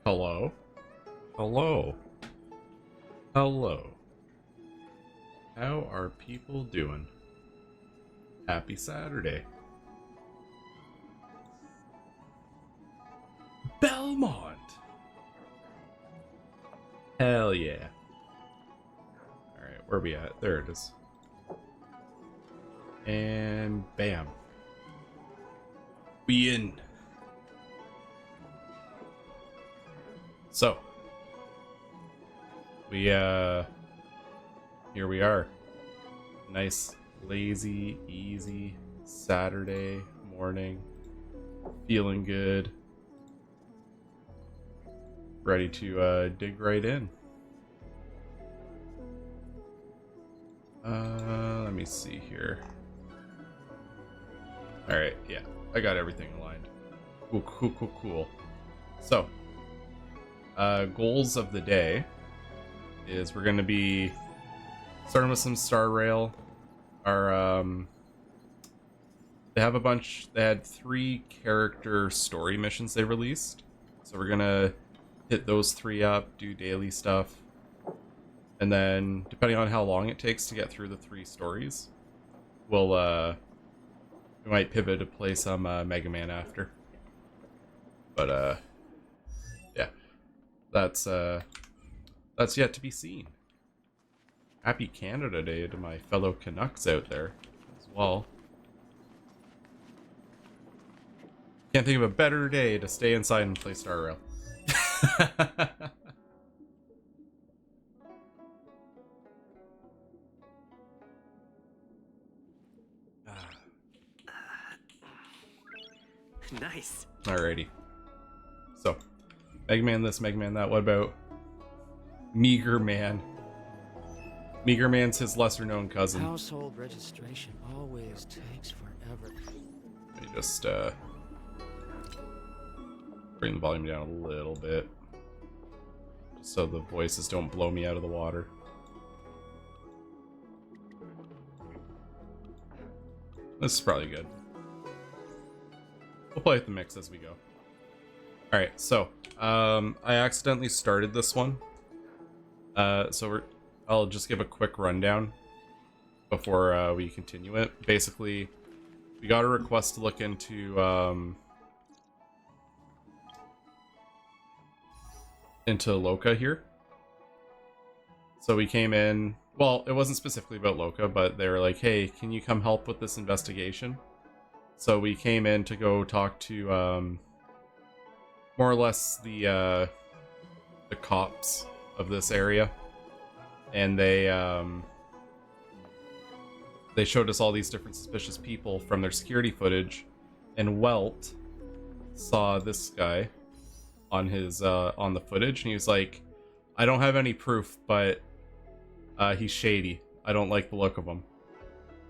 Hello? Hello? Hello? How are people doing? Happy Saturday. Belmont! Hell yeah. Alright, where are we at? There it is. And bam. We in. So. Here we are. Nice, lazy, easy Saturday morning. Feeling good. Ready to dig right in. Let me see here. Alright, yeah. I got everything aligned. Cool. So, goals of the day is we're going to be starting with some Star Rail. They have a bunch, they had 3 character story missions they released. So we're going to hit those 3 up, do daily stuff. And then, depending on how long it takes to get through the 3 stories, we might pivot to play some Mega Man after. But yeah, that's yet to be seen. Happy Canada Day to my fellow Canucks out there as well. Can't think of a better day to stay inside and play Star Rail. Nice. Alrighty. So, Mega Man this, Mega Man that. What about Meager Man? Meager Man's his lesser known cousin. Household registration always takes forever. Let me just bring the volume down a little bit, just so the voices don't blow me out of the water. This is probably good. We'll play with the mix as we go. Alright, so I accidentally started this one. I'll just give a quick rundown before we continue it. Basically, we got a request to look into Luocha here. So we came in, well, it wasn't specifically about Luocha, but they were like, hey, can you come help with this investigation? So we came in to go talk to more or less the cops of this area, and they showed us all these different suspicious people from their security footage, and Welt saw this guy on his on the footage, and he was like, I don't have any proof, but he's shady. I don't like the look of him.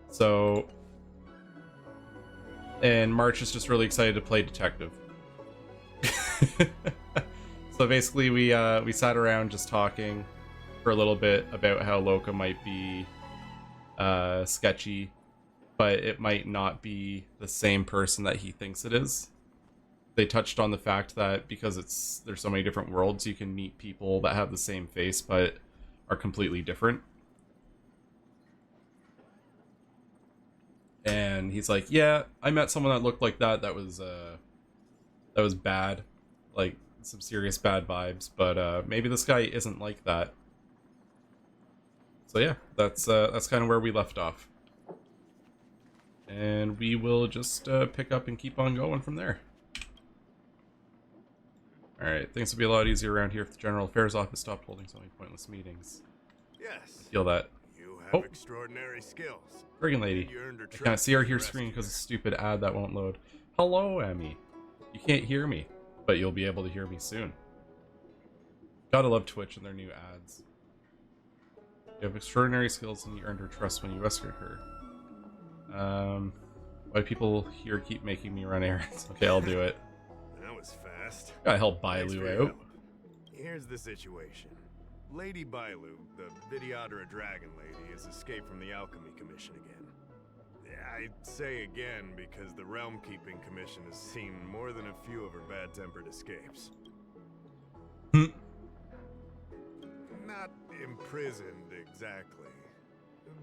So, and March is just really excited to play detective. So basically, we sat around just talking for a little bit about how Luocha might be sketchy, but it might not be the same person that he thinks it is. They touched on the fact that because there's so many different worlds, you can meet people that have the same face but are completely different. And he's like, yeah, I met someone that looked like that was bad, like some serious bad vibes, but maybe this guy isn't like that. So yeah, that's kind of where we left off, and we will just pick up and keep on going from there. Alright, things would be a lot easier around here if the General Affairs Office stopped holding so many pointless meetings. Yes. I feel that. You have extraordinary skills. Friggin' lady. I can't see or hear screen because of a stupid ad that won't load. Hello, Emmy. You can't hear me, but you'll be able to hear me soon. Gotta love Twitch and their new ads. You have extraordinary skills and you earned her trust when you rescued her. Why do people here keep making me run errands? Okay, I'll do it. That was fast. Gotta help Bailu out. Here's the situation. Lady Bailu, the Videodra Dragon Lady, has escaped from the Alchemy Commission again. I say again because the Realm Keeping Commission has seen more than a few of her bad-tempered escapes. Not imprisoned, exactly.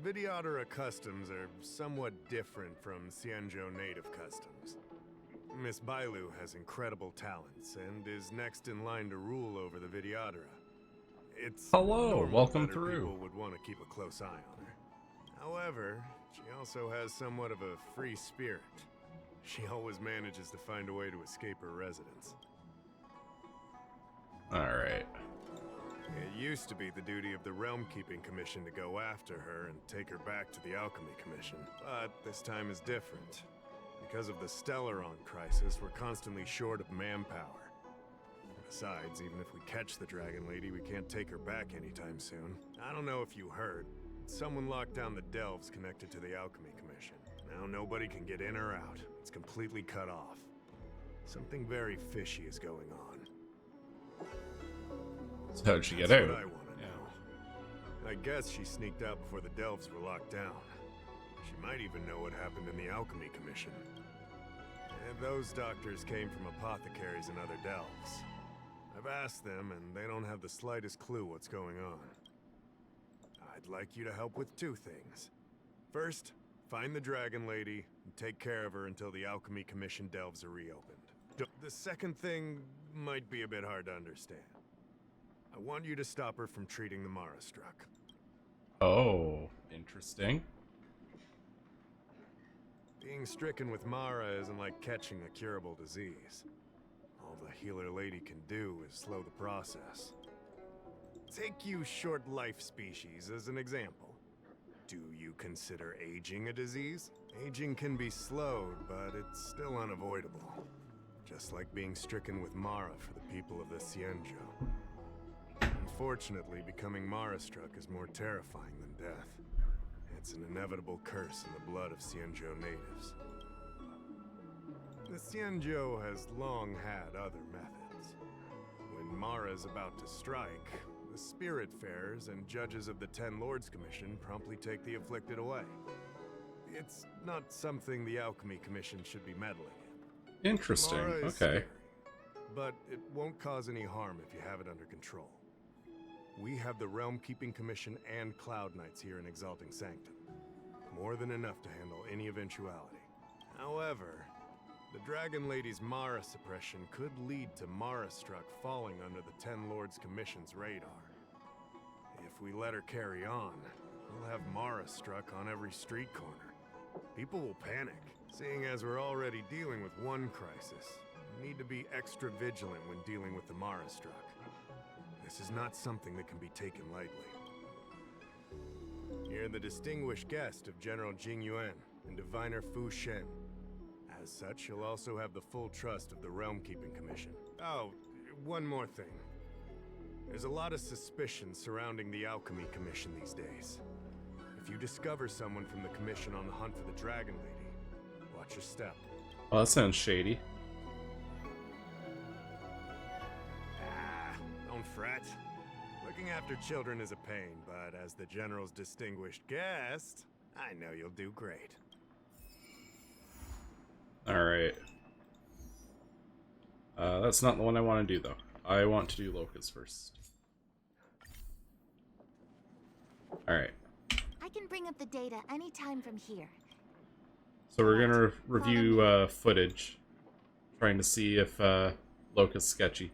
Videodora customs are somewhat different from Xianzhou native customs. Miss Bailu has incredible talents and is next in line to rule over the Videodora. It's Hello, normal welcome that her through. people would want to keep a close eye on her. However, she also has somewhat of a free spirit. She always manages to find a way to escape her residence. Alright. It used to be the duty of the Realm Keeping Commission to go after her and take her back to the Alchemy Commission, but this time is different. Because of the Stellaron crisis, we're constantly short of manpower. Besides, even if we catch the Dragon Lady, we can't take her back anytime soon. I don't know if you heard, someone locked down the delves connected to the Alchemy Commission. Now nobody can get in or out. It's completely cut off. Something very fishy is going on. So how'd she get That's out? what I want to know. I guess she sneaked out before the delves were locked down. She might even know what happened in the Alchemy Commission. And those doctors came from apothecaries and other delves. I've asked them, and they don't have the slightest clue what's going on. I'd like you to help with two things. First, find the Dragon Lady and take care of her until the Alchemy Commission delves are reopened. The second thing might be a bit hard to understand. I want you to stop her from treating the Mara struck. Oh, interesting. Being stricken with Mara isn't like catching a curable disease. All the healer lady can do is slow the process. Take you short life species as an example. Do you consider aging a disease? Aging can be slowed, but it's still unavoidable. Just like being stricken with Mara for the people of the Xianzhou. Unfortunately, becoming Mara-struck is more terrifying than death. It's an inevitable curse in the blood of Xianzhou natives. The Xianzhou has long had other methods. When Mara is about to strike, the Spiritfarers and judges of the Ten Lords Commission promptly take the afflicted away. It's not something the Alchemy Commission should be meddling in. Interesting. Mara is Okay. scary, but it won't cause any harm if you have it under control. We have the Realm Keeping Commission and Cloud Knights here in Exalting Sanctum. More than enough to handle any eventuality. However, the Dragon Lady's Mara suppression could lead to Mara Struck falling under the Ten Lords Commission's radar. If we let her carry on, we'll have Mara Struck on every street corner. People will panic, seeing as we're already dealing with one crisis. We need to be extra vigilant when dealing with the Mara Struck. This is not something that can be taken lightly. You're the distinguished guest of General Jing Yuan and Diviner Fu Shen. As such, you'll also have the full trust of the Realm Keeping Commission. Oh, one more thing. There's a lot of suspicion surrounding the Alchemy Commission these days. If you discover someone from the Commission on the hunt for the Dragon Lady, watch your step. Well, that sounds shady. Don't fret. Looking after children is a pain, but as the General's distinguished guest, I know you'll do great. Alright. That's not the one I want to do, though. I want to do Locust first. Alright. I can bring up the data anytime from here. So we're gonna review footage. Trying to see if Locust's sketchy.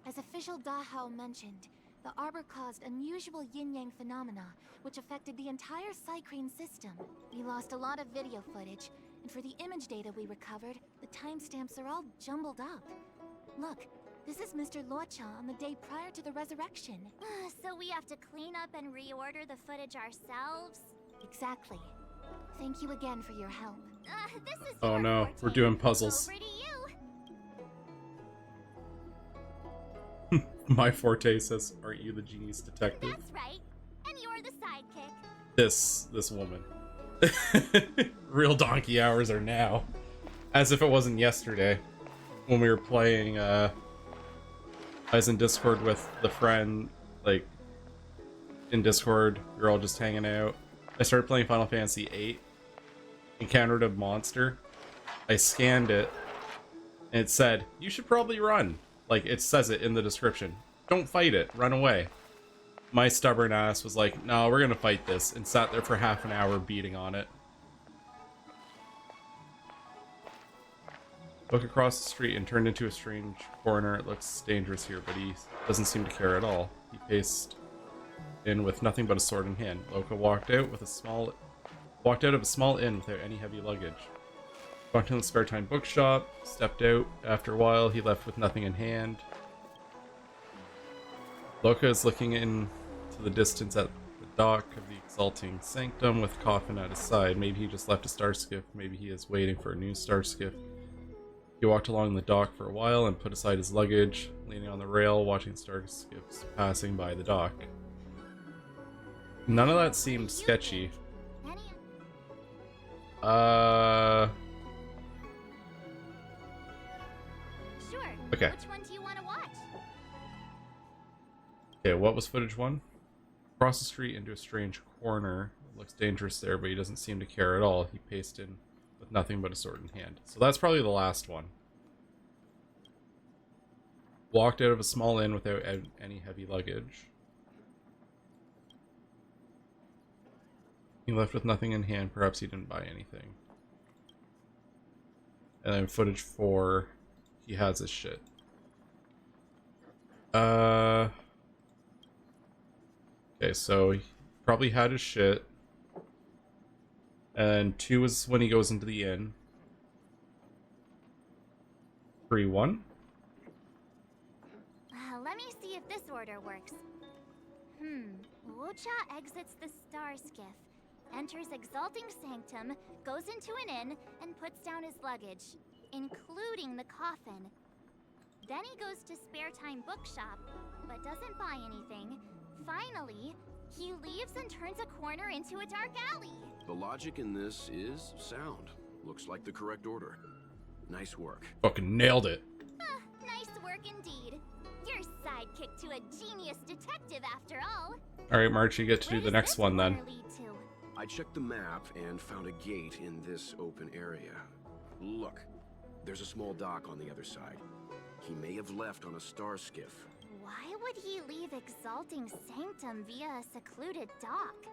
As official Dahao mentioned, the arbor caused unusual yin-yang phenomena, which affected the entire Cycrane system. We lost a lot of video footage, and for the image data we recovered, the timestamps are all jumbled up. Look, this is Mr. Luocha on the day prior to the resurrection. So we have to clean up and reorder the footage ourselves? Exactly. Thank you again for your help. This is Oh your no, forte. we're doing puzzles. Over to you. My forte says, aren't you the genius detective? That's right. And you're the sidekick. This woman. Real donkey hours are now. As if it wasn't yesterday. When we were playing, I was in Discord with the friend, like, in Discord, we were all just hanging out. I started playing Final Fantasy VIII, encountered a monster, I scanned it, And it said, you should probably run. Like, it says it in the description. Don't fight it. Run away. My stubborn ass was like, no, we're gonna fight this, and sat there for half an hour beating on it. Look across the street and turned into a strange corner. It looks dangerous here, but he doesn't seem to care at all. He paced in with nothing but a sword in hand. Luocha walked out of a small inn without any heavy luggage. Walked in the spare time bookshop, stepped out. After a while, he left with nothing in hand. Luocha is looking into the distance at the dock of the exalting sanctum with Coffin at his side. Maybe he just left a star skiff. Maybe he is waiting for a new star skiff. He walked along the dock for a while and put aside his luggage, leaning on the rail, watching star skiffs passing by the dock. None of that seemed sketchy. Sure. Okay. Which one do you want to watch? Okay, what was footage 1? Across the street into a strange corner. It looks dangerous there, but he doesn't seem to care at all. He paced in with nothing but a sword in hand. So that's probably the last one. Walked out of a small inn without any heavy luggage. He left with nothing in hand. Perhaps he didn't buy anything. And then footage 4, he has his shit. Okay, so he probably had his shit. And 2 is when he goes into the inn. 3, 1. Let me see if this order works. Luocha exits the star skiff, enters Exalting Sanctum, goes into an inn, and puts down his luggage, including the coffin. Then he goes to Spare Time Bookshop, but doesn't buy anything. Finally, he leaves and turns a corner into a dark alley. The logic in this is sound. Looks like the correct order. Nice work. Fucking nailed it. Nice work indeed. Your sidekick to a genius detective after all. Alright, March, you get to do the next one then. Lead to? I checked the map and found a gate in this open area. Look, there's a small dock on the other side. He may have left on a star skiff. Why would he leave Exalting Sanctum via a secluded dock?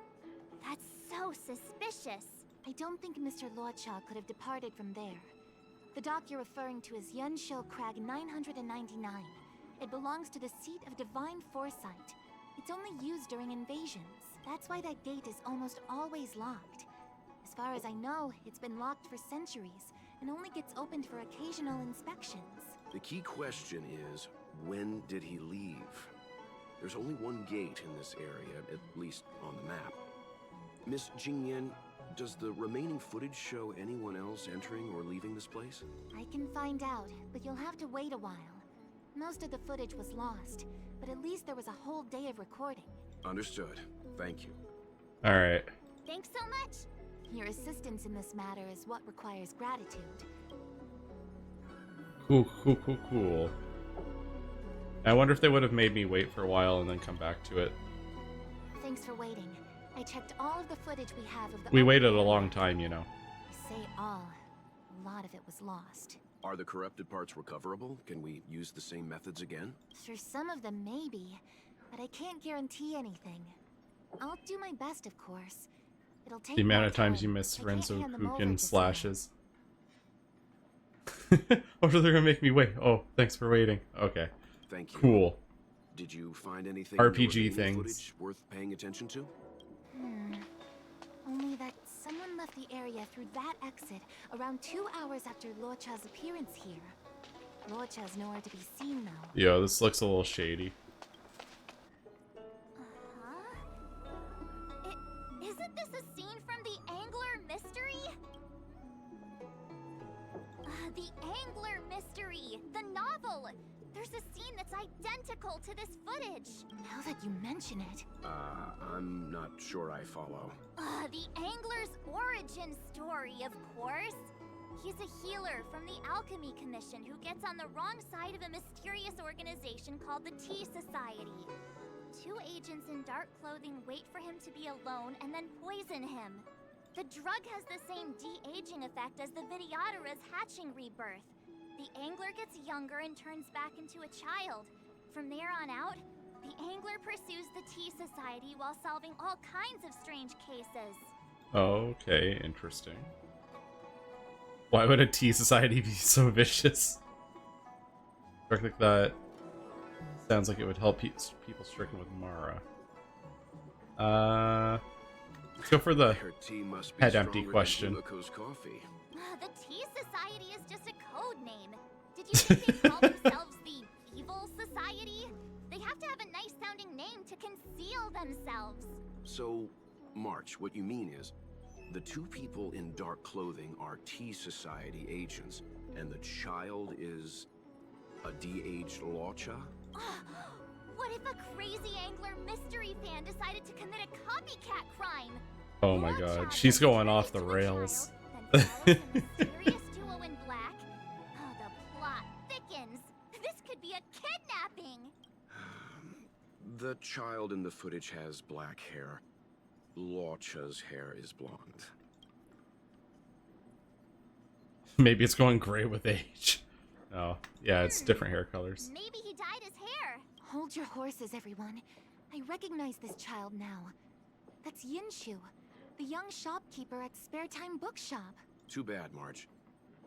That's so suspicious. I don't think Mr. Luocha could have departed from there. The dock you're referring to is Yunshou Crag 999. It belongs to the seat of divine foresight. It's only used during invasions. That's why that gate is almost always locked. As far as I know, it's been locked for centuries and only gets opened for occasional inspections. The key question is, when did he leave? There's only one gate in this area, at least on the map. Miss Jingyan, does the remaining footage show anyone else entering or leaving this place? I can find out, but you'll have to wait a while. Most of the footage was lost, but at least there was a whole day of recording. Understood. Thank you. Alright. Thanks so much. Your assistance in this matter is what requires gratitude. Cool. I wonder if they would have made me wait for a while and then come back to it. Thanks for waiting. I checked all of the footage we have of the... We waited a long time, you know. I say all. A lot of it was lost. Are the corrupted parts recoverable? Can we use the same methods again? For some of them, maybe. But I can't guarantee anything. I'll do my best, of course. It'll take The amount more of times time. you miss I can't Renzo hand them over Kukin just now. slashes. Oh, so they're gonna make me wait. Oh, thanks for waiting. Okay. Thank you. Cool. Did you find anything in the RPG remaining things. footage worth paying attention to? Only that someone left the area through that exit around 2 hours after Luocha's appearance here. Luocha's nowhere to be seen, though. Yo, this looks a little shady. Isn't this a scene from the Angler Mystery? The Angler Mystery, the novel. There's a scene that's identical to this footage. Now that you mention it, I'm not sure I follow. The Angler's origin story, of course. He's a healer from the Alchemy Commission who gets on the wrong side of a mysterious organization called the Tea Society. 2 agents in dark clothing wait for him to be alone and then poison him. The drug has the same de-aging effect as the Videodara's hatching rebirth. The angler gets younger and turns back into a child. From there on out, the angler pursues the Tea Society while solving all kinds of strange cases. Okay, interesting. Why would a tea society be so vicious? Work like that sounds like it would help people stricken with Mara. Let's go for the Her tea must be head empty stronger than question. Himiko's coffee. The Tea Society is just a code name. Did you think they call themselves the Evil Society? They have to have a nice sounding name to conceal themselves. So, March, what you mean is, the two people in dark clothing are Tea Society agents, and the child is a de-aged Luocha? What if a crazy angler mystery fan decided to commit a copycat crime? Oh my god, she's going off the rails. Then follows a mysterious duo in black. Oh, the plot thickens. This could be a kidnapping. The child in the footage has black hair. Luocha's hair is blonde. Maybe it's going gray with age. Oh, yeah, it's different hair colors. Maybe he dyed his hair. Hold your horses, everyone. I recognize this child now. That's Yinshu, the young shopkeeper at Spare Time Bookshop. Too bad, Marge.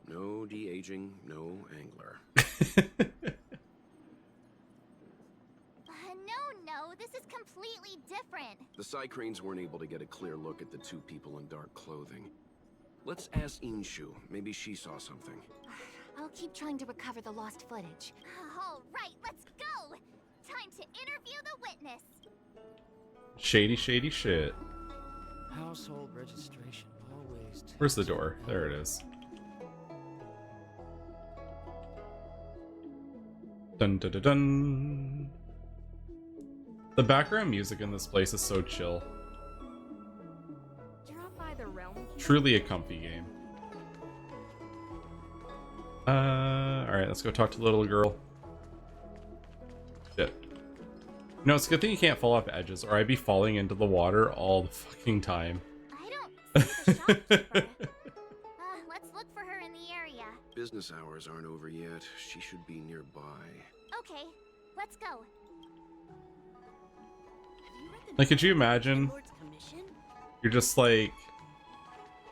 No de-aging, no angler. No, this is completely different. The Cycranes weren't able to get a clear look at the two people in dark clothing. Let's ask Inshu. Maybe she saw something. I'll keep trying to recover the lost footage. All right, let's go. Time to interview the witness. Shady, shady shit. Household registration always. Where's the door? There it is. Dun dun dun dun. The background music in this place is so chill. Drop by the realm. Truly a comfy game. Alright, let's go talk to the little girl. Shit. No, it's a good thing you can't fall off edges, or I'd be falling into the water all the fucking time. I don't see the shopkeeper. Let's look for her in the area. Business hours aren't over yet. She should be nearby. Okay, let's go. Like, could you imagine? Lord's commission? You're just like...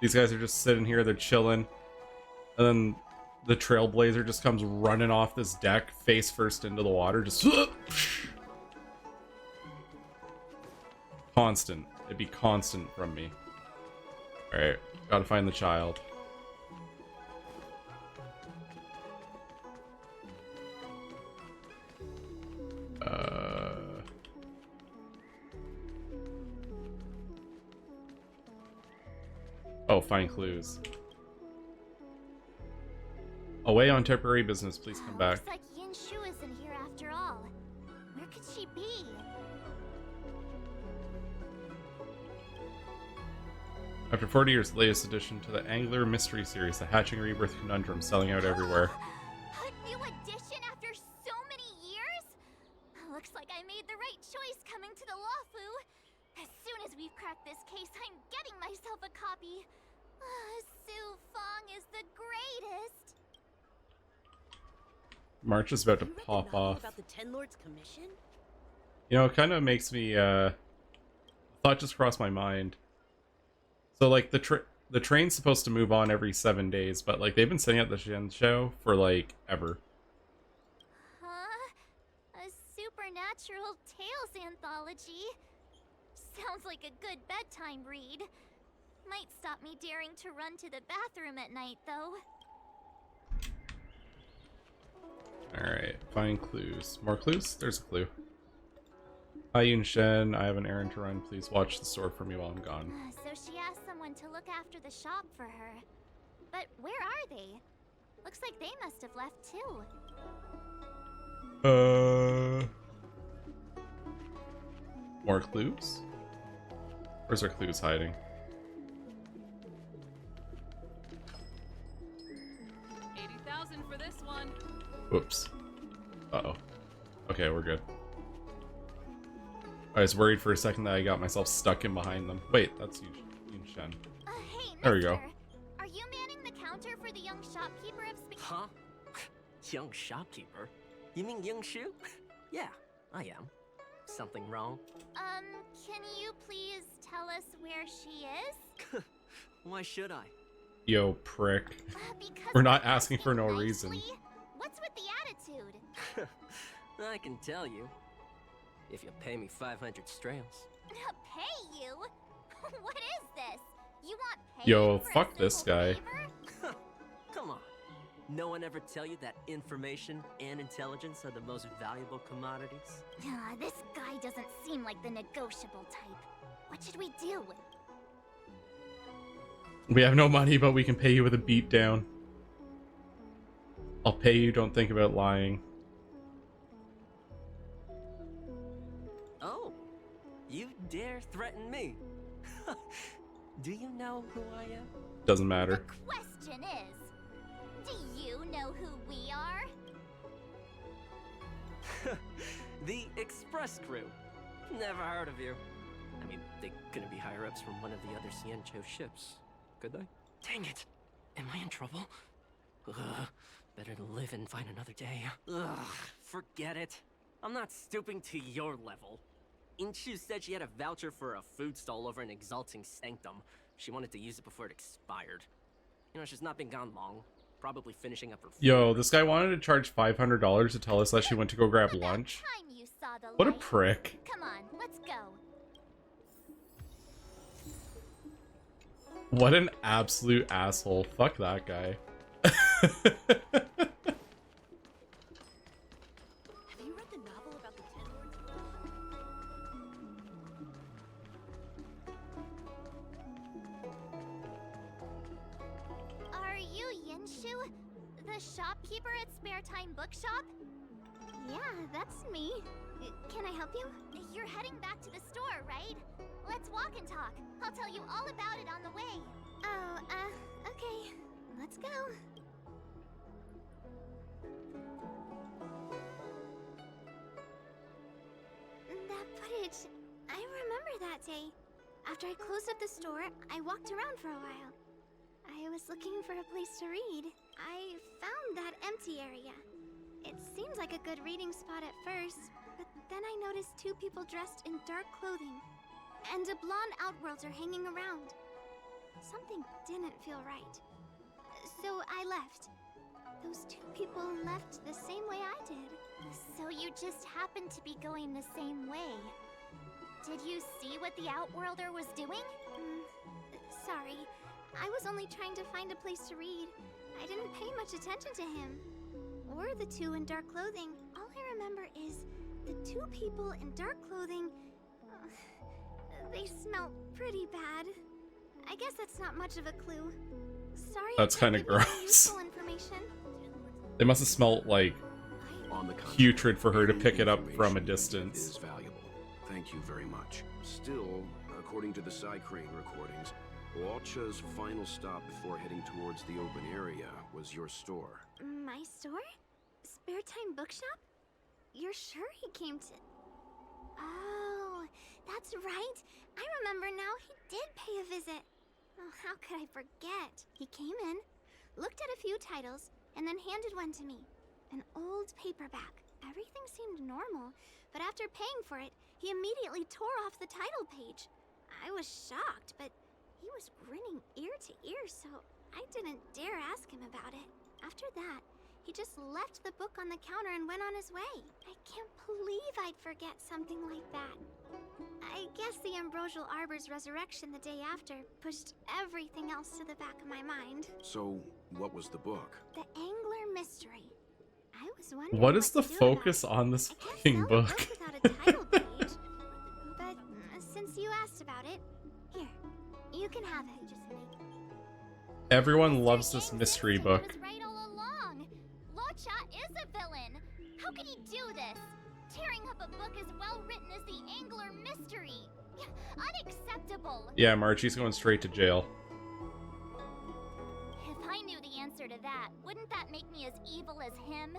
These guys are just sitting here, they're chilling. And then the Trailblazer just comes running off this deck, face first into the water, just... Constant. It'd be constant from me. Alright, gotta find the child. Oh, find clues. Away on temporary business, please come back. Looks like Yinshu isn't here after all. Where could she be? After 40 years, the latest addition to the Angler Mystery Series, the Hatching Rebirth Conundrum, selling out everywhere. A new addition after so many years? Looks like I made the right choice coming to the Lawfu. As soon as we've cracked this case, I'm getting myself a copy. Su Fong is the greatest. March is about to You read the pop novel off. about the Ten Lords Commission? You know, it kind of makes me, thought just crossed my mind. So, like, the train's supposed to move on every 7 days, but, like, they've been setting up the Shin show for, like, ever. Huh? A supernatural tales anthology? Sounds like a good bedtime read. Might stop me daring to run to the bathroom at night, though. Alright, find clues. More clues? There's a clue. Hi, Yun Shen. I have an errand to run. Please watch the store for me while I'm gone. So she asked someone to look after the shop for her. But where are they? Looks like they must have left too. More clues? Where's our clues hiding? 80,000 for this one. Whoops. Uh-oh. Okay, we're good. I was worried for a second that I got myself stuck in behind them. Wait, that's Yun Shen. Hey, There we go. mister. Are you manning the counter for the young shopkeeper of Huh? Young shopkeeper? You mean Yangshu? Yeah, I am. Something wrong? Can you please tell us where she is? Why should I? Yo, prick. Because We're not asking for no nicely. reason. What's with the attitude? I can tell you. If you pay me 500 strails. Pay you? What is this? You want pay Yo, for a fuck this simple guy. favor? Come on. No one ever tell you that information and intelligence are the most valuable commodities? This guy doesn't seem like the negotiable type. What should we do? We have no money, but we can pay you with a beatdown. I'll pay you, don't think about lying. Oh, you dare threaten me? Do you know who I am? Doesn't matter. The question is, do you know who we are? The Express Crew. Never heard of you. I mean, they couldn't be higher-ups from one of the other Xianzhou ships, could they? Dang it! Am I in trouble? Ugh, better to live and find another day. Ugh, forget it. I'm not stooping to your level. Inchu said she had a voucher for a food stall over in Exalting Sanctum. She wanted to use it before it expired. You know, she's not been gone long. Probably finishing up her food. Yo, this guy wanted to charge $500 to tell us that she went to go grab About lunch. time you saw the What a light. prick. Come on, let's go. What an absolute asshole. Fuck that guy. Have you read the novel about the Ten Lords? Are you Yinshu? The shopkeeper at Spare Time Bookshop? Yeah, that's me. Can I help you? You're heading back to the store, right? Let's walk and talk. I'll tell you all about it on the way. Oh, okay. Let's go. That footage, I remember that day. After I closed up the store, I walked around for a while. I was looking for a place to read. I found that empty area. It seemed like a good reading spot at first, but then I noticed two people dressed in dark clothing, and a blonde outworlder hanging around. Something didn't feel right. So I left. Those two people left the same way I did. So you just happened to be going the same way. Did you see what the outworlder was doing? Sorry. I was only trying to find a place to read. I didn't pay much attention to him. Or the two in dark clothing. All I remember is the two people in dark clothing. They smell pretty bad. I guess that's not much of a clue. Sorry. That's kind of gross. Useful information. They must have smelled like On the contrary, putrid for her to pick it up information from a is distance. valuable. Thank you very much. Still, according to the Crane recordings, Luocha's final stop before heading towards the open area was your store. My store? Spare Time Bookshop? You're sure he came to... Oh, that's right. I remember now, he did pay a visit. Oh, how could I forget? He came in, looked at a few titles, and then handed one to me. An old paperback. Everything seemed normal, but after paying for it, he immediately tore off the title page. I was shocked, but he was grinning ear to ear, so I didn't dare ask him about it. After that, he just left the book on the counter and went on his way. I can't believe I'd forget something like that. I guess the Ambrosial Arbor's resurrection the day after pushed everything else to the back of my mind. So, what was the book? The Angler Mystery. I was wondering What is the to do about focus it. on this I can't fucking sell a book? without a title page. But since you asked about it, here, you can have it. Everyone Mr. loves this Yang mystery Sensei book. was right all along. Luocha is a villain. How could he do this? Tearing up a book as well written as the Angler Mystery. Unacceptable. Yeah, Marchie's going straight to jail. If I knew the answer to that, wouldn't that make me as evil as him?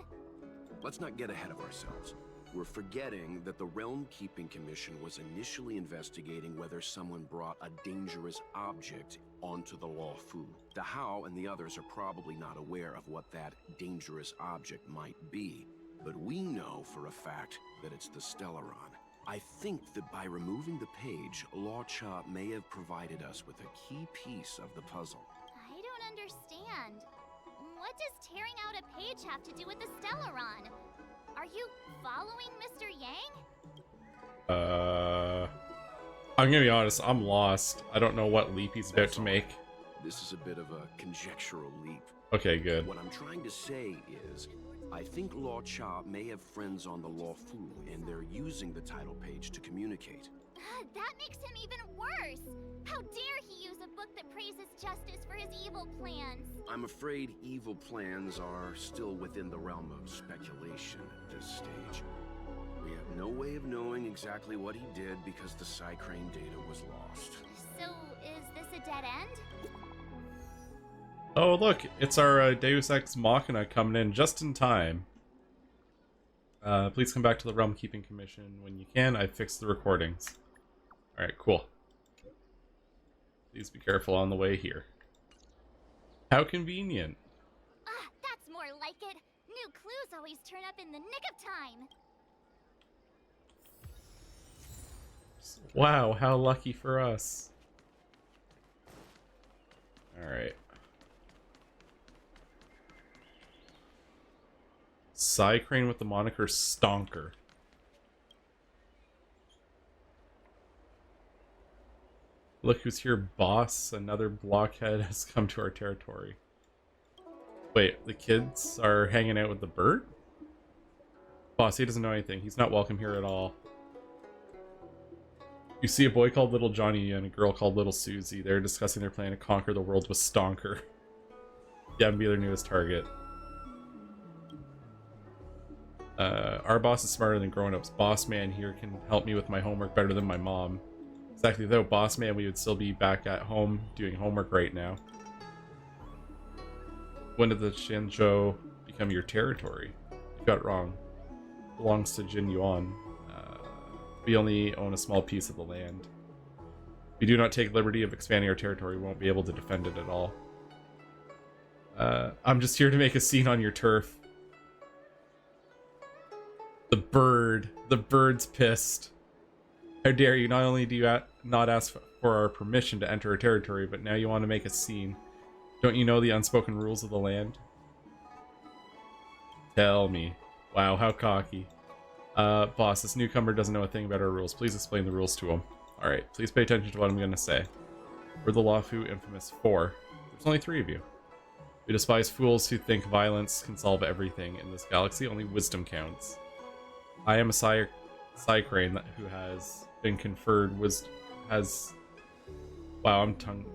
Let's not get ahead of ourselves. We're forgetting that the Realm Keeping Commission was initially investigating whether someone brought a dangerous object onto the Luofu. Dahao and the others are probably not aware of what that dangerous object might be, but we know for a fact that it's the Stellaron. I think that by removing the page, Luocha may have provided us with a key piece of the puzzle. I don't understand. What does tearing out a page have to do with the Stellaron? Are you following Mr. Yang? I'm gonna be honest, I'm lost. I don't know what leap he's about to make. This is a bit of a conjectural leap. Okay, good. What I'm trying to say is, I think Luocha may have friends on the Luofu, and they're using the title page to communicate. That makes him even worse! How dare he use a book that praises justice for his evil plans? I'm afraid evil plans are still within the realm of speculation at this stage. We have no way of knowing exactly what he did because the Psycrane data was lost. So, is this a dead end? Oh, look, it's our Deus Ex Machina coming in just in time. Please come back to the Realm Keeping Commission when you can. I fixed the recordings. Alright, cool. Please be careful on the way here. How convenient. Ah, that's more like it. New clues always turn up in the nick of time. Wow, how lucky for us. Alright. Psycrane with the moniker Stonker. Look who's here, boss. Another blockhead has come to our territory. Wait, the kids are hanging out with the bird? Boss, he doesn't know anything. He's not welcome here at all. You see a boy called Little Johnny and a girl called Little Susie. They're discussing their plan to conquer the world with Stonker. Yeah, and be their newest target. Our boss is smarter than grown-ups. Boss man here can help me with my homework better than my mom. Exactly, though, boss man, we would still be back at home doing homework right now. When did the Shinjo become your territory? You got it wrong. It belongs to Jin Yuan. We only own a small piece of the land. If we do not take liberty of expanding our territory, we won't be able to defend it at all. I'm just here to make a scene on your turf. The bird's pissed. How dare you, not only do you not ask for our permission to enter our territory, but now you want to make a scene. Don't you know the unspoken rules of the land? Tell me. Wow, how cocky. Boss, this newcomer doesn't know a thing about our rules. Please explain the rules to him. Alright, please pay attention to what I'm going to say. We're the Luofu infamous 4. There's only 3 of you. We despise fools who think violence can solve everything in this galaxy. Only wisdom counts. I am a Psycrane who has been conferred wisdom. Wow, I'm tongue.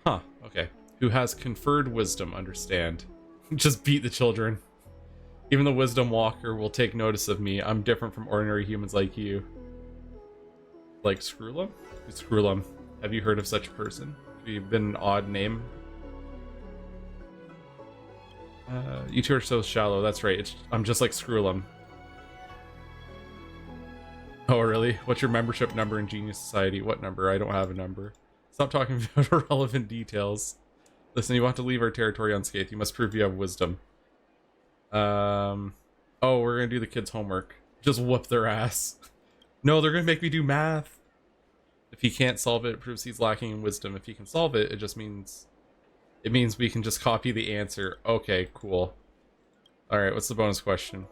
Huh, okay. Who has conferred wisdom, understand. Just beat the children. Even the Wisdom Walker will take notice of me. I'm different from ordinary humans like you. Like Screwlum? Who's Screwlum? Have you heard of such a person? Have you been an odd name? You two are so shallow. That's right. I'm just like Screwlum. Oh, really? What's your membership number in Genius Society? What number? I don't have a number. Stop talking about irrelevant details. Listen, you want to leave our territory unscathed. You must prove you have wisdom. Oh, we're gonna do the kids' homework. Just whoop their ass. No, they're gonna make me do math. If he can't solve it, it proves he's lacking in wisdom. If he can solve it, it just means... It means we can just copy the answer. Okay, cool. Alright, what's the bonus question?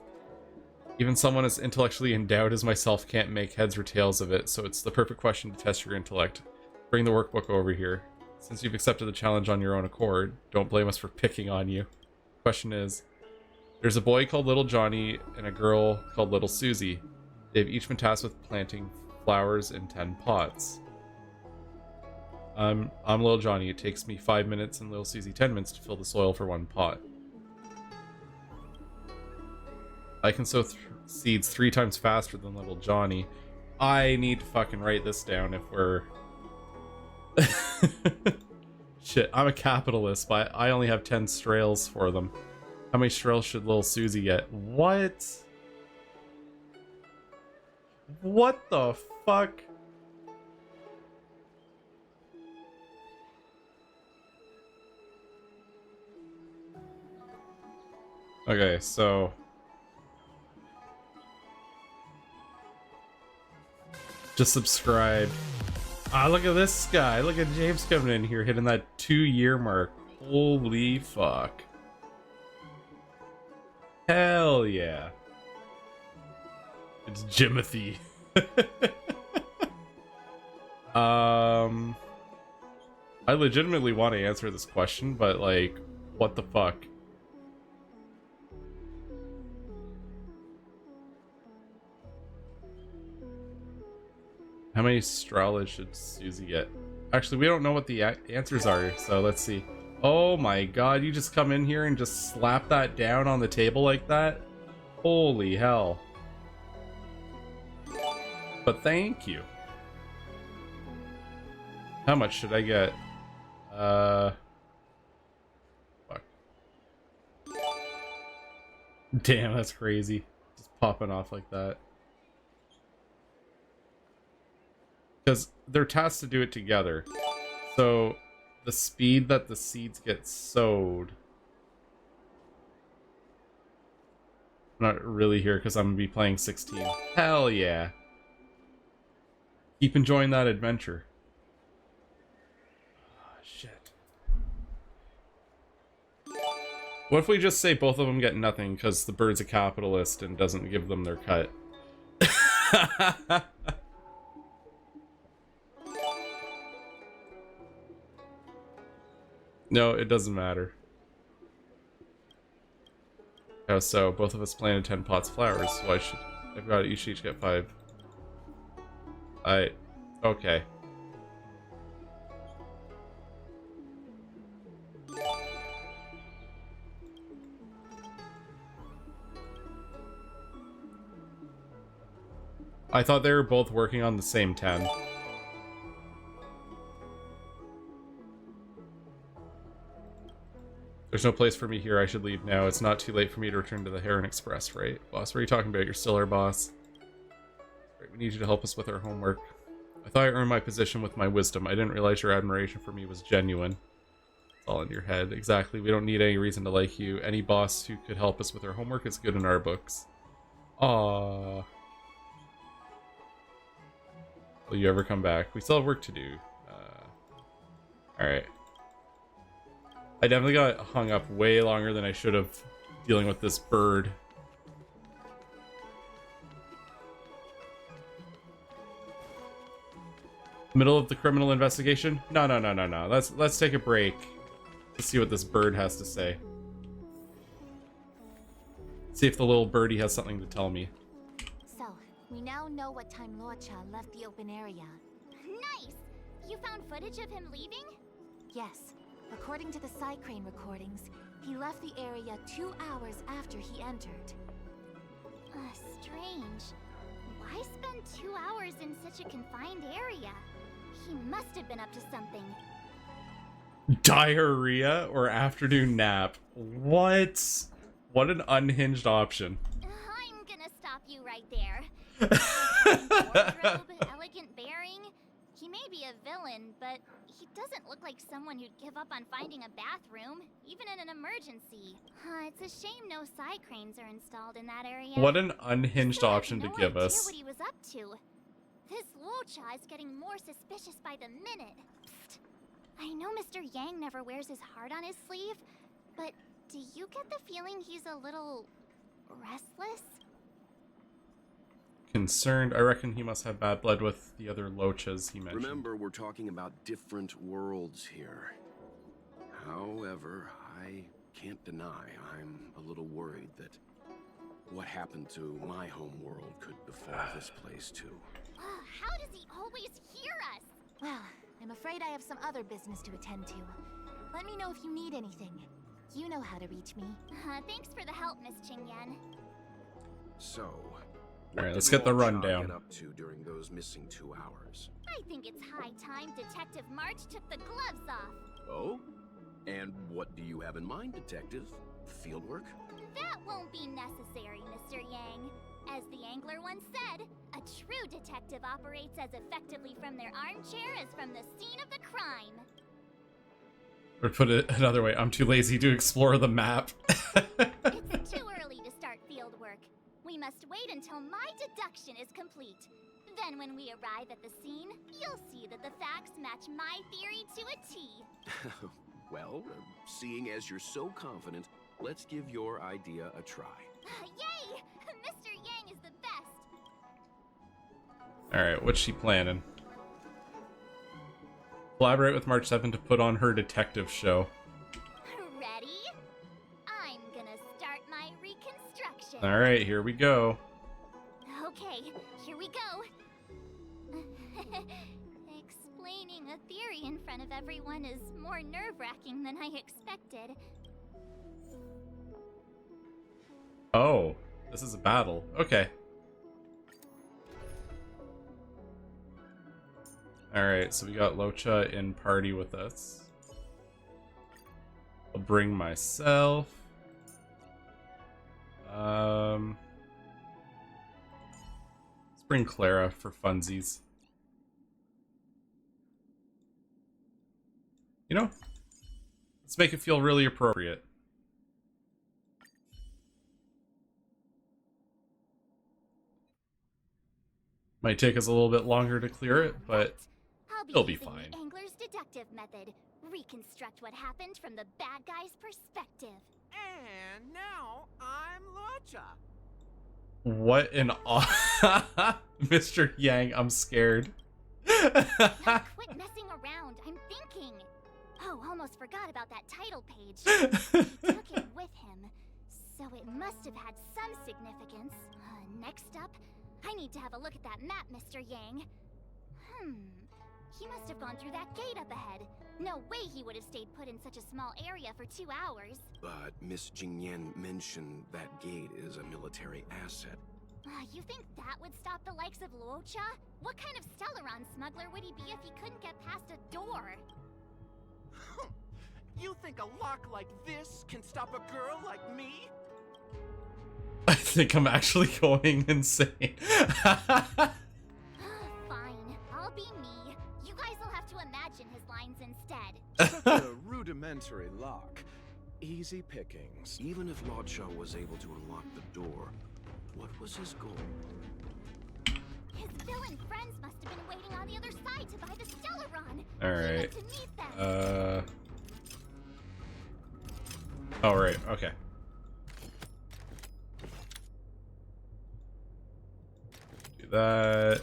Even someone as intellectually endowed as myself can't make heads or tails of it, so it's the perfect question to test your intellect. Bring the workbook over here. Since you've accepted the challenge on your own accord, don't blame us for picking on you. Question is, there's a boy called Little Johnny and a girl called Little Susie. They've each been tasked with planting flowers in 10 pots. I'm Little Johnny. It takes me 5 minutes and Little Susie 10 minutes to fill the soil for 1 pot. I can sow seeds 3 times faster than Little Johnny. I need to fucking write this down if we're... Shit, I'm a capitalist, but I only have 10 strails for them. How many strails should Little Susie get? What? What the fuck? Okay, so just subscribe. Ah, look at this guy. Look at James coming in here, hitting that 2-year mark. Holy fuck. Hell yeah. It's Jimothy. I legitimately want to answer this question, but like, what the fuck? How many Strala should Susie get? Actually, we don't know what the answers are, so let's see. Oh my god, you just come in here and just slap that down on the table like that? Holy hell. But thank you. How much should I get? Fuck. Damn, that's crazy. Just popping off like that. Because they're tasked to do it together. So the speed that the seeds get sowed. I'm not really here because I'm going to be playing 16. Hell yeah. Keep enjoying that adventure. Oh, shit. What if we just say both of them get nothing because the bird's a capitalist and doesn't give them their cut? No, it doesn't matter. Oh, so both of us planted 10 pots of flowers, so I should... I've got each get 5. Okay. I thought they were both working on the same 10. There's no place for me here. I should leave now. It's not too late for me to return to the Heron Express, right? Boss, what are you talking about? You're still our boss. Right, we need you to help us with our homework. I thought I earned my position with my wisdom. I didn't realize your admiration for me was genuine. It's all in your head. Exactly. We don't need any reason to like you. Any boss who could help us with our homework is good in our books. Aww. Will you ever come back? We still have work to do. Alright. I definitely got hung up way longer than I should have dealing with this bird. Middle of the criminal investigation? No. Let's take a break. Let's see what this bird has to say. See if the little birdie has something to tell me. So, we now know what time Luocha left the open area. Nice! You found footage of him leaving? Yes. According to the Psycrane recordings, he left the area 2 hours after he entered. Strange. Why spend 2 hours in such a confined area? He must have been up to something. Diarrhea or afternoon nap? What? What an unhinged option. I'm gonna stop you right there. Wardrobe, elegant bearing. He may be a villain, but he doesn't look like someone who'd give up on finding a bathroom, even in an emergency. It's a shame no Psycranes are installed in that area. What an unhinged Still option to have no give idea us. what he was up to. This Luocha is getting more suspicious by the minute. Psst. I know Mr. Yang never wears his heart on his sleeve, but do you get the feeling he's a little restless? Concerned. I reckon he must have bad blood with the other Luochas he mentioned. Remember, we're talking about different worlds here. However, I can't deny I'm a little worried that what happened to my home world could befall this place too. How does he always hear us? Well, I'm afraid I have some other business to attend to. Let me know if you need anything. You know how to reach me. Thanks for the help, Miss Qingyan. So, Alright, let's get the rundown. Get up to during those missing 2 hours? I think it's high time Detective March took the gloves off. Oh? And what do you have in mind, Detective? Fieldwork? That won't be necessary, Mr. Yang. As the angler once said, a true detective operates as effectively from their armchair as from the scene of the crime. Or put it another way, I'm too lazy to explore the map. It's too must wait until my deduction is complete. Then when we arrive at the scene, you'll see that the facts match my theory to a T. Well, seeing as you're so confident, let's give your idea a try. Yay! Mr. Yang is the best! Alright, what's she planning? Collaborate with March 7 to put on her detective show. Ready? I'm gonna start my reconstruction. Alright, here we go. Okay, here we go. Explaining a theory in front of everyone is more nerve-wracking than I expected. Oh, this is a battle. Okay. Alright, so we got Luocha in party with us. I'll bring myself. Let's bring Clara for funsies. You know, let's make it feel really appropriate. Might take us a little bit longer to clear it, but it'll be using fine. The Angler's deductive method. Reconstruct what happened from the bad guy's perspective. And now I'm Luocha. What an Mr. Yang, I'm scared. Quit messing around. I'm thinking. Oh, almost forgot about that title page. He took it with him, so it must have had some significance. Next up, I need to have a look at that map, Mr. Yang. He must have gone through that gate up ahead. No way he would have stayed put in such a small area for 2 hours. But Miss Jingyan mentioned that gate is a military asset. You think that would stop the likes of Luocha? What kind of Stellaron smuggler would he be if he couldn't get past a door? You think a lock like this can stop a girl like me? I think I'm actually going insane. Fine, I'll be me. You guys will have to imagine his lines instead. Such a rudimentary lock. Easy pickings. Even if Luocha was able to unlock the door, what was his goal? His villain friends must have been waiting on the other side to buy the Stellaron. Alright. He went to meet them. Oh, right, okay. Do that.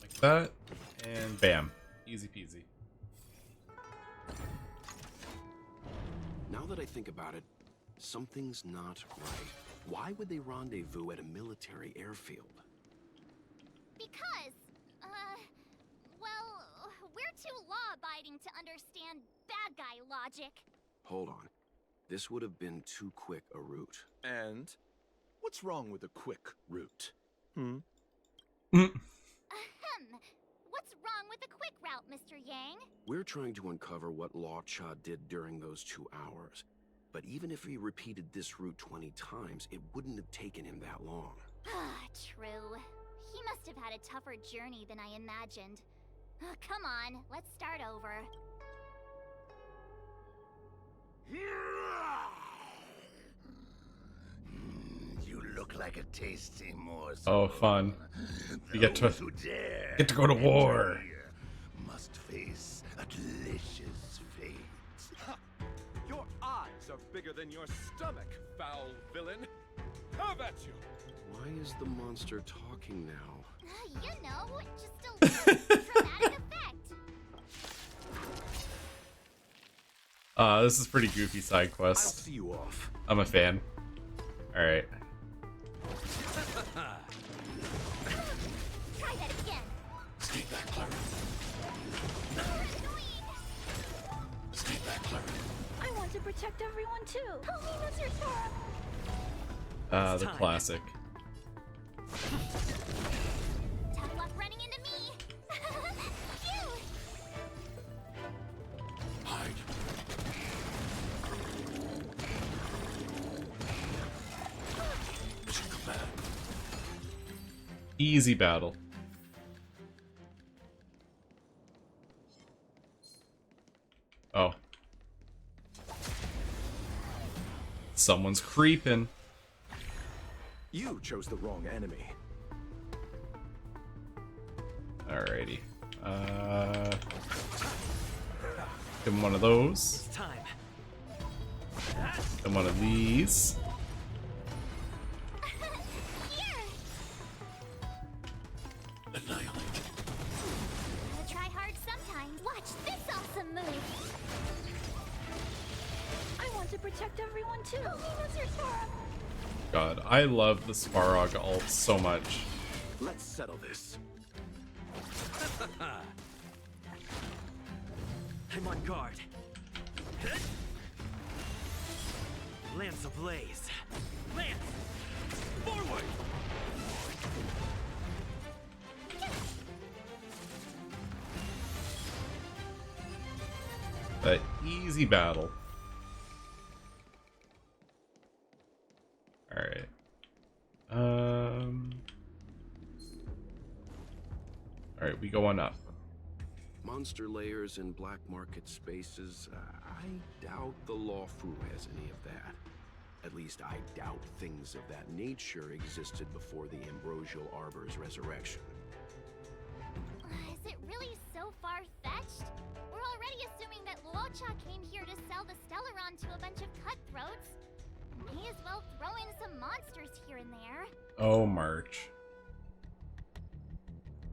Like that. And bam. Easy peasy. Now that I think about it, something's not right. Why would they rendezvous at a military airfield? Because, well, we're too law-abiding to understand bad guy logic. Hold on. This would have been too quick a route. And what's wrong with a quick route? What's wrong with the quick route, Mr. Yang? We're trying to uncover what Luocha did during those 2 hours. But even if he repeated this route 20 times, it wouldn't have taken him that long. True. He must have had a tougher journey than I imagined. Come on, let's start over. You look like a tasty morsel. Oh, fun. You get to go to war. Must face a delicious fate. Your eyes are bigger than your stomach, foul villain. Have at you. Why is the monster talking now? You know, just a little dramatic effect. This is pretty goofy side I'll quest. see you off. I'm a fan. Alright. Try that again. Stay back, Clara. Stay back, Clara. I want to protect everyone too. Help me, Mr. Sora. The classic. Tough luck running into me. Phew. Hide. Come back. Easy battle. Oh. Someone's creeping. You chose the wrong enemy. Alrighty. Give him one of those. It's time. And one of these. Annihilate. Gotta try hard sometimes. Watch this awesome move. I want to protect everyone too. What's your Sora? God, I love the Svarog ult so much. Let's settle this. I'm on guard. Lance ablaze. Lance! Forward! An easy battle. Alright. Alright, we go on up. Monster layers in black market spaces. I doubt the Law Fu has any of that. At least I doubt things of that nature existed before the Ambrosial Arbor's resurrection. Is it really so far-fetched? We're already assuming that Luocha came here to sell the Stellaron to a bunch of cutthroats. May as well throw in some monsters here and there. Oh, March.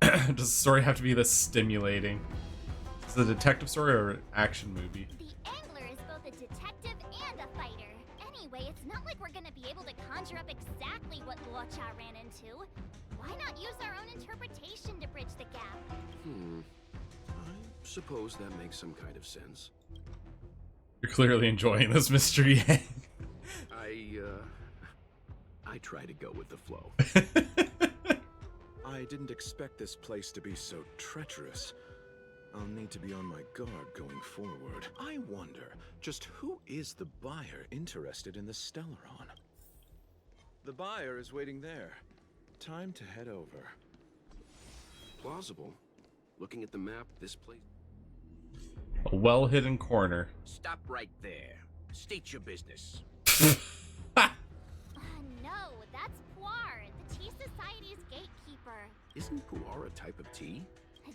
Does the story have to be this stimulating? Is it a detective story or an action movie? The Angler is both a detective and a fighter. Anyway, it's not like we're gonna be able to conjure up exactly what Luocha ran into. Why not use our own interpretation to bridge the gap? I suppose that makes some kind of sense. You're clearly enjoying this, Mr. Yang. I try to go with the flow. I didn't expect this place to be so treacherous. I'll need to be on my guard going forward. I wonder, just who is the buyer interested in the Stellaron? The buyer is waiting there. Time to head over. Plausible. Looking at the map, this place... A well-hidden corner. Stop right there. State your business. No, that's Puar, the Tea Society's gatekeeper. Isn't Puar a type of tea?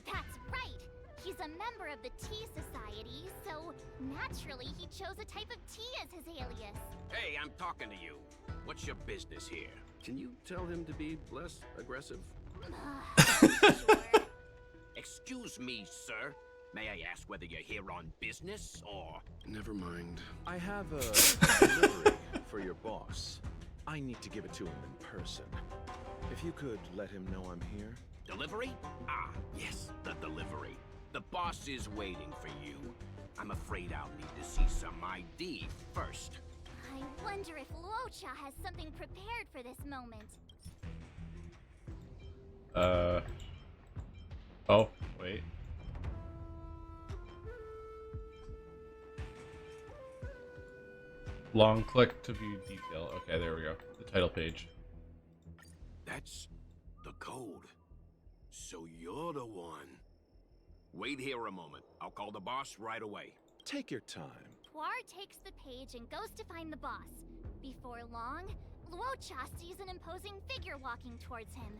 That's right. He's a member of the Tea Society, so naturally he chose a type of tea as his alias. Hey, I'm talking to you. What's your business here? Can you tell him to be less aggressive? Sure. Excuse me, sir. May I ask whether you're here on business or... Never mind. I have a delivery for your boss. I need to give it to him in person. If you could let him know I'm here. Delivery? Ah, yes, the delivery. The boss is waiting for you. I'm afraid I'll need to see some ID first. I wonder if Luocha has something prepared for this moment. Oh, wait. Long click to view detail. Okay, there we go. The title page. That's the code. So you're the one. Wait here a moment. I'll call the boss right away. Take your time. Puar takes the page and goes to find the boss. Before long, Luocha sees an imposing figure walking towards him.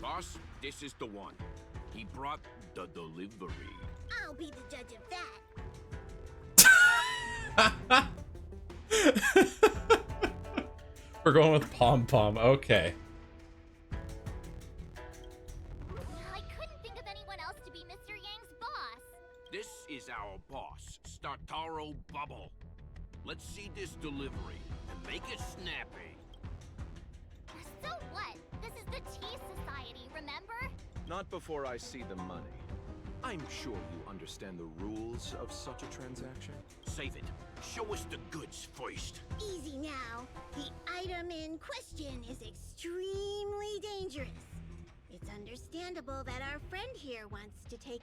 Boss, this is the one. He brought the delivery. I'll be the judge of that. We're going with Pom Pom. Okay. I couldn't think of anyone else to be Mr. Yang's boss. This is our boss, Startaro Bubble. Let's see this delivery and make it snappy. So what? This is the Tea Society, remember? Not before I see the money. I'm sure you understand the rules of such a transaction. Save it. Show us the goods first. Easy now. The item in question is extremely dangerous. It's understandable that our friend here wants to take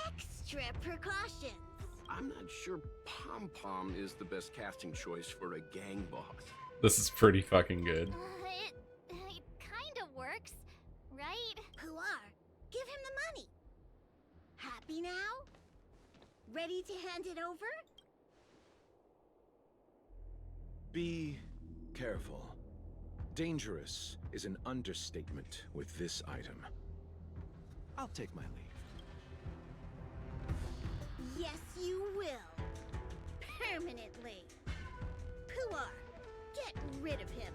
extra precautions. I'm not sure Pom Pom is the best casting choice for a gang boss. This is pretty fucking good. It kind of works, right? Puar, give him the money. Happy now? Ready to hand it over? Be careful. Dangerous is an understatement with this item. I'll take my leave. Yes, you will. Permanently. Puar, get rid of him.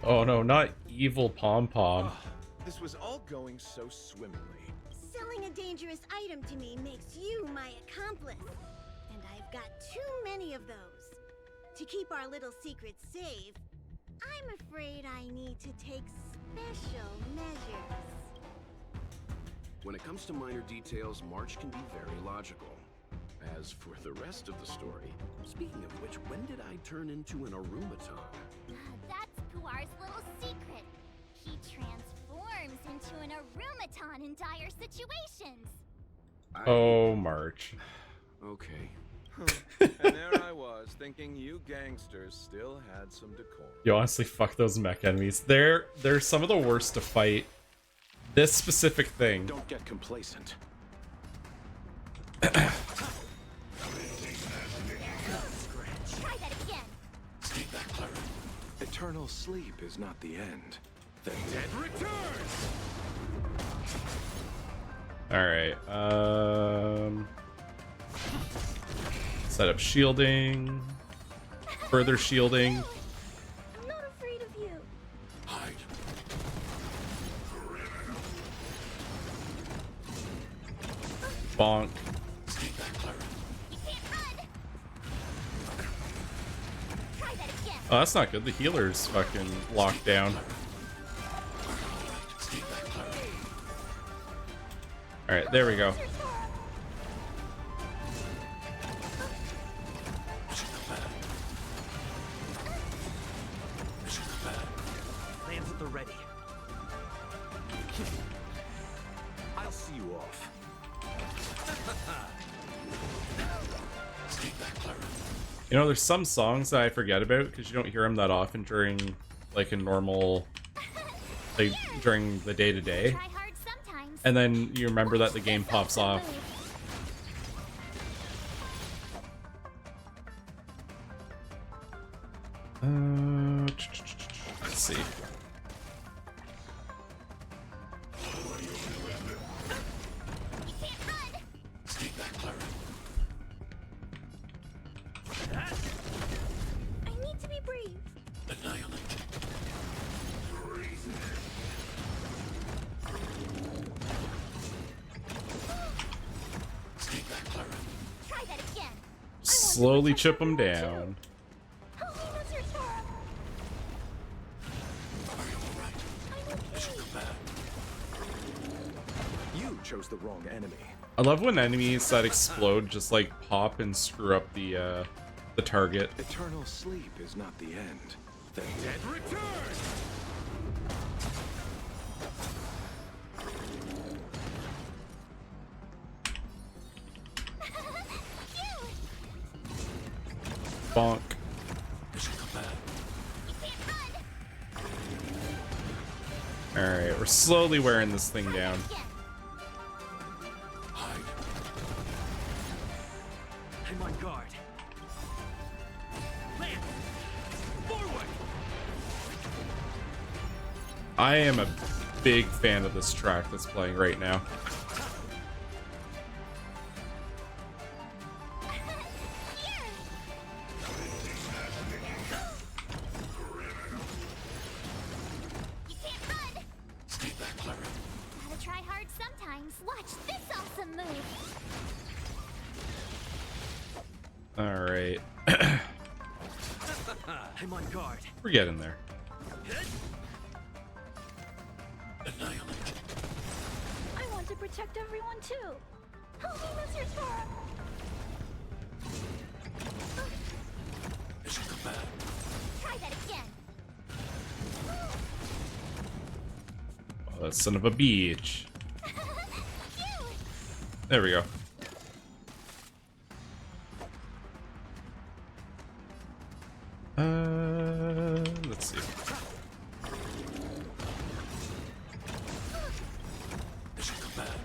Oh no, not evil pom-pom. This was all going so swimmingly. Selling a dangerous item to me makes you my accomplice. And I've got too many of those. To keep our little secret safe, I'm afraid I need to take special measures. When it comes to minor details, March can be very logical. As for the rest of the story, speaking of which, when did I turn into an Arumaton? That's Puar's little secret. He transforms into an Arumaton in dire situations. Oh, March. Okay. And there I was, thinking you gangsters still had some decorum. Yo, honestly, fuck those mech enemies. They're some of the worst to fight. This specific thing. Don't get complacent. Try that again. Stay back, Clara. Eternal sleep is not the end. The Dead returns! Alright, set up shielding. Further shielding. I'm not afraid of you. Hide. Bonk. Stay back, Clara. You can't run. Try that again. Oh, that's not good. The healer's fucking locked down. Stay back, Clara. Alright, there we go. Lands at the ready. I'll see you off. Stay back, Clara. You know, there's some songs that I forget about because you don't hear them that often during, like, a normal, like, during the day-to-day. Try hard sometimes. And then you remember that the game pops off. Let's see. Stay back, Clara. I need to be brave. Annihilate. Stay back, Clara. Try that again. Slowly chip them down. Help me, Mr. Sora. Are you alright? Mission command. You chose the wrong enemy. I love when enemies that explode just like pop and screw up the target. Eternal sleep is not the end. The Dead returns! Bonk. mission command. Alright, we're slowly wearing this thing down. Hide. I'm on guard. Land. Forward. I am a big fan of this track that's playing right now. Stay back, Clara. Gotta try hard sometimes. Watch this awesome move. Alright. I'm on guard. We're getting there. Annihilate. I want to protect everyone too. Help me, Mr. Sora. Mission command. Try that again. Oh, that son of a bitch. There we go. Let's see. Mission command.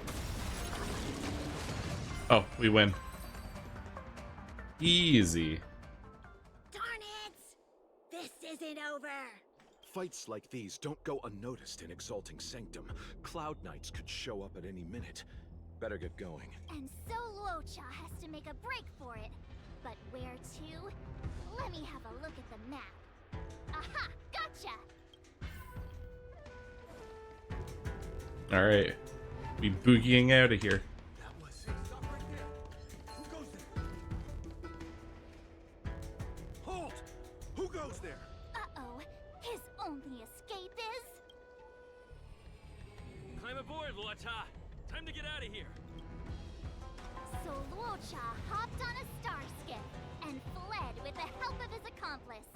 Oh, we win. Easy. Darn it! This isn't over! Fights like these don't go unnoticed in Exalting Sanctum. Cloud Knights could show up at any minute. Better get going. And so Luocha has to make a break for it. But where to? Let me have a look at the map. Aha! Gotcha! Alright. We boogieing out of here. That was it. Stop right there. Who goes there? Halt! Who goes there? Uh-oh. His only escape is... Climb aboard, Luocha. Time to get out of here. So Luocha hopped on a star skiff and fled with the help of his accomplice.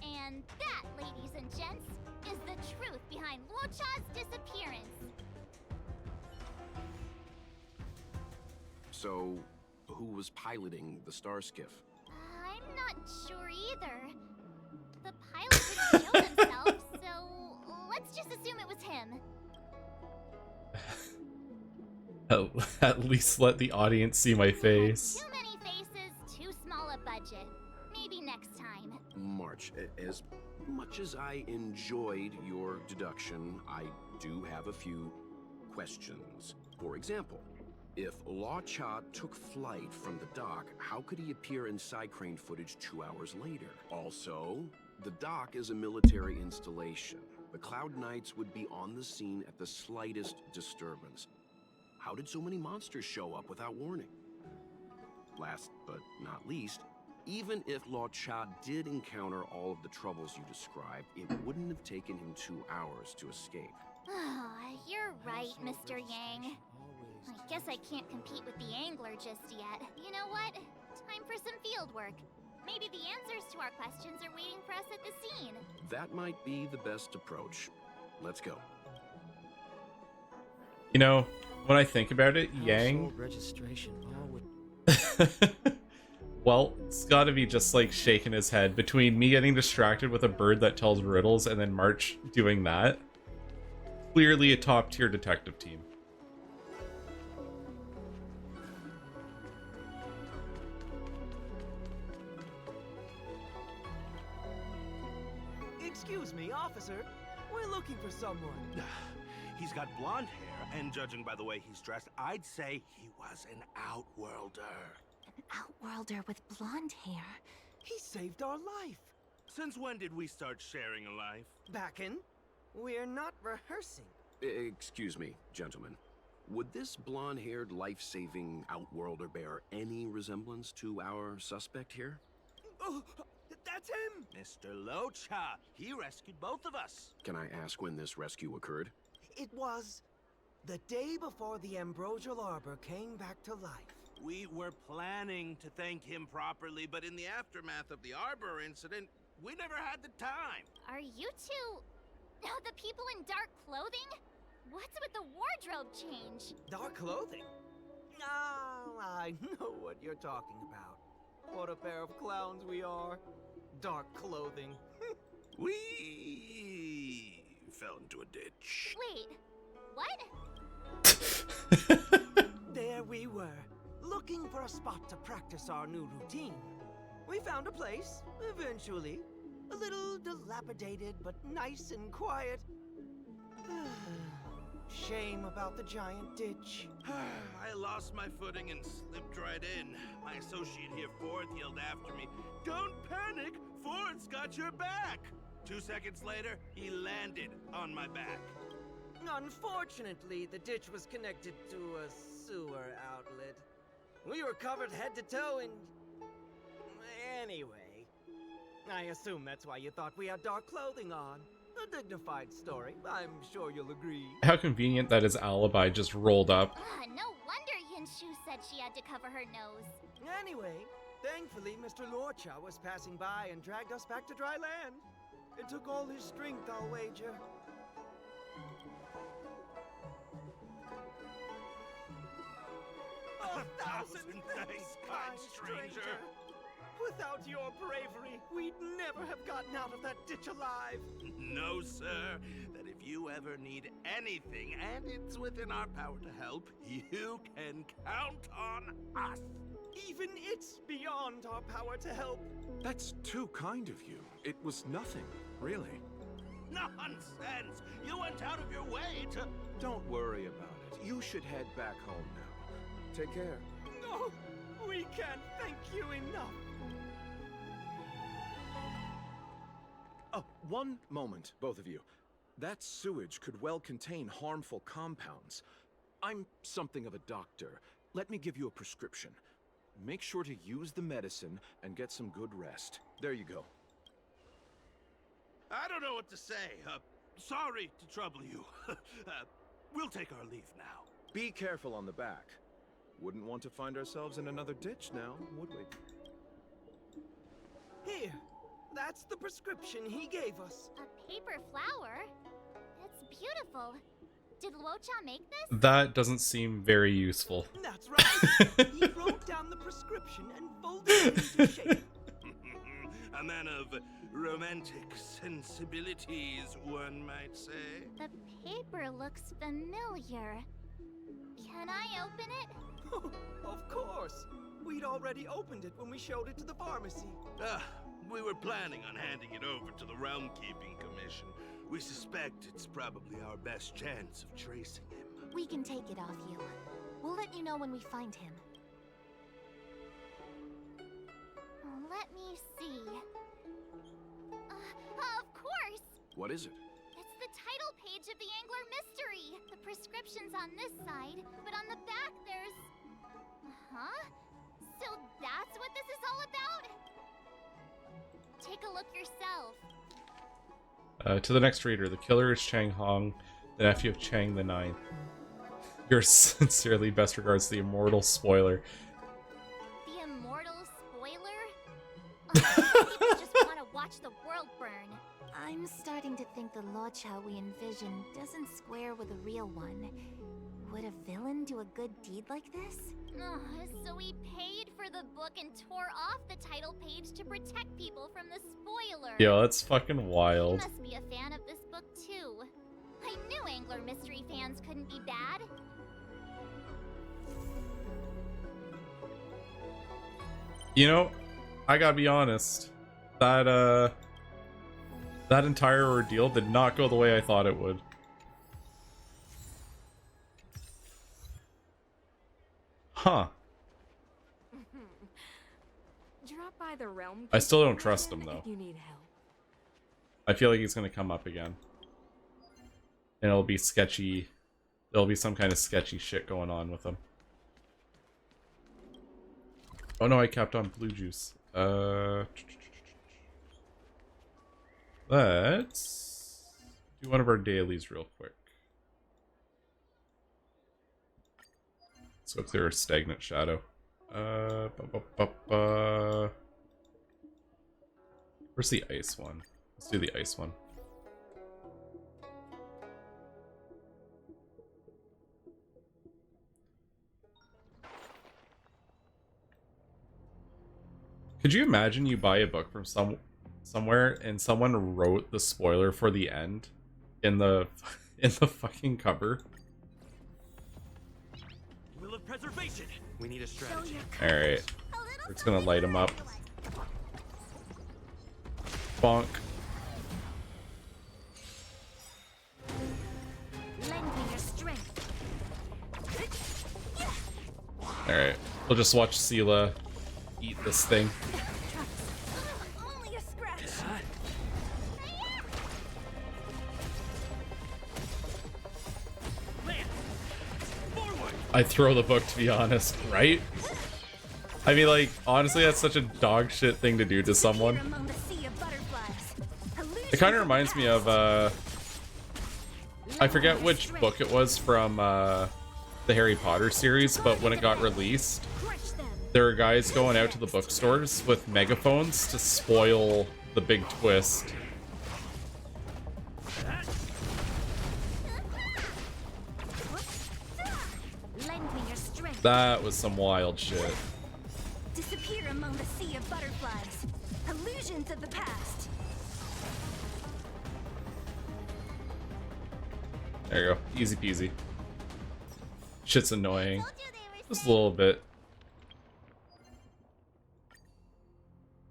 And that, ladies and gents, is the truth behind Luocha's disappearance. So, who was piloting the star skiff? I'm not sure either. The pilot didn't show himself, so let's just assume it was him. At least let the audience see my face. Too many faces, too small a budget. Maybe next time. March, as much as I enjoyed your deduction, I do have a few questions. For example, if Luocha took flight from the dock, how could he appear in side crane footage 2 hours later? Also, the dock is a military installation. The Cloud Knights would be on the scene at the slightest disturbance. How did so many monsters show up without warning? Last but not least, even if Luocha did encounter all of the troubles you described, it wouldn't have taken him 2 hours to escape. You're right, Mr. Yang. I guess I can't compete with the angler just yet. You know what? Time for some field work. Maybe the answers to our questions are waiting for us at the scene. That might be the best approach. Let's go. You know, when I think about it, Yang... Household registration always... Well, it's gotta be just like shaking his head between me getting distracted with a bird that tells riddles and then March doing that. Clearly a top tier detective team. Excuse me, officer. We're looking for someone. He's got blonde hair, and judging by the way he's dressed, I'd say he was an outworlder. An outworlder with blonde hair. He saved our life. Since when did we start sharing a life? Backin', we're not rehearsing. Excuse me, gentlemen. Would this blonde-haired, life-saving outworlder bear any resemblance to our suspect here? Oh, that's him! Mr. Luocha. He rescued both of us. Can I ask when this rescue occurred? It was the day before the ambrosial arbor came back to life. We were planning to thank him properly, but in the aftermath of the arbor incident, we never had the time. Are you two... the people in dark clothing? What's with the wardrobe change? Dark clothing? Oh, I know what you're talking about. What a pair of clowns we are. Dark clothing. We fell into a ditch. Wait, what? There we were, looking for a spot to practice our new routine. We found a place, eventually. A little dilapidated, but nice and quiet. Shame about the giant ditch. I lost my footing and slipped right in. My associate here, Ford, yelled after me, "Don't panic! Ford's got your back!" 2 seconds later, he landed on my back. Unfortunately, the ditch was connected to a sewer outlet. We were covered head to toe in... Anyway, I assume that's why you thought we had dark clothing on. A dignified story, I'm sure you'll agree. How convenient that his alibi just rolled up. No wonder Yinshu said she had to cover her nose. Anyway, thankfully Mr. Luocha was passing by and dragged us back to dry land. It took all his strength, I'll wager. A thousand thanks, kind stranger. Without your bravery, we'd never have gotten out of that ditch alive. No, sir. That if you you ever need anything, and it's within our power to help, you can count on us. Even it's beyond our power to help. That's too kind of you. It was nothing, really. Nonsense! You went out of your way to... Don't worry about it. You should head back home now. Take care. No, we can't thank you enough. Oh, one moment, both of you. That sewage could well contain harmful compounds. I'm something of a doctor. Let me give you a prescription. Make sure to use the medicine and get some good rest. There you go. I don't know what to say. Sorry to trouble you. We'll take our leave now. Be careful on the back. Wouldn't want to find ourselves in another ditch now, would we? Here, that's the prescription he gave us. A paper flower? It's beautiful. Did Luocha make this? That doesn't seem very useful. That's right. He wrote down the prescription and folded it into shape. A man of romantic sensibilities, one might say. The paper looks familiar. Can I open it? Of course. We'd already opened it when we showed it to the pharmacy. We were planning on handing it over to the Realm Keeping Commission. We suspect it's probably our best chance of tracing him. We can take it off you. We'll let you know when we find him. Let me see. Of course! What is it? It's the title page of the Angler Mystery! The prescription's on this side, but on the back there's... Huh? So that's what this is all about? Take a look yourself. To the next reader, the killer is Chang Hong, the nephew of Chang the Ninth. Yours sincerely, best regards, the immortal spoiler. The immortal spoiler? People just want to watch the world burn. I'm starting to think the Luocha we envision doesn't square with a real one. Would a villain do a good deed like this? So he paid for the book and tore off the title page to protect people from the spoiler. Yo, that's fucking wild. He must be a fan of this book too. I knew Angler Mystery fans couldn't be bad. You know, I gotta be honest. That entire ordeal did not go the way I thought it would. Huh. Drop by the realm. I still don't trust him though. If you need help. I feel like he's gonna come up again. And it'll be sketchy. There'll be some kind of sketchy shit going on with him. Oh no, I capped on blue juice. Let's do one of our dailies real quick. Let's go clear a stagnant shadow. Where's the ice one? Let's do the ice one. Could you imagine you buy a book from somewhere and someone wrote the spoiler for the end in the fucking cover? Will of preservation. We need a strategy. All right, we're just gonna light him up. Bonk. Lend me your strength. All right, we'll just watch Sela eat this thing. Only a scratch. I throw the book, to be honest, right? I mean, like, honestly, that's such a dog shit thing to do to someone. It kind of reminds me of, I forget which book it was from, the Harry Potter series, but when it got released, there were guys going out to the bookstores with megaphones to spoil the big twist. Lend me your strength. That was some wild shit. Disappear among the sea of butterflies. Illusions of the past. There you go. Easy peasy. Shit's annoying. Just a little bit.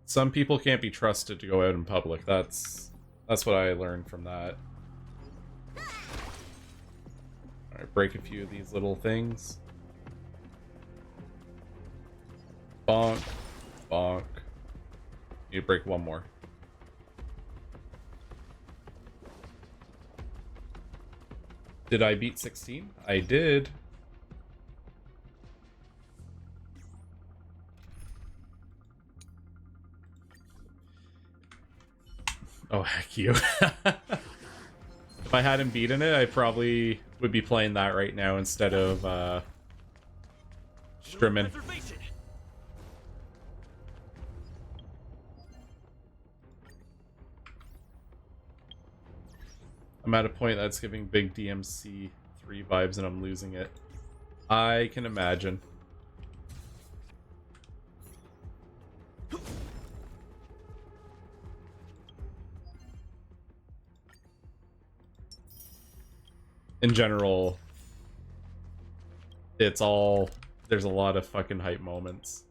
Some people can't be trusted to go out in public. That's what I learned from that. Alright, break a few of these little things. Bonk. Bonk. Need to break one more. Did I beat 16? I did. Oh, heck you. If I hadn't beaten it, I probably would be playing that right now instead of streaming. I'm at a point that's giving big DMC 3 vibes and I'm losing it. I can imagine. In general, it's all... there's a lot of fucking hype moments.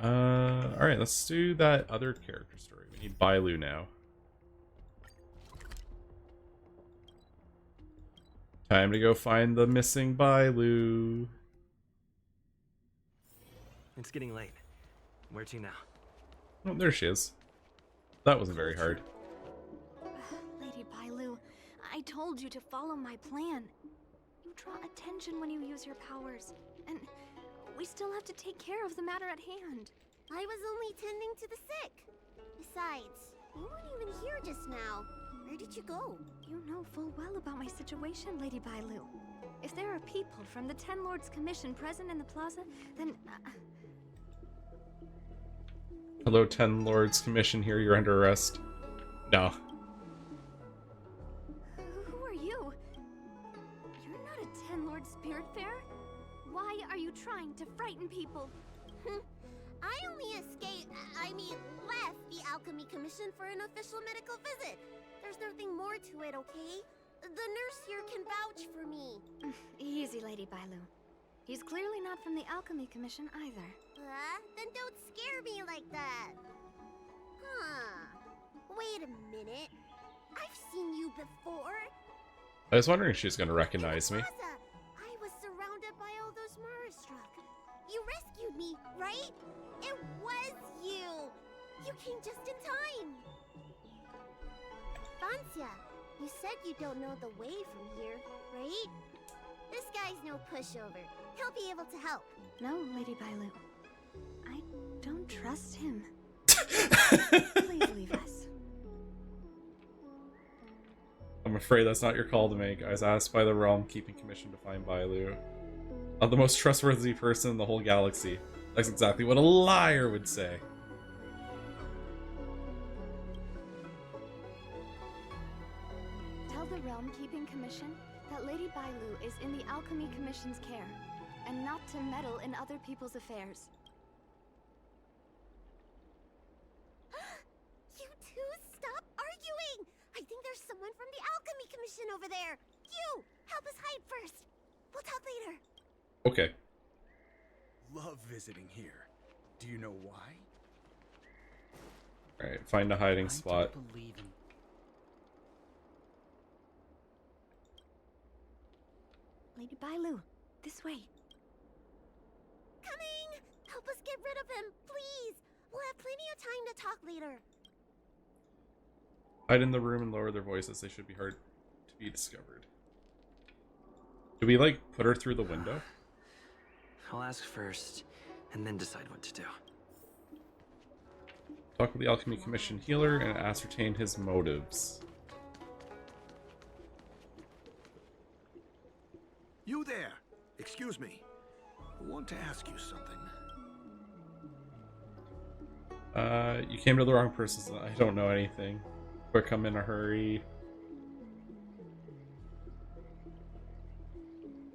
Alright, let's do that other character story. We need Bailu now. Time to go find the missing Bailu. It's getting late. Where to now? Oh, there she is. That wasn't very hard. Lady Bailu, I told you to follow my plan. You draw attention when you use your powers, and we still have to take care of the matter at hand. I was only tending to the sick. Besides, you weren't even here just now. Where did you go? You know full well about my situation, Lady Bailu. If there are people from the Ten Lords Commission present in the plaza, then... Hello, Ten Lords Commission here. You're under arrest. No. Who are you? You're not a Ten Lord Spirit Fair. Why are you trying to frighten people? I only left the Alchemy Commission for an official medical visit. There's nothing more to it, okay? The nurse here can vouch for me. Easy, Lady Bailu. He's clearly not from the Alchemy Commission either. Then don't scare me like that. Wait a minute. I've seen you before. I was wondering if she was going to recognize me. I was surrounded by all those Mara struck. You rescued me, right? It was you. You came just in time. Vancia, you said you don't know the way from here, right? This guy's no pushover. He'll be able to help. No, Lady Bailu. I don't trust him. Please leave us. I'm afraid that's not your call to make. I was asked by the Realm Keeping Commission to find Bailu. Not the most trustworthy person in the whole galaxy. That's exactly what a liar would say. Tell the Realm Keeping Commission that Lady Bailu is in the Alchemy Commission's care, and not to meddle in other people's affairs. You two, stop arguing! I think there's someone from the Alchemy Commission over there! You! Help us hide first! We'll talk later. Okay. Love visiting here. Do you know why? Alright, find a hiding spot. Lady Bailu, this way. Coming! Help us get rid of him, please! We'll have plenty of time to talk later. Hide in the room and lower their voices. They should be hard to be discovered. Do we, like, put her through the window? I'll ask first, and then decide what to do. Talk with the Alchemy Commission healer and ascertain his motives. You there! Excuse me. I want to ask you something. You came to the wrong person. I don't know anything. Quick, I'm in a hurry.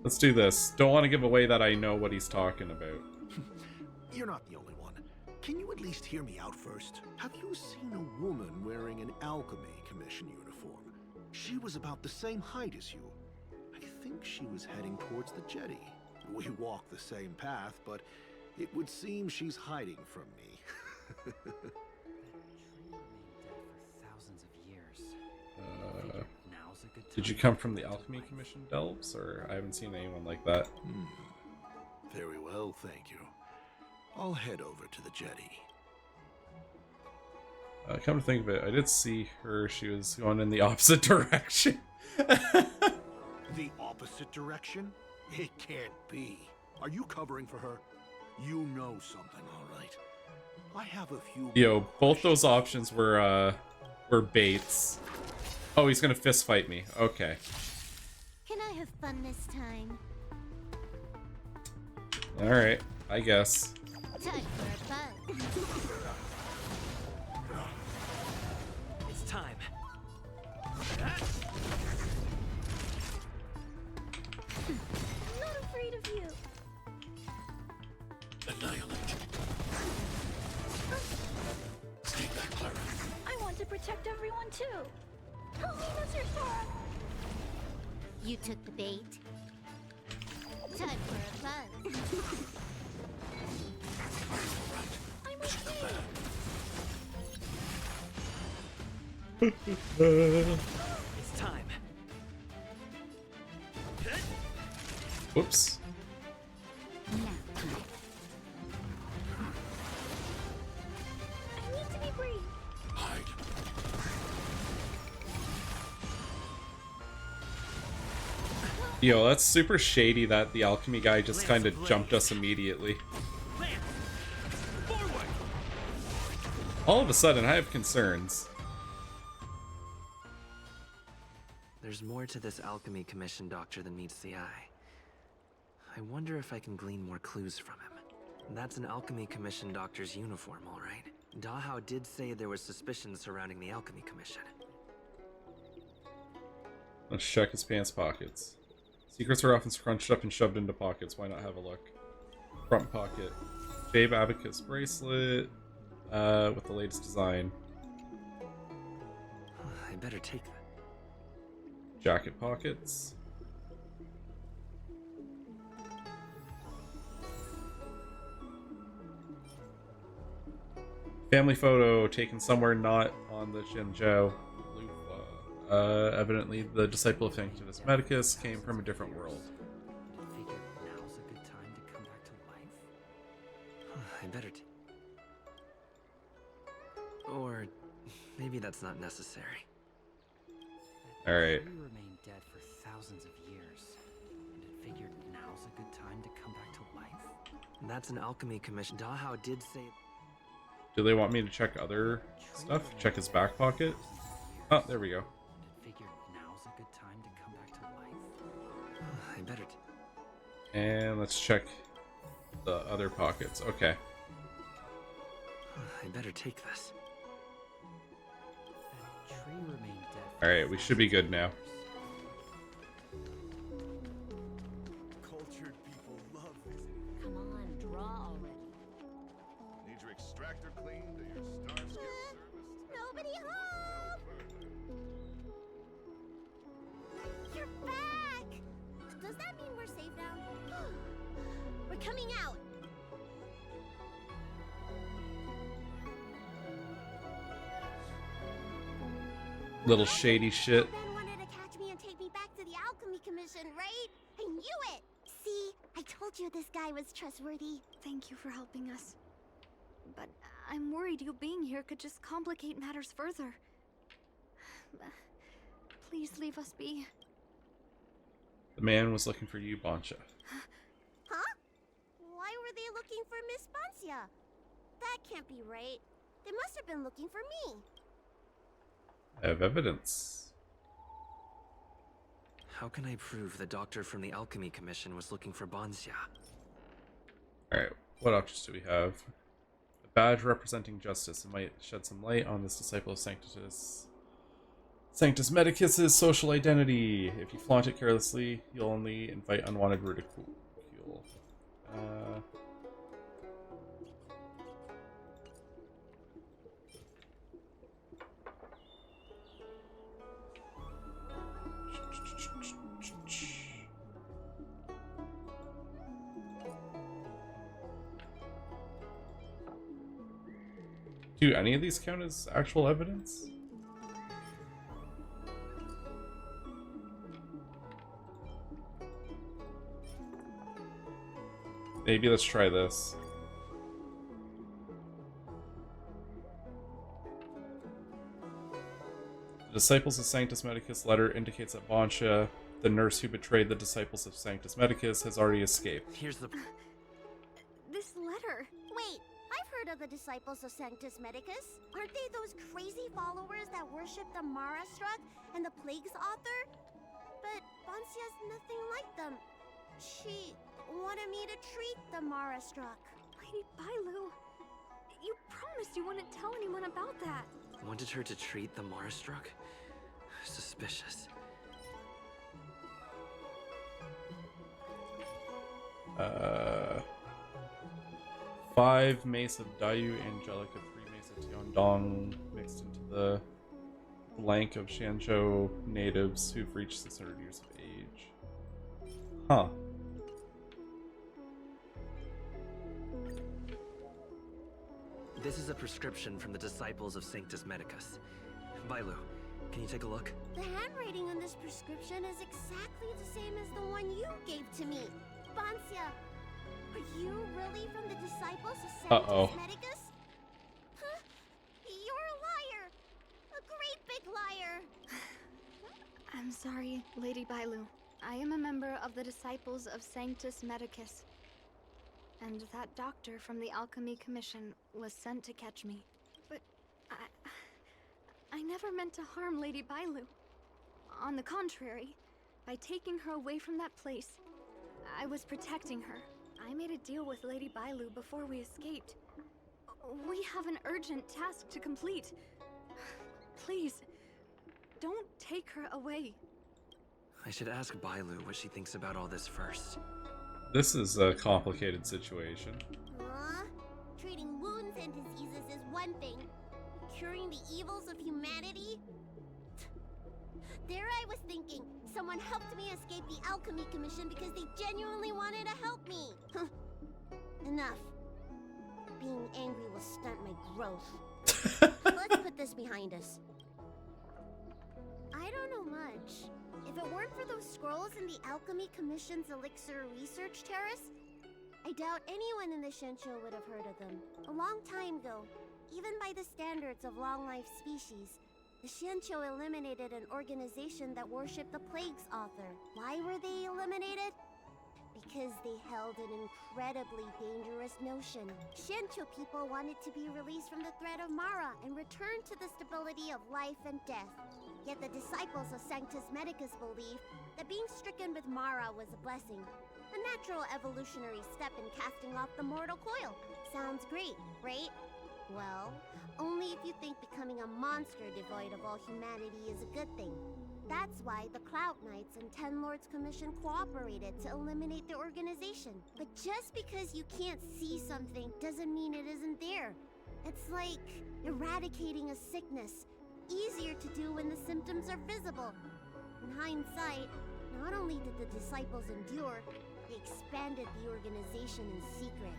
Let's do this. Don't want to give away that I know what he's talking about. You're not the only one. Can you at least hear me out first? Have you seen a woman wearing an Alchemy Commission uniform? She was about the same height as you. I think she was heading towards the jetty. We walk the same path, but it would seem she's hiding from me. That tree remained dead for thousands of years. Now's a good time. Did you come from the Alchemy Commission delves, or I haven't seen anyone like that? Very well, thank you. I'll head over to the jetty. Come to think of it, I did see her. She was going in the opposite direction. The opposite direction? It can't be. Are you covering for her? You know something, all right. I have a few... Yo, both those options were baits. Oh, he's gonna fist fight me. Okay. Can I have fun this time? Alright, I guess. Time for a buzz. It's time. I'm not afraid of you. Annihilate. Stay back, Clara. I want to protect everyone too. Help me, Mr. Sora. You took the bait. Time for a buzz. I'm okay. It's time. Whoops. Now time. I need to be brave. Hide. Yo, that's super shady that the alchemy guy just kind of jumped us immediately. All of a sudden, I have concerns. There's more to this alchemy commission doctor than meets the eye. I wonder if I can glean more clues from him. That's an alchemy commission doctor's uniform, all right. Dahao did say there was suspicion surrounding the alchemy commission. Let's check his pants pockets. Secrets are often scrunched up and shoved into pockets. Why not have a look? Front pocket. Babe Abacus bracelet with the latest design. I better take that. Jacket pockets. Family photo taken somewhere not on the Jinzhou. Evidently, the disciple of Sanctus Medicus came from a different world. I figure now's a good time to come back to life. I better or maybe that's not necessary. Alright. Tree remained dead for thousands of years, and it figured now's a good time to come back to life. That's an alchemy commission. Dahao did say. Do they want me to check other stuff? Check his back pocket? Oh, there we go. Figured now's a good time to come back to life. I better And let's check the other pockets. Okay. I better take this. That tree remained dead. Alright, we should be good now. Cultured people love visiting. Come on, draw already. Need your extractor cleaned or your star skill serviced? Nobody home! You're back! Does that mean we're safe now? We're coming out! Little shady shit. Ben wanted to catch me and take me back to the Alchemy Commission, right? I knew it! See, I told you this guy was trustworthy. Thank you for helping us. But I'm worried you being here could just complicate matters further. Please leave us be. The man was looking for you, Boncha. Huh? Why were they looking for Miss Bancia? That can't be right. They must have been looking for me. I have evidence. How can I prove the doctor from the Alchemy Commission was looking for Banxia? Alright, what options do we have? A badge representing justice. It might shed some light on this disciple of Sanctus Medicus' social identity. If you flaunt it carelessly, you'll only invite unwanted ridicule. Do any of these count as actual evidence? Maybe let's try this. The Disciples of Sanctus Medicus letter indicates that Bonsha, the nurse who betrayed the Disciples of Sanctus Medicus, has already escaped. Here's the... This letter. Wait, I've heard of the Disciples of Sanctus Medicus. Aren't they those crazy followers that worship the Mara Struck and the Plague's author? But Bonsia's nothing like them. She wanted me to treat the Mara Struck. Lady Bailu, you promised you wouldn't tell anyone about that. Wanted her to treat the Marastruck? Suspicious. 5 mace of Dayu Angelica, 3 mace of Tiandong mixed into the blank of Shanzhou natives who've reached 600 years of age. Huh. This is a prescription from the Disciples of Sanctus Medicus. Bailu, can you take a look? The handwriting on this prescription is exactly the same as the one you gave to me. Bonsia, are you really from the Disciples of Sanctus Medicus? Huh? You're a liar! A great big liar! I'm sorry, Lady Bailu. I am a member of the Disciples of Sanctus Medicus. And that doctor from the Alchemy Commission was sent to catch me. But I never meant to harm Lady Bailu. On the contrary, by taking her away from that place, I was protecting her. I made a deal with Lady Bailu before we escaped. We have an urgent task to complete. Please, don't take her away. I should ask Bailu what she thinks about all this first. This is a complicated situation. Treating wounds and diseases is one thing. Curing the evils of humanity? There I was thinking, someone helped me escape the Alchemy Commission because they genuinely wanted to help me. Enough. Being angry will stunt my growth. Let's put this behind us. I don't know much. If it weren't for those scrolls in the Alchemy Commission's Elixir Research Terrace, I doubt anyone in the Shenshou would have heard of them. A long time ago, even by the standards of long-life species, the Shenshou eliminated an organization that worshipped the Plague's author. Why were they eliminated? Because they held an incredibly dangerous notion. Shenshou people wanted to be released from the threat of Mara and return to the stability of life and death. Yet the Disciples of Sanctus Medicus believed that being stricken with Mara was a blessing. A natural evolutionary step in casting off the mortal coil. Sounds great, right? Well, only if you think becoming a monster devoid of all humanity is a good thing. That's why the Cloud Knights and Ten Lords Commission cooperated to eliminate the organization. But just because you can't see something doesn't mean it isn't there. It's like eradicating a sickness. Easier to do when the symptoms are visible. In hindsight, not only did the disciples endure, they expanded the organization in secret.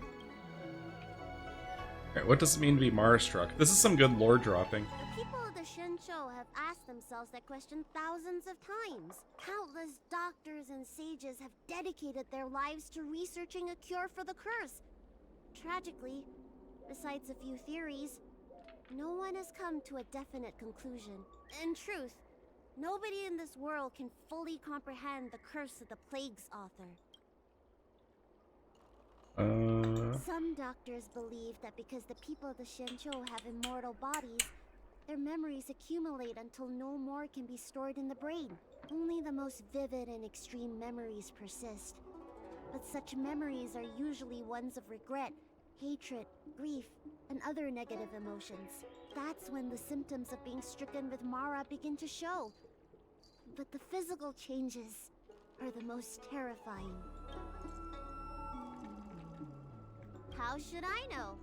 Alright, what does it mean to be Mara-struck? This is some good lore dropping. The people of the Shenshou have asked themselves that question thousands of times. Countless doctors and sages have dedicated their lives to researching a cure for the curse. Tragically, besides a few theories, no one has come to a definite conclusion. In truth, nobody in this world can fully comprehend the curse of the Plague's author. Some doctors believe that because the people of the Shenshou have immortal bodies, their memories accumulate until no more can be stored in the brain. Only the most vivid and extreme memories persist. But such memories are usually ones of regret, hatred, grief, and other negative emotions. That's when the symptoms of being stricken with Mara begin to show. But the physical changes are the most terrifying. How should I know?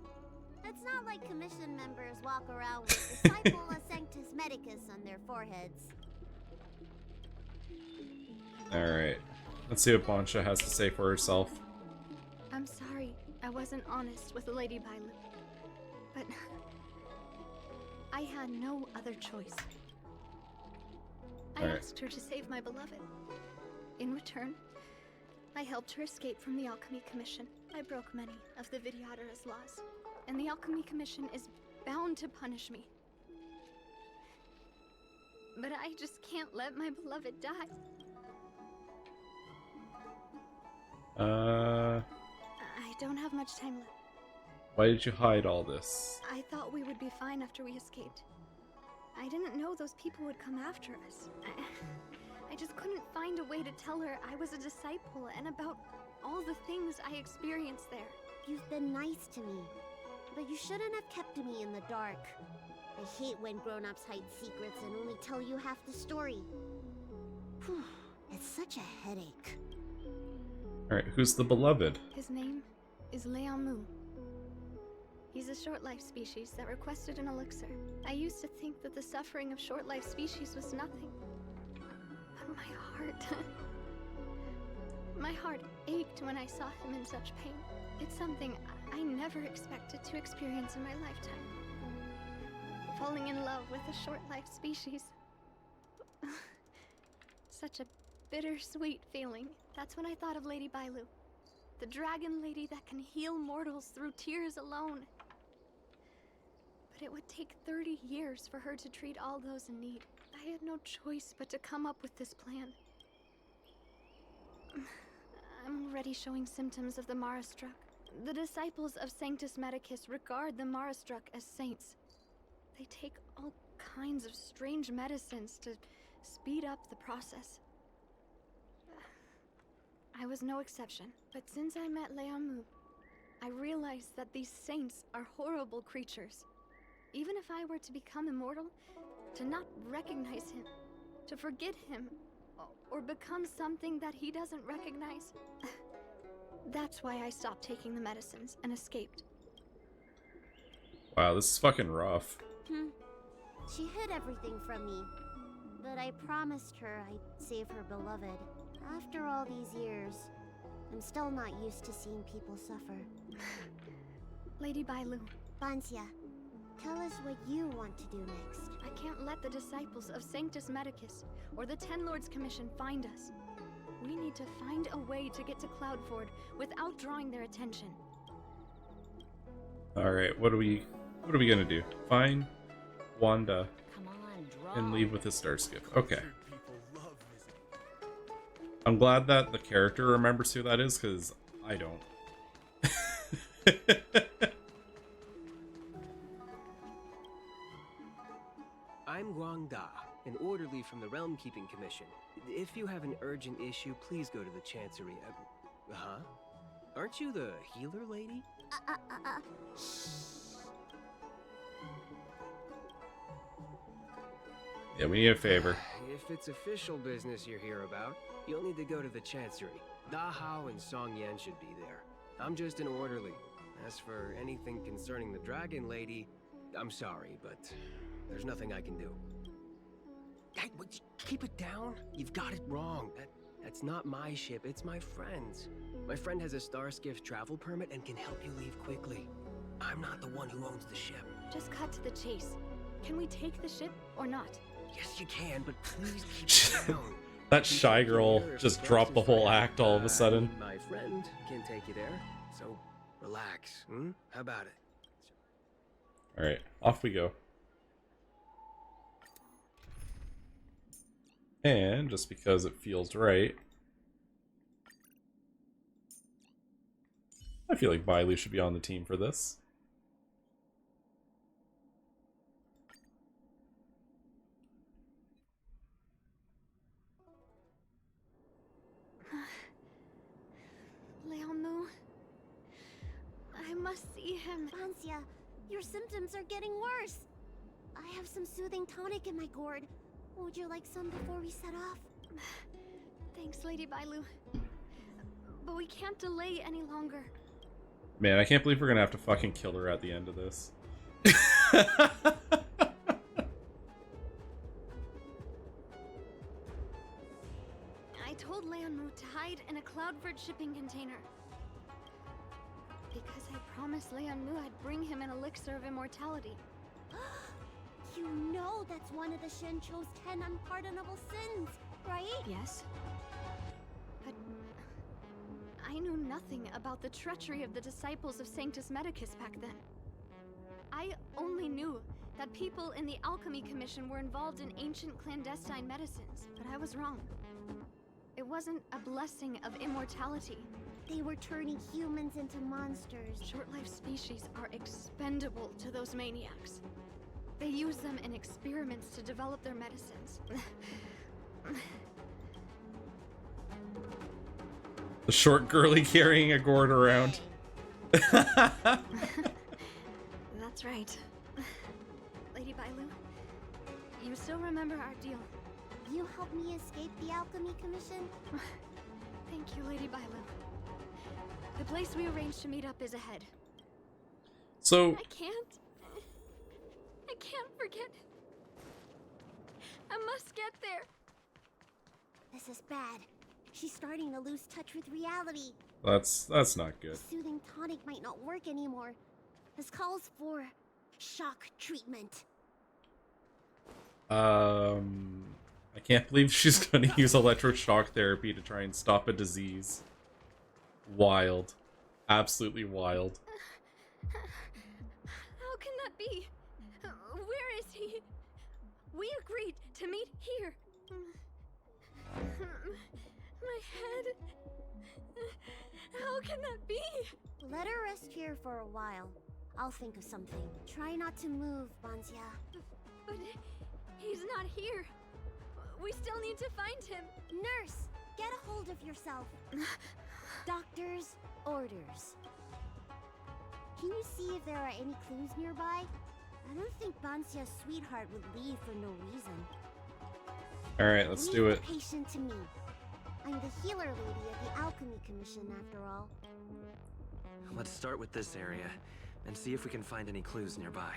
It's not like commission members walk around with Disciple of Sanctus Medicus on their foreheads. Alright. Let's see what Bonsha has to say for herself. I'm sorry I wasn't honest with Lady Bailu. But I had no other choice. I asked her to save my beloved. In return, I helped her escape from the Alchemy Commission. I broke many of the Vidyadhara's laws, and the Alchemy Commission is bound to punish me. But I just can't let my beloved die. I don't have much time left. Why did you hide all this? I thought we would be fine after we escaped. I didn't know those people would come after us. I just couldn't find a way to tell her I was a disciple and about all the things I experienced there. You've been nice to me, but you shouldn't have kept me in the dark. I hate when grown-ups hide secrets and only tell you half the story. Whew, it's such a headache. Alright, who's the beloved? His name is Leamu. He's a short-life species that requested an elixir. I used to think that the suffering of short-life species was nothing. But my heart ached when I saw him in such pain. It's something I never expected to experience in my lifetime. Falling in love with a short-life species. Such a bittersweet feeling. That's when I thought of Lady Bailu. The dragon lady that can heal mortals through tears alone. But it would take 30 years for her to treat all those in need. I had no choice but to come up with this plan. I'm already showing symptoms of the Marastruck. The disciples of Sanctus Medicus regard the Marastruck as saints. They take all kinds of strange medicines to speed up the process. I was no exception, but since I met Leamu, I realized that these saints are horrible creatures. Even if I were to become immortal, to not recognize him, to forget him, or become something that he doesn't recognize. That's why I stopped taking the medicines and escaped. Wow, this is fucking rough. She hid everything from me, but I promised her I'd save her beloved. After all these years, I'm still not used to seeing people suffer. Lady Bailu. Bansia, tell us what you want to do next. I can't let the disciples of Sanctus Medicus or the Ten Lords Commission find us. We need to find a way to get to Cloudford without drawing their attention. Alright, what are we gonna do? Find Wanda and leave with his star skiff. Okay. I'm glad that the character remembers who that is, because I don't. I'm Guang Da, an orderly from the Realm Keeping Commission. If you have an urgent issue, please go to the Chancery. Huh? Aren't you the healer lady? Yeah, we need a favor. If it's official business you're here about, you'll need to go to the Chancery. Da Hao and Song Yan should be there. I'm just an orderly. As for anything concerning the Dragon Lady, I'm sorry, but there's nothing I can do. Hey, keep it down. You've got it wrong. That's not my ship, it's my friend's. My friend has a Starskiff travel permit and can help you leave quickly. I'm not the one who owns the ship. Just cut to the chase. Can we take the ship or not? Yes, you can, but please keep it down. That shy girl just dropped the whole act all of a sudden. My friend can take you there, so relax. How about it? Alright, off we go. And just because it feels right, I feel like Bailu should be on the team for this. Leamu, I must see him. Bansia, your symptoms are getting worse. I have some soothing tonic in my gourd. Would you like some before we set off? Thanks, Lady Bailu. But we can't delay any longer. Man, I can't believe we're gonna have to fucking kill her at the end of this. I told Leamu to hide in a Cloudford shipping container. Because I promised Leamu I'd bring him an elixir of immortality. You know that's one of the Shincho's 10 unpardonable sins, right? Yes. But I knew nothing about the treachery of the disciples of Sanctus Medicus back then. I only knew that people in the Alchemy Commission were involved in ancient clandestine medicines, but I was wrong. It wasn't a blessing of immortality. They were turning humans into monsters. Short-lived species are expendable to those maniacs. They use them in experiments to develop their medicines. The short girly carrying a gourd around. That's right. Lady Bailu, you still remember our deal? You helped me escape the Alchemy Commission? Thank you, Lady Bailu. The place we arranged to meet up is ahead. So I can't forget. I must get there. This is bad. She's starting to lose touch with reality. that's not good. The soothing tonic might not work anymore. This calls for shock treatment. I can't believe she's gonna use electroshock therapy to try and stop a disease. Wild. Absolutely wild. How can that be? Where is he? We agreed to meet here. My head. How can that be? Let her rest here for a while. I'll think of something. Try not to move, Banzia. But he's not here. We still need to find him. Nurse, get a hold of yourself. Doctor's orders. Can you see if there are any clues nearby? I don't think Banzia's sweetheart would leave for no reason. Alright, let's do it. Leave the patient to me. I'm the healer lady of the Alchemy Commission, after all. Let's start with this area and see if we can find any clues nearby.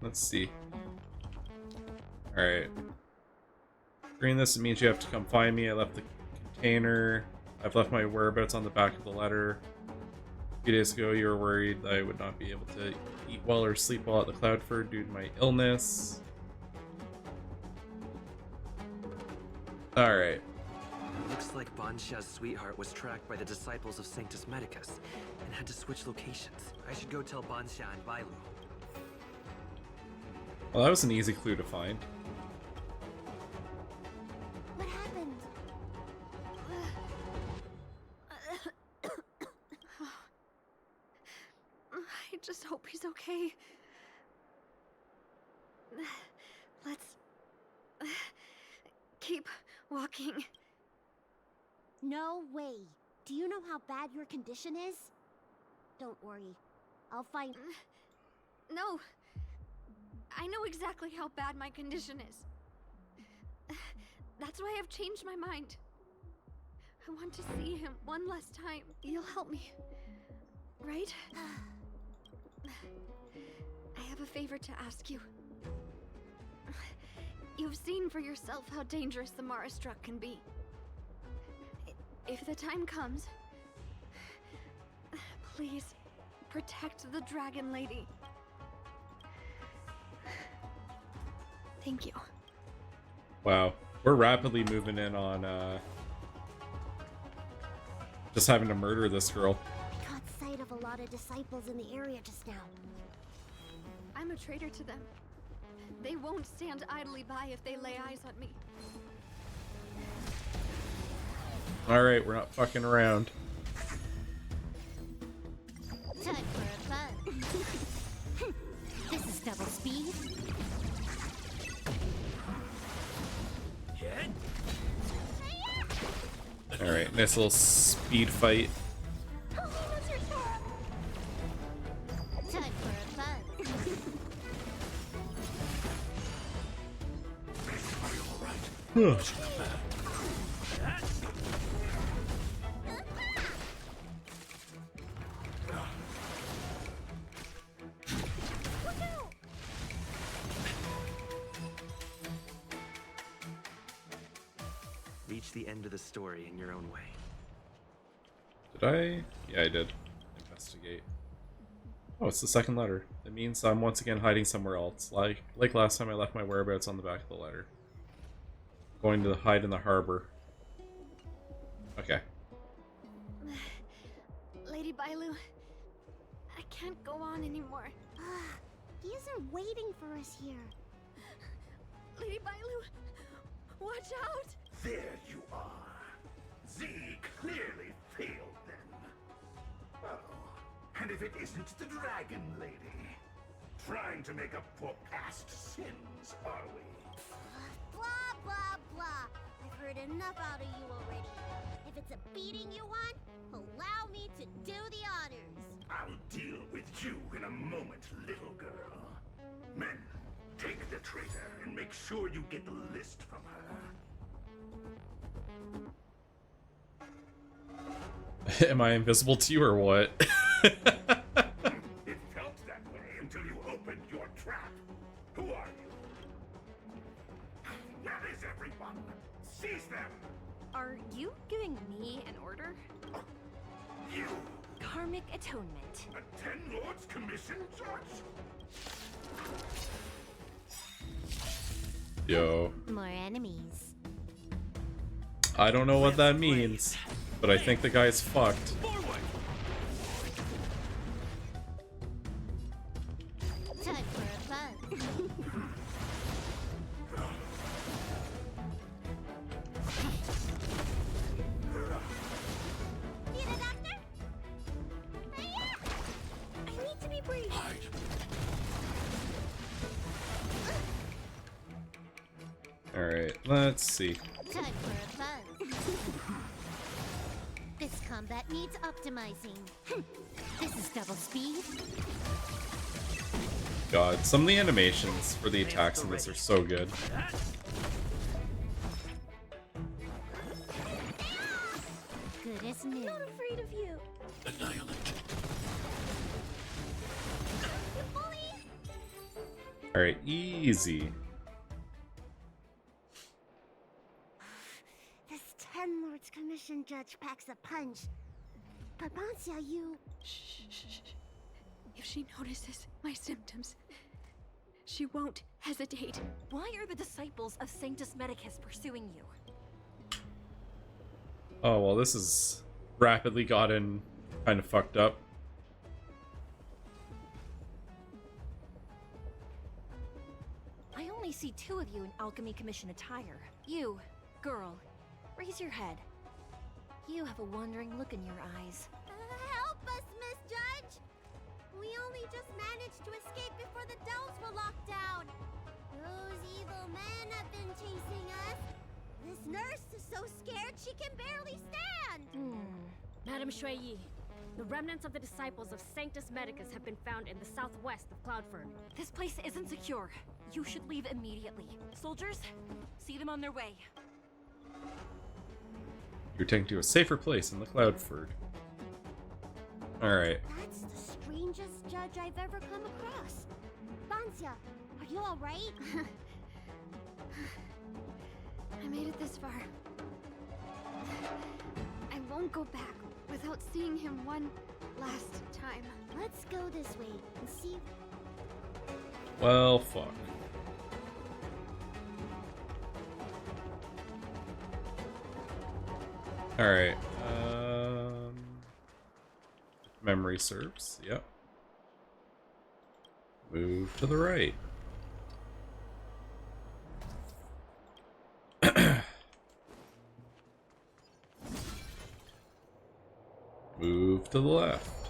Let's see. Alright. Green this, it means you have to come find me. I left the container. I've left my whereabouts on the back of the letter. A few days ago, you were worried that I would not be able to eat well or sleep well at the Cloudford due to my illness. Alright. Looks like Banxia's sweetheart was tracked by the disciples of Sanctus Medicus and had to switch locations. I should go tell Banxia and Bailu. Well, that was an easy clue to find. What happened? I just hope he's okay. Let's keep walking. No way. Do you know how bad your condition is? Don't worry. I'll find... No. I know exactly how bad my condition is. That's why I've changed my mind. I want to see him one last time. You'll help me, right? I have a favor to ask you. You've seen for yourself how dangerous the Mara struck can be. If the time comes, please protect the Dragon Lady. Thank you. Wow. We're rapidly moving in on, just having to murder this girl. I caught sight of a lot of disciples in the area just now. I'm a traitor to them. They won't stand idly by if they lay eyes on me. Alright, we're not fucking around. Time for a fun. This is double speed. Alright, nice little speed fight. Time for a fun. Reach the end of the story in your own way. Did I? Yeah, I did. Investigate. Oh, it's the second letter. It means I'm once again hiding somewhere else. Like last time I left my whereabouts on the back of the letter. Going to hide in the harbor. Okay. Lady Bailu, I can't go on anymore. He isn't waiting for us here. Lady Bailu, watch out! There you are. Z clearly failed them. Oh, and if it isn't the Dragon Lady, trying to make up for past sins, are we? Blah, blah, blah. I've heard enough out of you already. If it's a beating you want, allow me to do the honors. I'll deal with you in a moment, little girl. Men, take the traitor and make sure you get the list from her. Am I invisible to you or what? It felt that way until you opened your trap. Who are you? Where is everyone? Seize them! Are you giving me an order? You! Karmic atonement. A Ten Lords Commission judge? Yo. More enemies. I don't know what that means, but I think the guy's fucked. Time for a buzz. Need a doctor? Hiya! I need to be brief. Alright, let's see. Time for a buzz. This combat needs optimizing. This is double speed. God, some of the animations for the attacks in this are so good. Good as new. Not afraid of you. Alright, easy. This Ten Lords Commission judge packs a punch. But Bancia, you... Shh. If she notices my symptoms, she won't hesitate. Why are the disciples of Sanctus Medicus pursuing you? Oh, well, this has rapidly gotten kind of fucked up. I only see two of you in Alchemy Commission attire. You, girl, raise your head. You have a wandering look in your eyes. Help us, Miss Judge! We only just managed to escape before the dells were locked down. Those evil men have been chasing us. This nurse is so scared she can barely stand. Madam Shui, the remnants of the disciples of Sanctus Medicus have been found in the southwest of Cloudfern. This place isn't secure. You should leave immediately. Soldiers, see them on their way. You're taken to a safer place in the Cloudford. Alright. That's the strangest judge I've ever come across. Bancia, are you alright? I made it this far. I won't go back without seeing him one last time. Let's go this way and see. Well, fuck. Alright, memory serves, yep. Move to the right. Move to the left.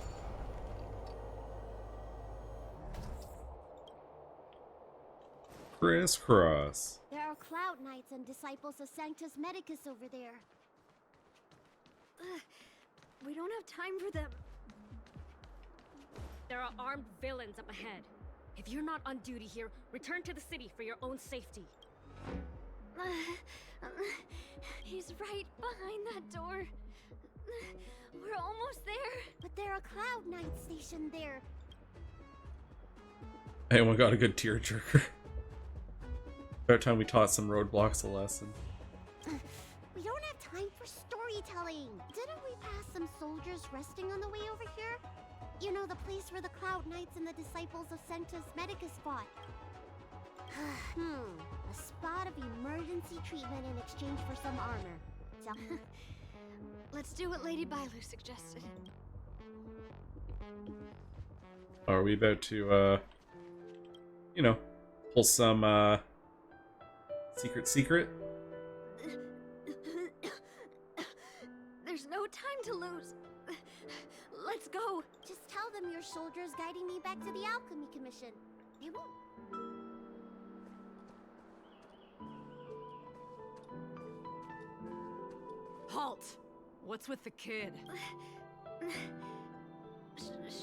Crisscross. There are Cloud Knights and disciples of Sanctus Medicus over there. We don't have time for them. There are armed villains up ahead. If you're not on duty here, return to the city for your own safety. He's right behind that door. We're almost there. But there are Cloud Knights stationed there. Anyone got a good tearjerker? About time we taught some roadblocks a lesson. We don't have time for storytelling. Didn't we pass some soldiers resting on the way over here? You know, the place where the Cloud Knights and the Disciples of Sanctus Medicus fought. A spot of emergency treatment in exchange for some armor. So Let's do what Lady Bailu suggested. Are we about to, you know, pull some, secret? There's no time to lose. Let's go. Just tell them your soldiers guiding me back to the Alchemy Commission. They won't. Halt! What's with the kid?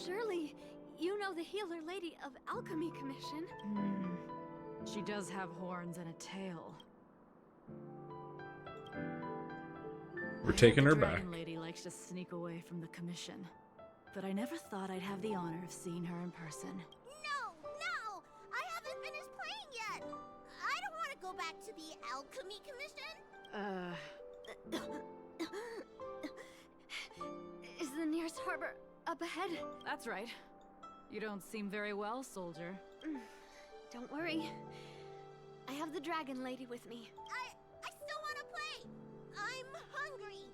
Surely, you know the healer lady of Alchemy Commission. She does have horns and a tail. We're taking her The back. Dragon Lady likes to sneak away from the commission, but I never thought I'd have the honor of seeing her in person. No! I haven't finished playing yet! I don't want to go back to the Alchemy Commission! Is the nearest harbor up ahead? That's right. You don't seem very well, soldier. Don't worry. I have the Dragon Lady with me. I still want to play! I'm hungry!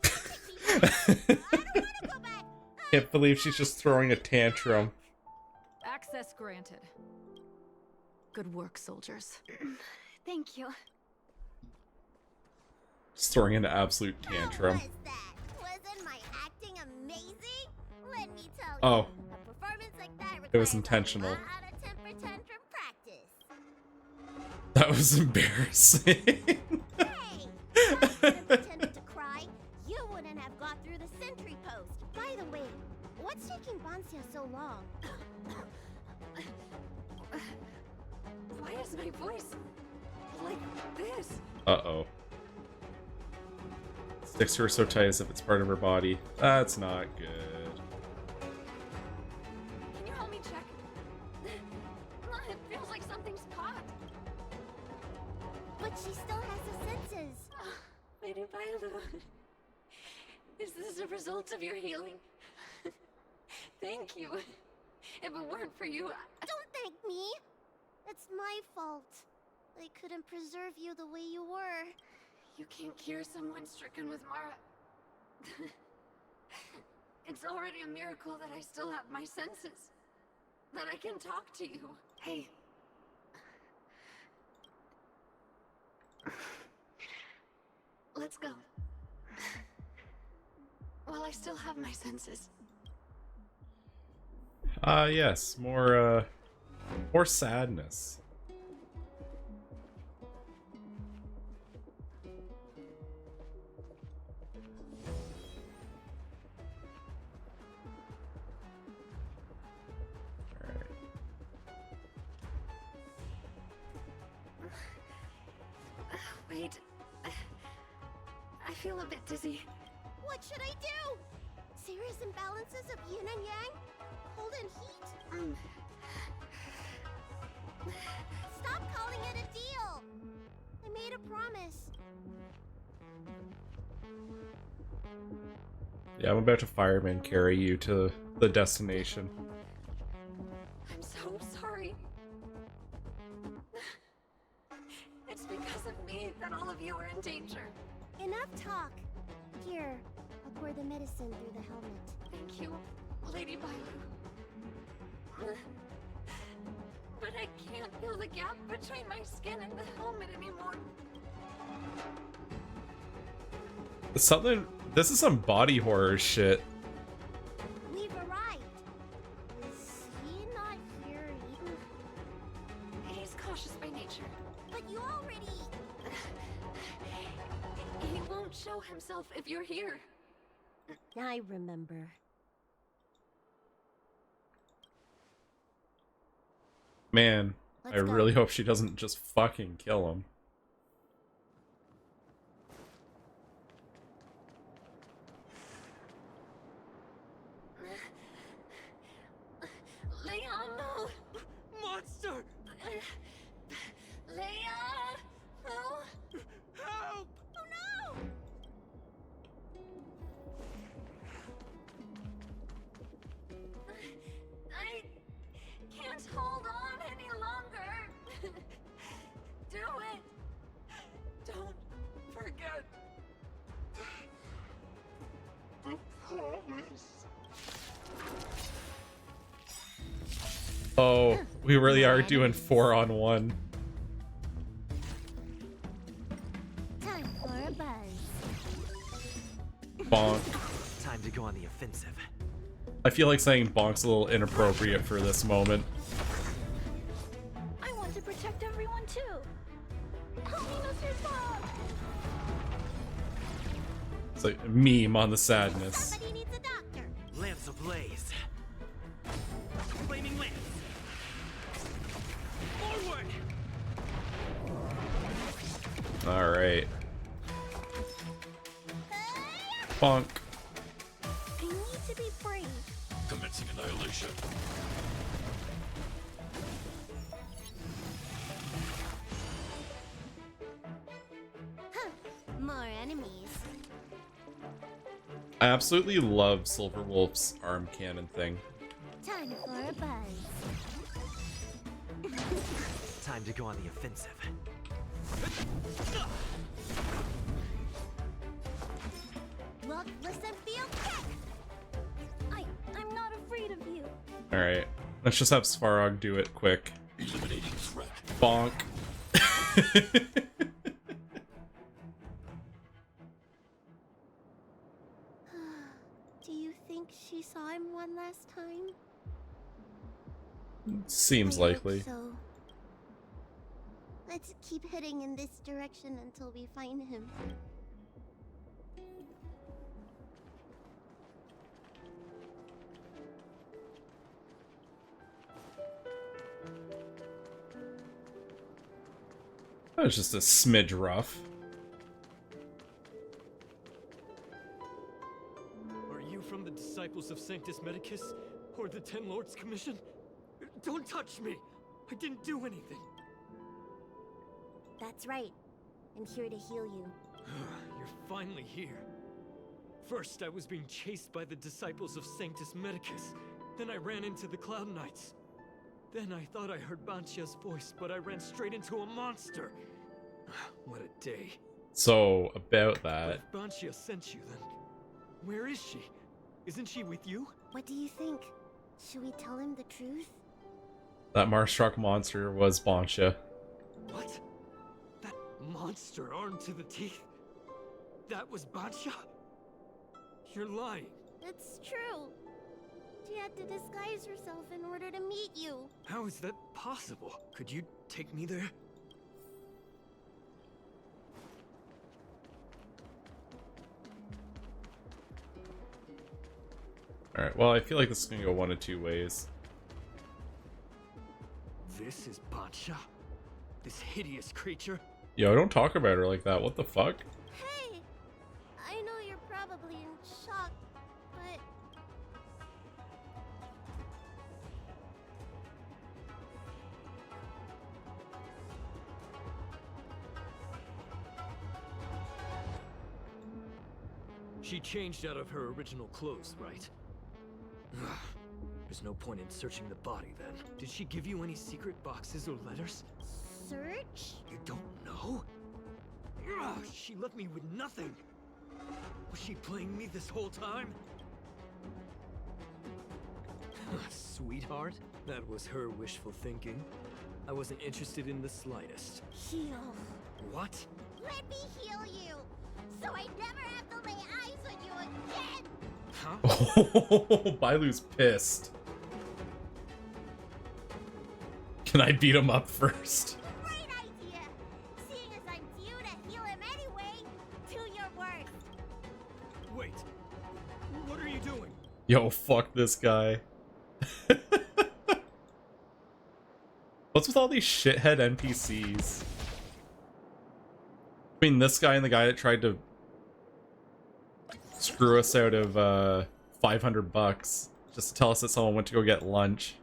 I don't want to go back! Can't believe she's just throwing a tantrum. Access granted. Good work, soldiers. Thank you. Just throwing an absolute tantrum. What was that? Wasn't my acting amazing? Let me tell you. Oh. A performance like that It was requires intentional. a lot of temper tantrum practice. That was embarrassing. Hey! If I hadn't pretended to cry, you wouldn't have got through the sentry post. By the way, what's taking Bansia so long? Why is my voice like this? Uh-oh. Sticks to her so tight as if it's part of her body. That's not good. Can you help me check? It feels like something's caught. But she still has the senses. Lady Bailu, is this a result of your healing? Thank you. If it weren't for you, Don't thank me. It's my fault. I couldn't preserve you the way you were. you can't cure someone stricken with Mara. It's already a miracle that I still have my senses. That I can talk to you. Hey. Let's go. While I still have my senses. Yes, more sadness. Wait. I feel a bit dizzy. What should I do? Serious imbalances of yin and yang? Cold and heat? Stop calling it a deal! I made a promise. Yeah, I'm about to fireman carry you to the destination. I'm so sorry. It's because of me that all of you are in danger. Enough talk. Here, I'll pour the medicine through the helmet. Thank you, Lady Bailu. But I can't feel the gap between my skin and the helmet anymore. This is some body horror shit. We've arrived. Is he not here either? He's cautious by nature. But you already... He won't show himself if you're here. I remember. Man, I Let's go. really hope she doesn't just fucking kill him. Leon, no! Monster! Leon! No! Help! Oh no! Oh, we really are doing 4-on-1. Time for a buzz. Bonk. Time to go on the offensive. I feel like saying bonk's a little inappropriate for this moment. I want to protect everyone too. Help me, Mr. Fogg. It's like a meme on the sadness. Somebody needs a doctor. Lance ablaze. Flaming lance. Forward. Alright. Bonk. I need to be free. Commencing annihilation. Huh. More enemies. I absolutely love Silverwolf's arm cannon thing. Time for a buzz. Time to go on the offensive. Look, listen, feel, kick! I'm not afraid of you. Alright. Let's just have Svarog do it quick. Eliminating threat. Bonk. Do you think she saw him one last time? Seems I hope likely. so. Let's keep heading in this direction until we find him. That was just a smidge rough. Are you from the Disciples of Sanctus Medicus? Or the Ten Lords Commission? Don't touch me! I didn't do anything! That's right. I'm here to heal you. You're finally here. First, I was being chased by the Disciples of Sanctus Medicus. Then I ran into the Cloud Knights. Then I thought I heard Banchia's voice, but I ran straight into a monster. What a day. So, about But that. if Banchia sent you, then where is she? Isn't she with you? What do you think? Should we tell him the truth? That Marstruck monster was Banchia. What? That monster armed to the teeth? That was Banchia? You're lying. It's true. She had to disguise herself in order to meet you. How is that possible? Could you take me there? Alright, well, I feel like this is gonna go one of two ways. This is Banchia? This hideous creature? Yo, don't talk about her like that. What the fuck? Hey! I know you're probably in shock, but... She changed out of her original clothes, right? There's no point in searching the body then. Did she give you any secret boxes or letters? Search? You don't know? She left me with nothing. Was she playing me this whole time? Sweetheart, that was her wishful thinking. I wasn't interested in the slightest. Heal. What? Let me heal you, so I never have to lay eyes on you again! Huh? Oh, Bailu's pissed. Can I beat him up first? Great idea! Seeing as I'm due to heal him anyway, do your worst. Wait. What are you doing? Yo, fuck this guy. What's with all these shithead NPCs? I mean, this guy and the guy that tried to screw us out of $500 just to tell us that someone went to go get lunch.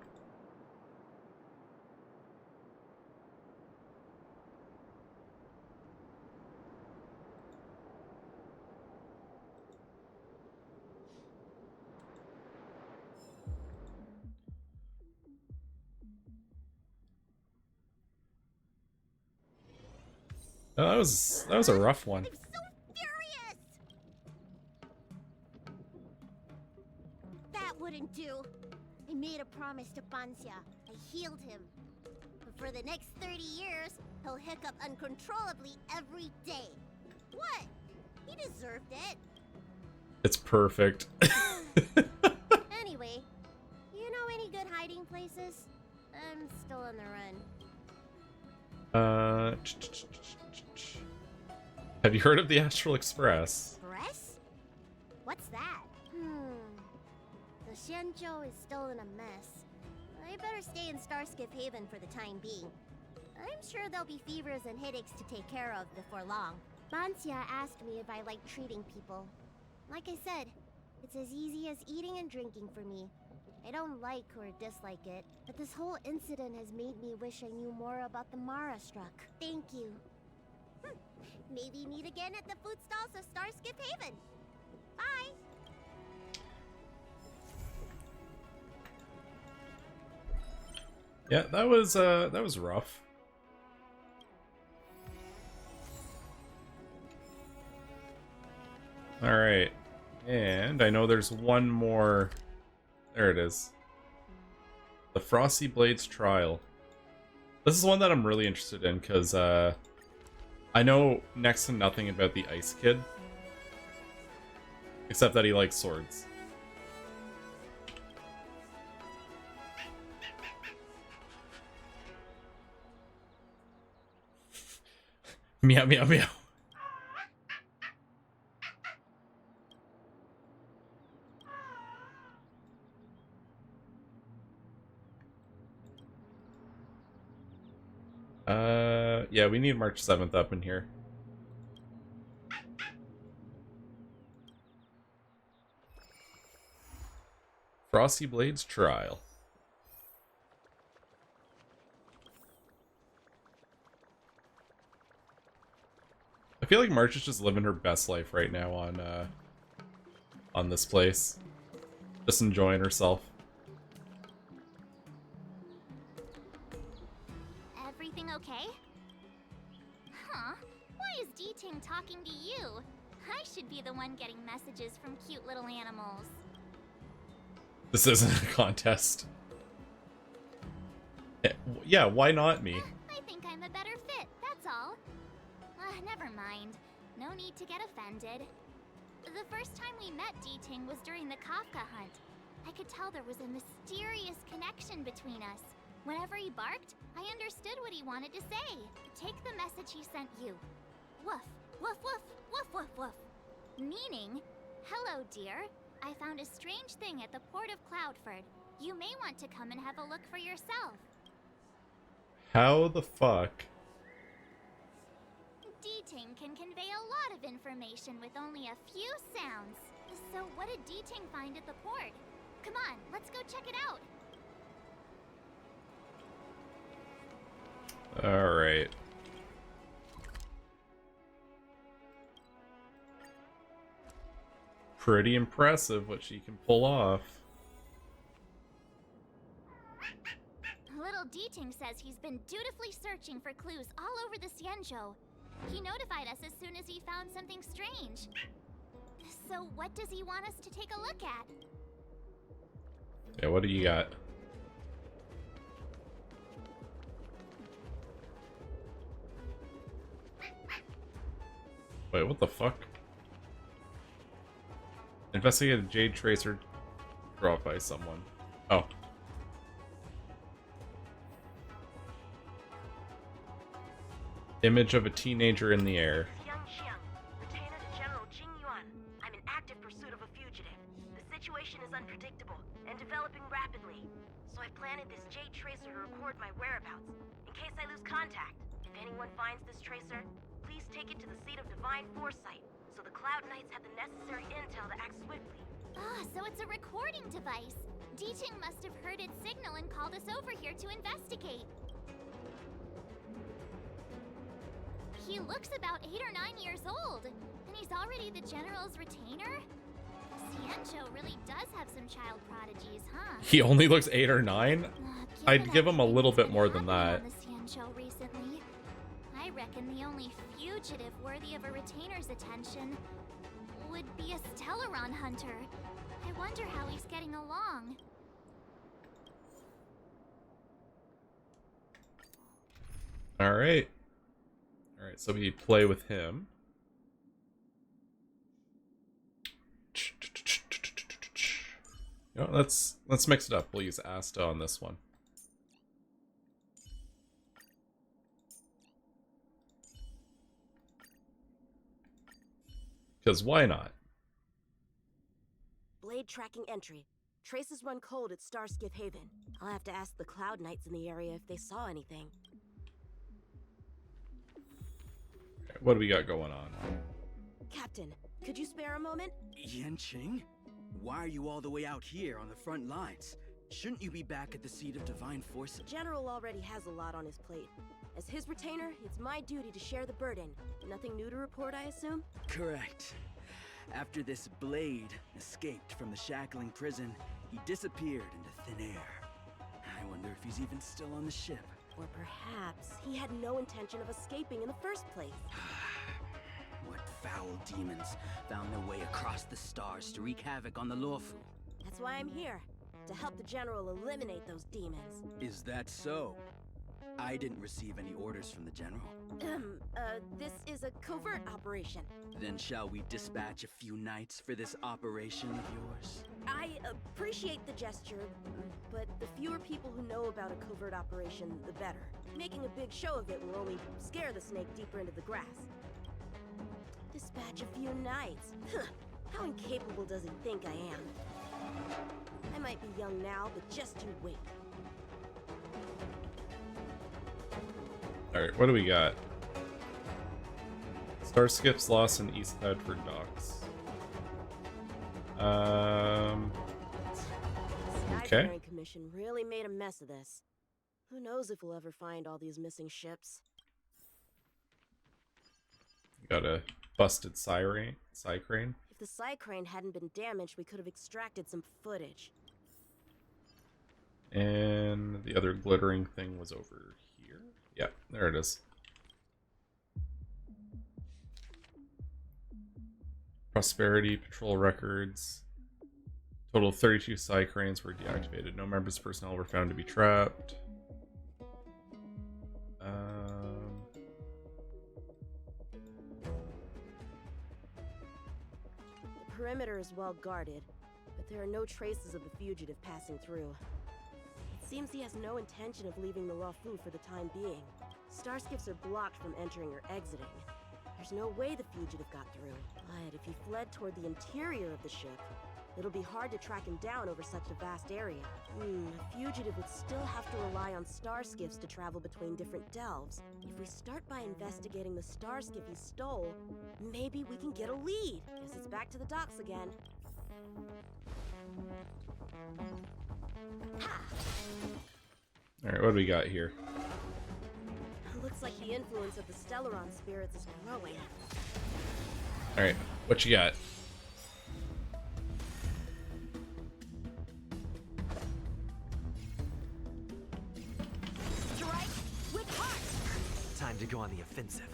Oh, that was a rough one. I'm so furious! That wouldn't do. I made a promise to Banxia. I healed him. But for the next 30 years, he'll hiccup uncontrollably every day. What? He deserved it. It's perfect. Anyway, you know any good hiding places? I'm still on the run. Have you heard of the Astral Express? Express? What's that? The Xianzhou is still in a mess. I better stay in Starskiff Haven for the time being. I'm sure there'll be fevers and headaches to take care of before long. Banxia asked me if I like treating people. Like I said, it's as easy as eating and drinking for me. I don't like or dislike it, but this whole incident has made me wish I knew more about the Mara struck. Thank you. Maybe meet again at the food stalls of Starskiff Haven. Bye! Yeah, that was rough. All right, and I know there's one more. There it is. The Frosty Blades Trial. This is one that I'm really interested in because I know next to nothing about the Ice Kid, except that he likes swords. Meow meow meow. Yeah, we need March 7th up in here. Frosty Blades Trial. I feel like March is just living her best life right now on this place. Just enjoying herself. Everything okay? Huh? Why is D-Ting talking to you? I should be the one getting messages from cute little animals. This isn't a contest. Yeah, why not me? I think I'm a better fit, that's all. Never mind. No need to get offended. The first time we met D-Ting was during the Kafka hunt. I could tell there was a mysterious connection between us. Whenever he barked, I understood what he wanted to say. Take the message he sent you. Woof, woof, woof, woof, woof, woof. Meaning, hello, dear. I found a strange thing at the port of Cloudford. You may want to come and have a look for yourself. How the fuck? D-Ting can convey a lot of information with only a few sounds. So what did D-Ting find at the port? Come on, let's go check it out. Alright. Pretty impressive what she can pull off. Little D-Ting says he's been dutifully searching for clues all over the Xianzhou. He notified us as soon as he found something strange. So what does he want us to take a look at? Yeah, what do you got? Wait, what the fuck? Investigate a Jade Tracer dropped by someone. Oh. Image of a teenager in the air. Retainer to General Jing Yuan. I'm in active pursuit of a fugitive. The situation is unpredictable and developing rapidly. So I planted this Jade Tracer to record my whereabouts, in case I lose contact. If anyone finds this tracer, please take it to the seat of divine foresight, so the Cloud Knights have the necessary intel to act swiftly. Ah, so it's a recording device. D-Ting must have heard its signal and called us over here to investigate. He looks about 8 or 9 years old, and he's already the General's retainer? Xianzhou really does have some child prodigies, huh? He only looks 8 or 9? I'd give him a little bit more than that. On the Xianzhou recently, I reckon the only fugitive worthy of a retainer's attention would be a Stellaron hunter. I wonder how he's getting along. Alright. Alright, so we play with him. You know, let's mix it up. We'll use Asta on this one. Because why not? Blade tracking entry. Traces run cold at Starskiff Haven. I'll have to ask the Cloud Knights in the area if they saw anything. Okay, what do we got going on? Captain, could you spare a moment? Yanqing? Why are you all the way out here on the front lines? Shouldn't you be back at the seat of divine forces? General already has a lot on his plate. As his retainer, it's my duty to share the burden. Nothing new to report, I assume? Correct. After this Blade escaped from the shackling prison, he disappeared into thin air. I wonder if he's even still on the ship. Or perhaps he had no intention of escaping in the first place. What foul demons found their way across the stars to wreak havoc on the Luofu? That's why I'm here, to help the General eliminate those demons. Is that so? I didn't receive any orders from the General. This is a covert operation. Then shall we dispatch a few knights for this operation of yours? I appreciate the gesture, but the fewer people who know about a covert operation, the better. Making a big show of it will only scare the snake deeper into the grass. Dispatch a few knights? How incapable does he think I am? I might be young now, but just you wait. Alright, what do we got? Starskips lost in East Bedford docks. Okay. Skyfaring Commission really made a mess of this. Who knows if we'll ever find all these missing ships? Got a busted Psycrane. If the Psycrane hadn't been damaged, we could have extracted some footage. And the other glittering thing was over here. Yeah, there it is. Prosperity, patrol records. Total of 32 Psycranes were deactivated. No members of personnel were found to be trapped. The perimeter is well guarded, but there are no traces of the fugitive passing through. It seems he has no intention of leaving the Luofu for the time being. Starskips are blocked from entering or exiting. There's no way the fugitive got through. But if he fled toward the interior of the ship, it'll be hard to track him down over such a vast area. A fugitive would still have to rely on starskiffs to travel between different delves. If we start by investigating the starskiff he stole, maybe we can get a lead. Guess it's back to the docks again. Alright, what do we got here? Looks like the influence of the Stellaron spirits is growing. Alright, what you got? Strike with heart! Time to go on the offensive.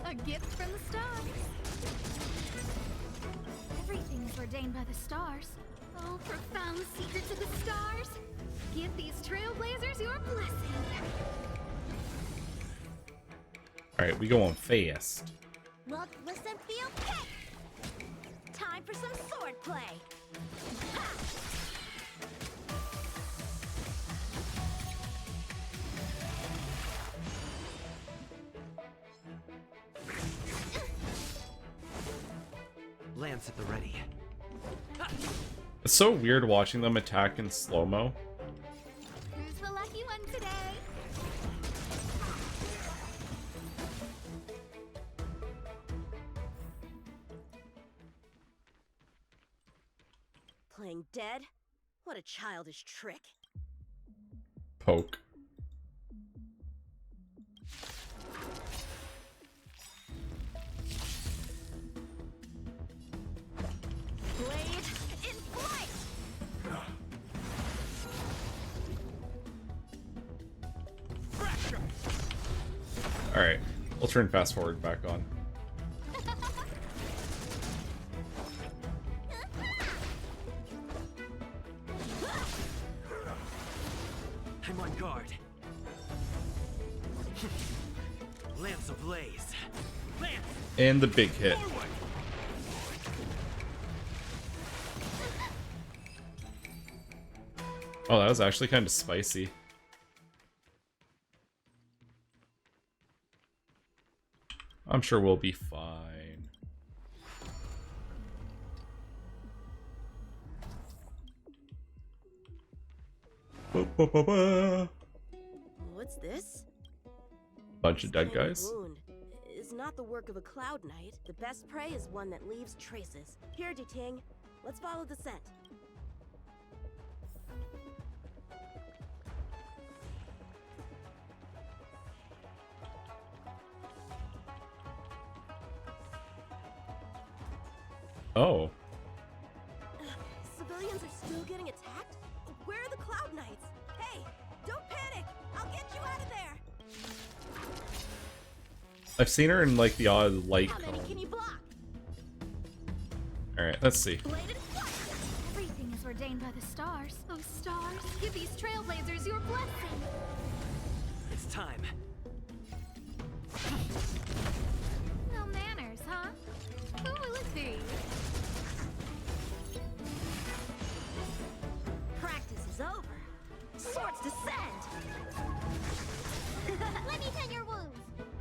A gift from the stars. Everything is ordained by the stars. Oh, profound secrets of the stars. Give these trailblazers your blessing. Alright, we going fast. Look, listen, feel, kick! Time for some sword play. Ha! Lance at the ready. It's so weird watching them attack in slow-mo. Who's the lucky one today? Playing dead? What a childish trick. Poke. Blade in flight! Alright, we'll turn fast forward back on. I'm on guard. Lance ablaze. Lance! And the big hit. Forward! Oh, that was actually kind of spicy. I'm sure we'll be fine. What's this? Bunch of dead guys. Wound is not the work of a Cloud Knight. The best prey is one that leaves traces. Here, Ting, let's follow the scent. Oh. Civilians are still getting attacked? Where are the Cloud Knights? Hey, don't panic! I'll get you out of there! I've seen her in like the odd light How many cone. can you block? Alright, let's see. Everything is ordained by the stars. Oh, stars, give these trailblazers your blessing. It's time. No manners, huh? Who will it be? Practice is over. Swords descend! Let me tend your wounds.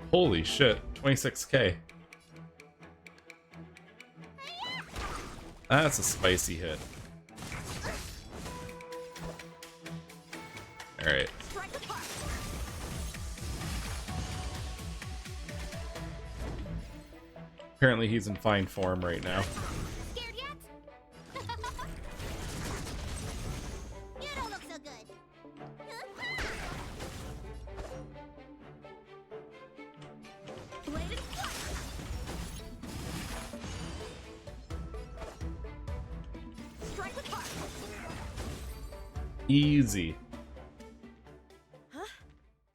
Holy shit, 26k. That's a spicy hit. Alright. Apparently he's in fine form right now. Scared yet? You don't look so good. Bladed strike with heart. Easy. Huh?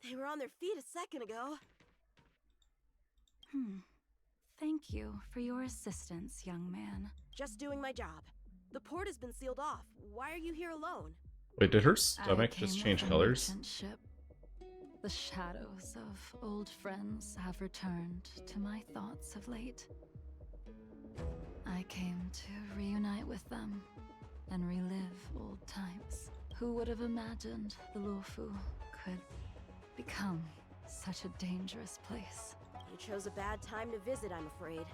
They were on their feet a second ago. Thank you for your assistance, young man. Just doing my job. The port has been sealed off. Why are you here alone? Wait, did her I stomach just came change with a colors? merchant ship. The shadows of old friends have returned to my thoughts of late. I came to reunite with them and relive old times. Who would have imagined the Luofu could become such a dangerous place? You chose a bad time to visit, I'm afraid.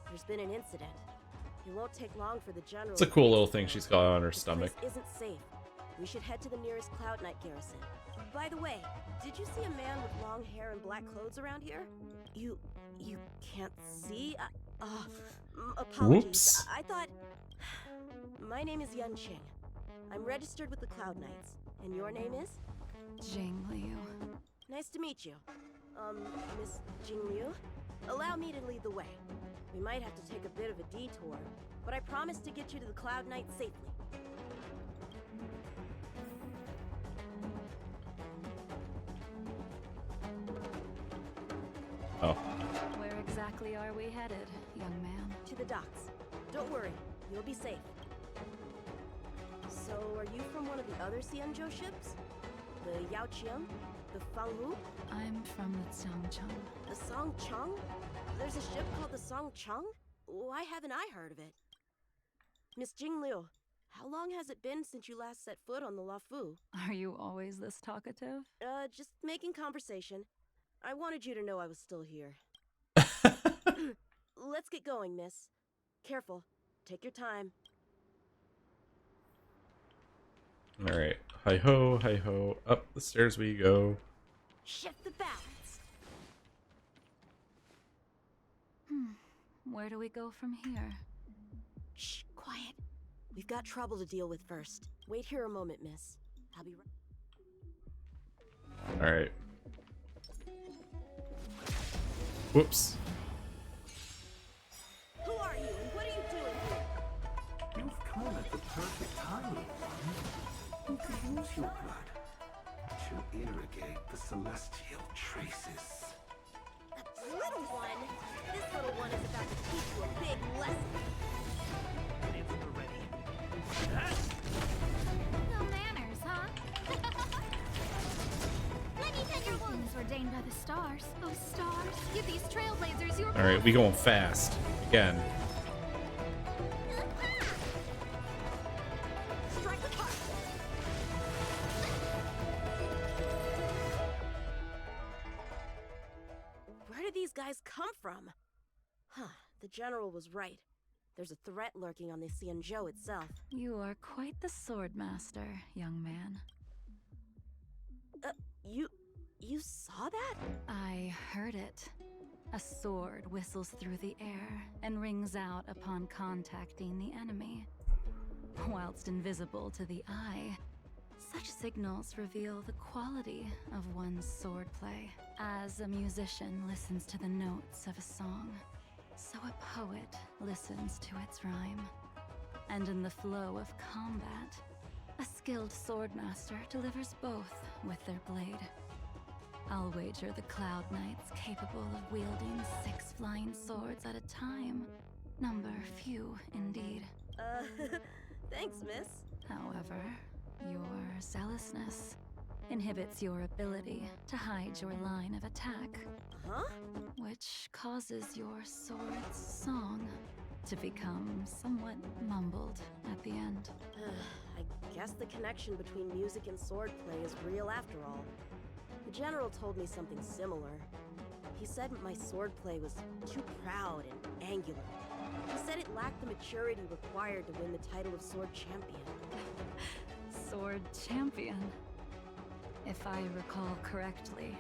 There's been an incident. It won't take long for the general. It's a cool little thing she's got on her stomach. This isn't safe. We should head to the nearest Cloud Knight garrison. By the way, did you see a man with long hair and black clothes around here? You can't see? Apologies. Whoops. I thought... My name is Yanqing. I'm registered with the Cloud Knights. And your name is? Jing Liu. Nice to meet you. Miss Jing Liu? Allow me to lead the way. We might have to take a bit of a detour, but I promise to get you to the Cloud Knight safely. Oh. Where exactly are we headed, young man? To the docks. Don't worry, you'll be safe. So, are you from one of the other Xianzhou ships? The Yaoqiang? The Fanghu? I'm from the Xiangcheng. The Songcheng? There's a ship called the Songcheng? Why haven't I heard of it? Miss Jing Liu, how long has it been since you last set foot on the Luofu? Are you always this talkative? Just making conversation. I wanted you to know I was still here. Let's get going, miss. Careful. Take your time. Alright. Hi ho, hi ho. Up the stairs we go. Shift the balance. Where do we go from here? Shh, quiet. We've got trouble to deal with first. Wait here a moment, miss. I'll be right. Alright. Whoops. Who are you and what are you doing here? You've come at the perfect time, little one. You could use your blood to irrigate the celestial traces. Little one? This little one is about to teach you a big lesson. No manners, huh? the stars. Oh, stars, give these trailblazers your All right, we going fast again. Where did these guys come from? Huh, the general was right. There's a threat lurking on the Xianzhou itself. You are quite the sword master, young man. You saw that? I heard it. A sword whistles through the air and rings out upon contacting the enemy. Whilst invisible to the eye, such signals reveal the quality of one's swordplay. As a musician listens to the notes of a song, so a poet listens to its rhyme. And in the flow of combat, a skilled swordmaster delivers both with their blade. I'll wager the Cloud Knights capable of wielding 6 flying swords at a time. Number few indeed. Thanks, miss. However, your zealousness inhibits your ability to hide your line of attack. Huh? Which causes your sword's song to become somewhat mumbled at the end. I guess the connection between music and swordplay is real after all. The general told me something similar. He said my swordplay was too proud and angular. He said it lacked the maturity required to win the title of Sword Champion. Sword Champion? If I recall correctly,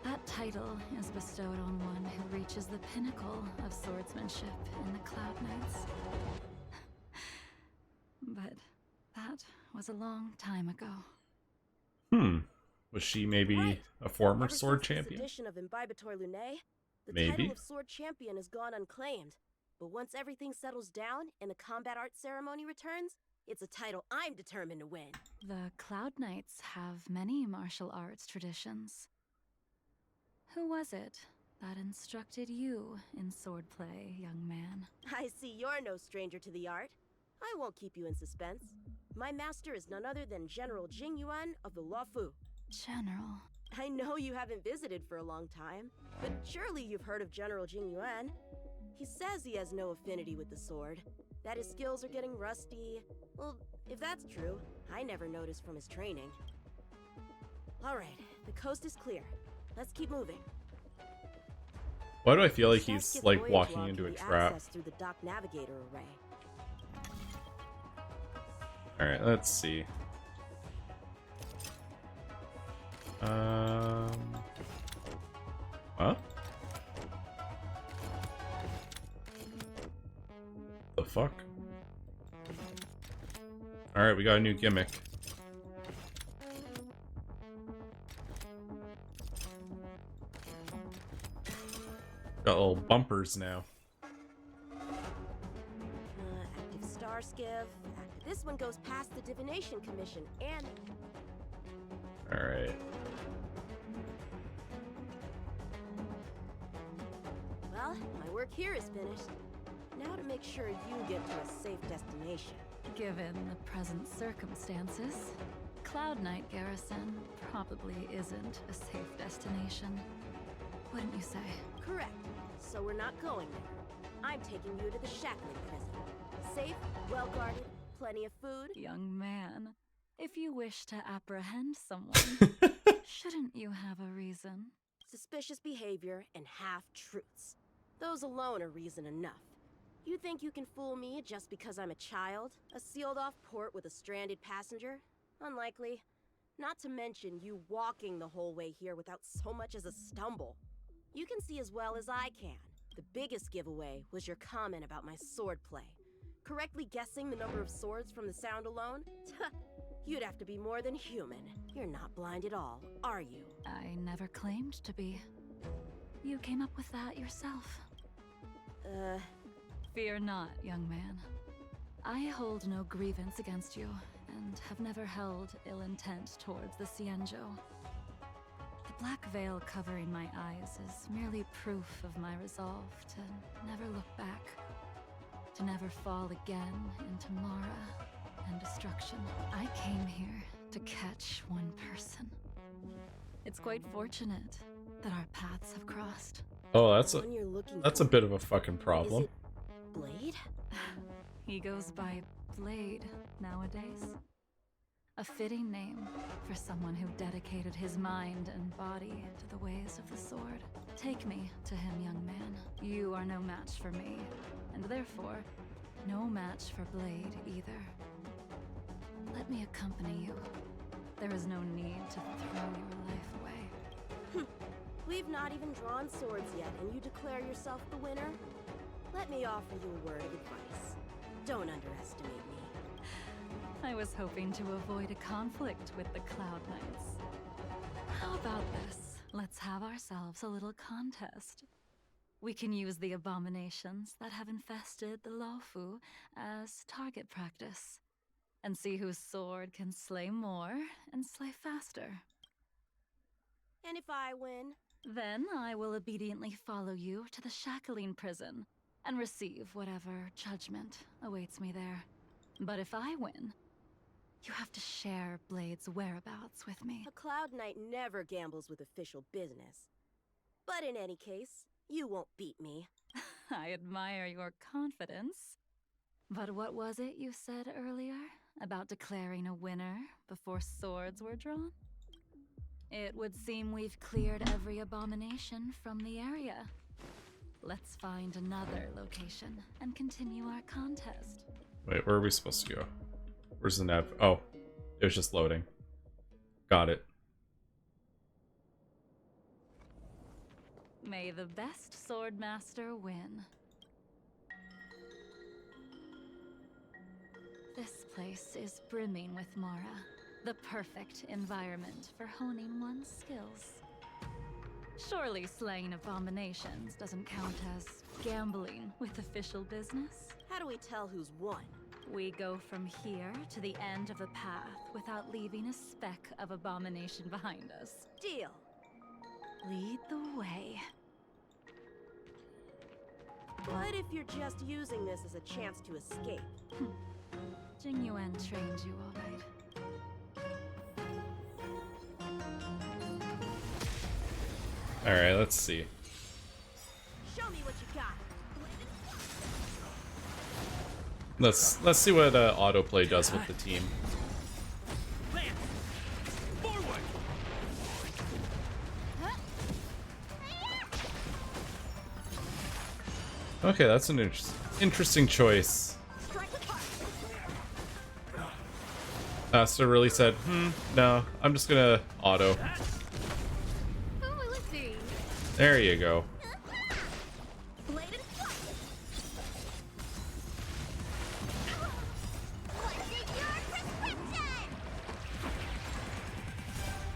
that title is bestowed on one who reaches the pinnacle of swordsmanship in the Cloud Knights. But that was a long time ago. Was she maybe a former sword champion? This edition of Imbibitor Lunae, the Maybe. title of Sword Champion has gone unclaimed. But once everything settles down and the combat art ceremony returns, it's a title I'm determined to win. The Cloud Knights have many martial arts traditions. Who was it that instructed you in swordplay, young man? I see you're no stranger to the art. I won't keep you in suspense. My master is none other than General Jingyuan of the Luofu. General. I know you haven't visited for a long time, but surely you've heard of General Jingyuan. He says he has no affinity with the sword, that his skills are getting rusty. Well, if that's true, I never noticed from his training. Alright, the coast is clear. Let's keep moving. Why do I feel like he's like walking into a trap? Through the dock navigator array. Alright, let's see. Huh? The fuck? Alright, we got a new gimmick. Got little bumpers now. Active star skiff. This one goes past the Divination Commission and... Alright. Well, my work here is finished. Now to make sure you get to a safe destination. Given the present circumstances, Cloud Knight Garrison probably isn't a safe destination. Wouldn't you say? Correct. So we're not going there. I'm taking you to the shackling prison. Safe, well-guarded, plenty of food. Young man, if you wish to apprehend someone, shouldn't you have a reason? Suspicious behavior and half-truths. Those alone are reason enough. You think you can fool me just because I'm a child? A sealed-off port with a stranded passenger? Unlikely. Not to mention you walking the whole way here without so much as a stumble. You can see as well as I can. The biggest giveaway was your comment about my swordplay. Correctly guessing the number of swords from the sound alone? You'd have to be more than human. You're not blind at all, are you? I never claimed to be. You came up with that yourself. Fear not, young man. I hold no grievance against you, and have never held ill intent towards the Xianzhou. The black veil covering my eyes is merely proof of my resolve to never look back, to never fall again into Mara and destruction. I came here to catch one person. It's quite fortunate, that our paths have crossed. Oh, One that's a bit of a fucking problem. Blade? He goes by Blade nowadays. A fitting name for someone who dedicated his mind and body to the ways of the sword. Take me to him, young man. You are no match for me, and therefore, no match for Blade either. Let me accompany you. There is no need to throw your life away. We've not even drawn swords yet, and you declare yourself the winner? Let me offer you a word of advice. Don't underestimate me. I was hoping to avoid a conflict with the Cloud Knights. How about this? Let's have ourselves a little contest. We can use the abominations that have infested the Luofu as target practice, and see whose sword can slay more and slay faster. And if I win? Then I will obediently follow you to the Shackling prison and receive whatever judgment awaits me there. But if I win, you have to share Blade's whereabouts with me. A Cloud Knight never gambles with official business. But in any case, you won't beat me. I admire your confidence. But what was it you said earlier about declaring a winner before swords were drawn? It would seem we've cleared every abomination from the area. Let's find another location and continue our contest. Wait, where are we supposed to go? Where's the nav? Oh, it was just loading. Got it. May the best swordmaster win. This place is brimming with Mara, the perfect environment for honing one's skills. Surely slaying abominations doesn't count as gambling with official business? How do we tell who's won? We go from here to the end of the path without leaving a speck of abomination behind us. Deal. Lead the way. What if you're just using this as a chance to escape? Jingyuan trained you all right. Alright, let's see. Show me what you got. Let's see what autoplay does with the team. Okay, that's an interesting choice. Master really said, no, I'm just gonna auto. Who will it be? There you go.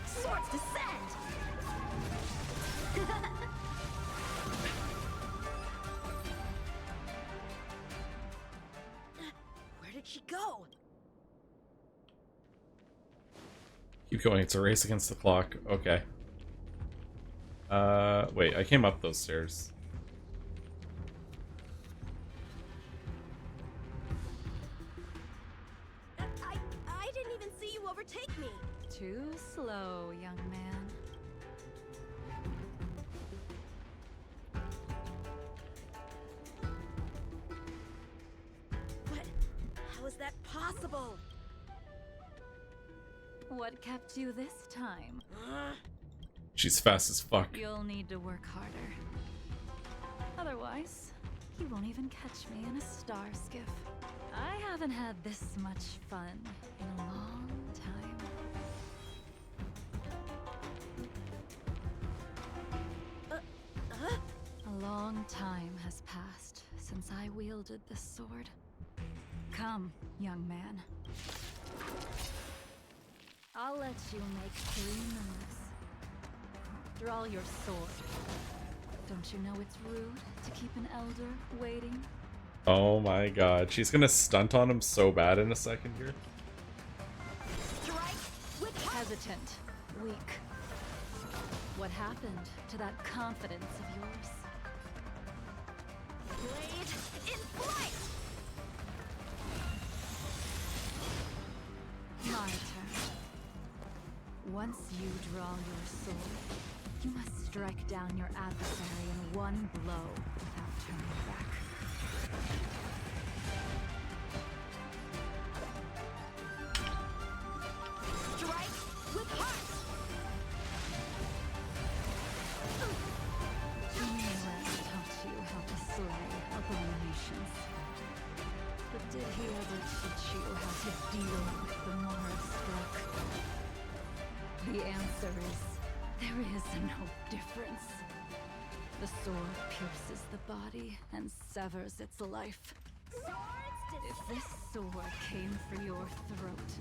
Swords descend! Where did she go? Keep going, it's a race against the clock. Okay. Wait, I came up those stairs. I didn't even see you overtake me. Too slow, young man. But how is that possible? What kept you this time? She's fast as fuck. You'll need to work harder. Otherwise, you won't even catch me in a star skiff. I haven't had this much fun in a long time. A long time has passed since I wielded this sword. Come, young man. I'll let you make 3 moves. Draw your sword. Don't you know it's rude to keep an elder waiting? Oh my god, she's gonna stunt on him so bad in a second here. Hesitant, weak. What happened to that confidence of yours? Blade in flight! My turn. Once you draw your sword, You must strike down your adversary in one blow without turning back. Strike with heart! Jingyuan taught you how to slay abominations. But did he ever teach you how to deal with the Mara struck? The answer is, there is no difference. The sword pierces the body and severs its life. If this sword came for your throat,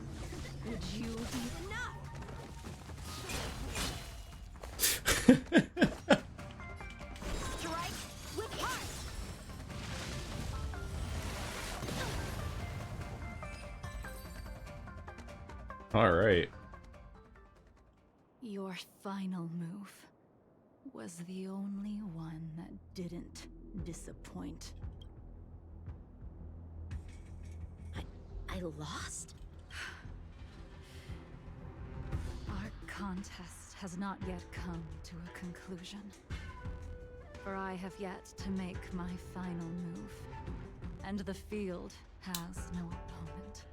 would you be enough? Strike with heart! All right. Your final move was the only one that didn't disappoint. I lost? Our contest has not yet come to a conclusion. For I have yet to make my final move, and the field has no opponent.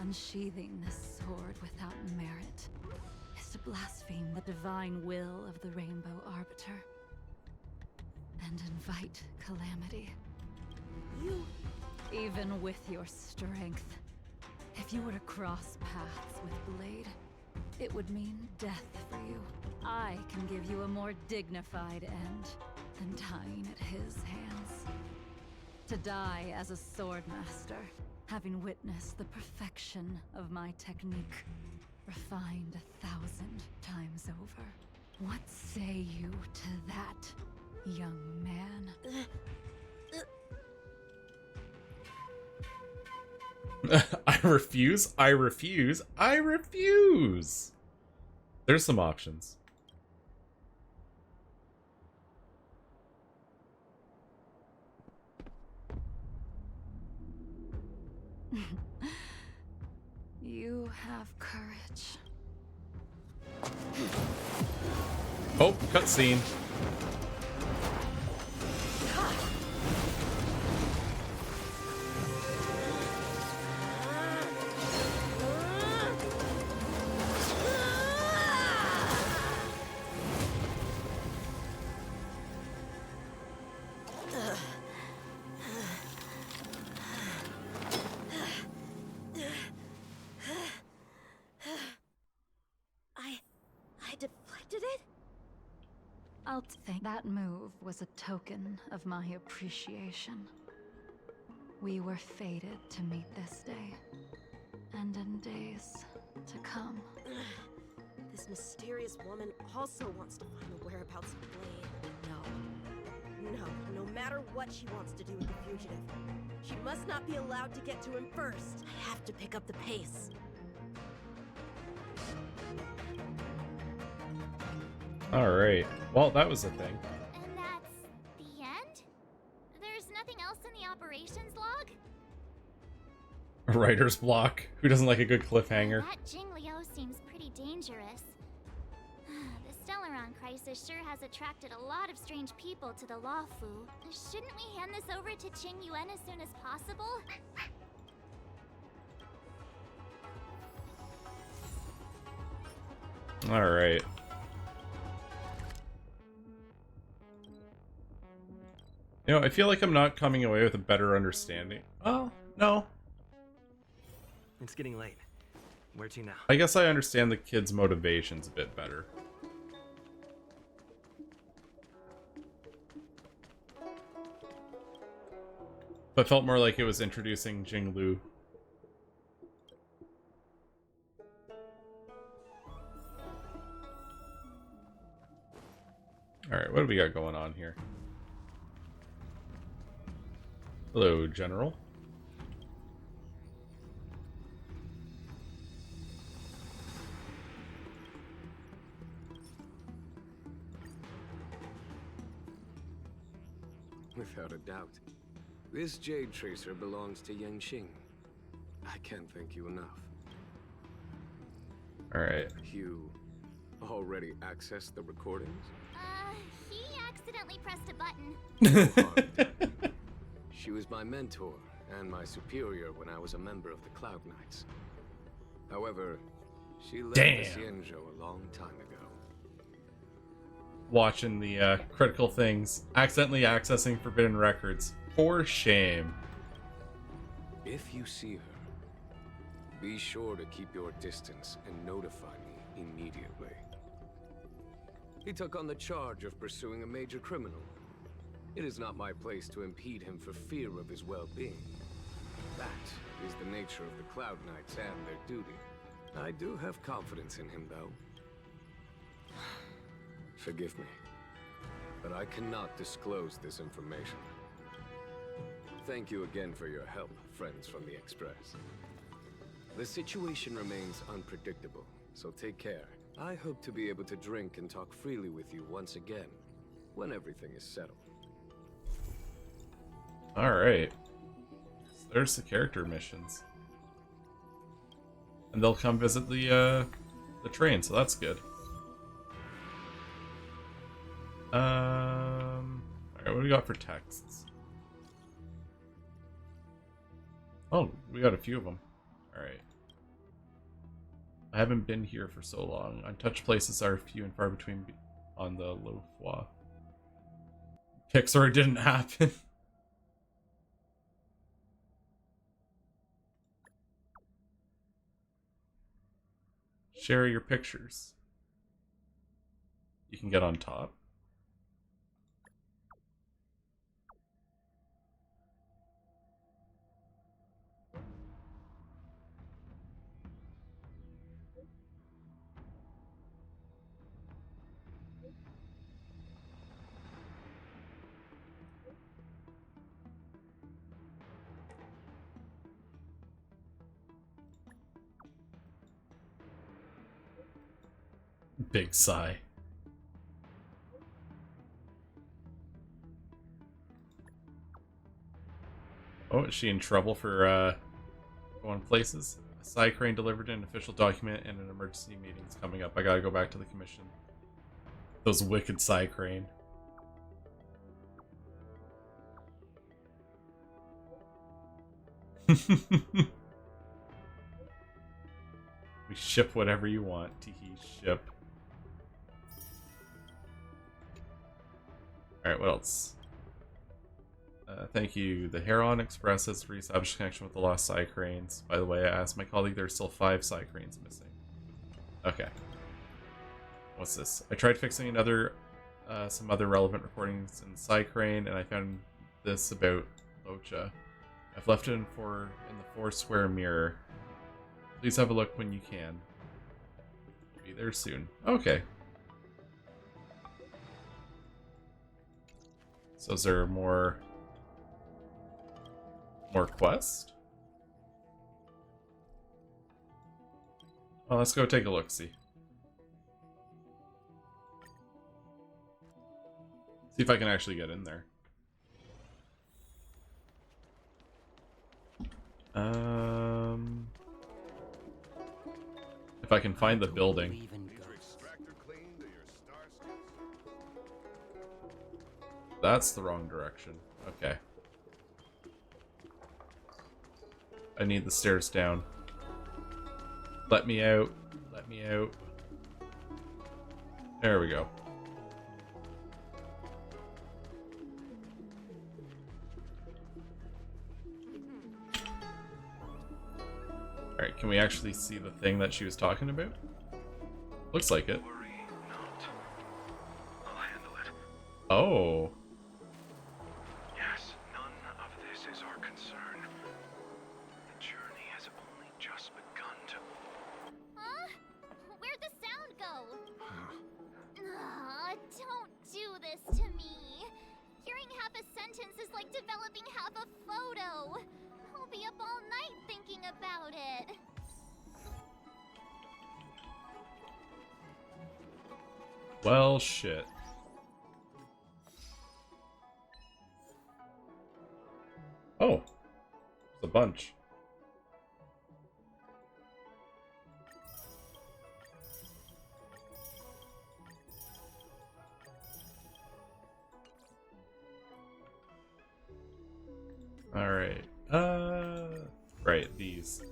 Unsheathing this sword without merit is to blaspheme the divine will of the Rainbow Arbiter and invite calamity. You... Even with your strength, if you were to cross paths with Blade, it would mean death for you. I can give you a more dignified end than dying at his hands. To die as a swordmaster, having witnessed the perfection of my technique, refined 1,000 times over. What say you to that, young man? I refuse, I refuse, I refuse! There's some options. You have courage. Oh, cutscene. I deflected it? I'll think that move was a token of my appreciation. We were fated to meet this day, and in days to come. This mysterious woman also wants to find the whereabouts of Blade. No matter what she wants to do with the fugitive, she must not be allowed to get to him first. I have to pick up the pace. Alright. Well, that was a thing. And that's the end? There's nothing else in the operations log? A writer's block. Who doesn't like a good cliffhanger? That Jingliu seems pretty dangerous. The Stellaron crisis sure has attracted a lot of strange people to the Lawfu. Shouldn't we hand this over to Qing Yuan as soon as possible? Alright. You know, I feel like I'm not coming away with a better understanding. Oh, no. It's getting late. Where to now? I guess I understand the kid's motivations a bit better. But felt more like it was introducing Jinglu. Alright, what do we got going on here? Hello, General. Without a doubt. This Jade Tracer belongs to Yanqing. I can't thank you enough. Alright. You already accessed the recordings? He accidentally pressed a button. She was my mentor and my superior when I was a member of the Cloud Knights. However, she left the Xianzhou a long time ago. Watching the critical things. Accidentally accessing forbidden records. For shame. If you see her, be sure to keep your distance and notify me immediately. He took on the charge of pursuing a major criminal. It is not my place to impede him for fear of his well-being. That is the nature of the Cloud Knights and their duty. I do have confidence in him, though. Forgive me, but I cannot disclose this information. Thank you again for your help, friends from the Express. The situation remains unpredictable, so take care. I hope to be able to drink and talk freely with you once again, when everything is settled. Alright. So there's the character missions. And they'll come visit the train, so that's good. Alright, what do we got for texts? Oh, we got a few of them. Alright. I haven't been here for so long. Untouched places are few and far between on the Luocha. Pixar didn't happen. Share your pictures. You can get on top. Big sigh. Oh, is she in trouble for going places? A Psy Crane delivered an official document and an emergency meeting is coming up. I gotta go back to the commission. Those wicked Psy Crane. We ship whatever you want. Teehee, ship. Alright, what else? Thank you. The Heron Express has reestablished connection with the lost Psy Cranes. By the way, I asked my colleague, there's still 5 Psy Cranes missing. Okay. What's this? I tried fixing some other relevant recordings in Psy Crane, and I found this about Luocha. I've left it in the 4-square mirror. Please have a look when you can. Be there soon. Okay. So is there more quest? Well, let's go take a look, see. See if I can actually get in there. If I can find the building. That's the wrong direction. Okay. I need the stairs down. Let me out. Let me out. There we go. Alright, can we actually see the thing that she was talking about? Looks like it. Oh. Yes, none of this is our concern. The journey has only just begun to... Huh? Where'd the sound go? Don't do this to me. Hearing half a sentence is like developing half a photo. I'll be up all night thinking about it. Well, shit. Oh, it's a bunch. Alright. Right, these.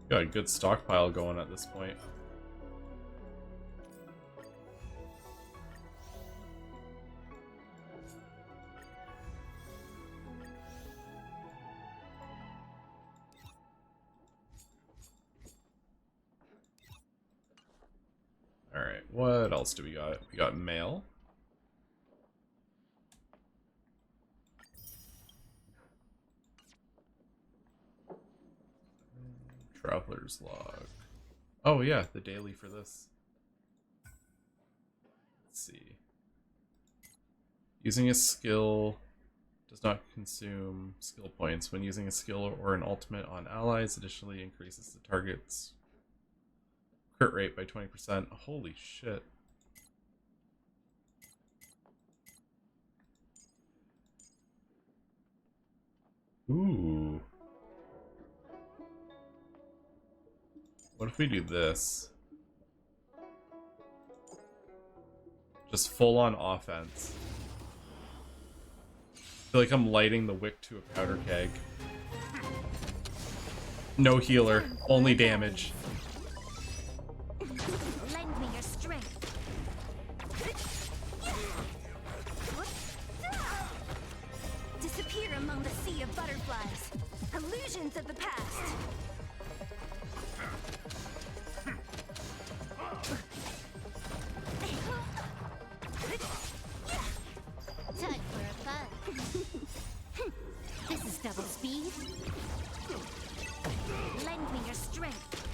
Got a good stockpile going at this point. Alright, what else do we got? We got mail. Traveler's log. Oh yeah, the daily for this. Let's see. Using a skill does not consume skill points. When using a skill or an ultimate on allies, additionally increases the target's crit rate by 20%. Holy shit. Ooh. What if we do this? Just full on offense. I feel like I'm lighting the wick to a powder keg. No healer, only damage. Lend me your strength. Disappear among the sea of butterflies. Illusions of the past. Time for a fun. This is double speed. Lend me your strength.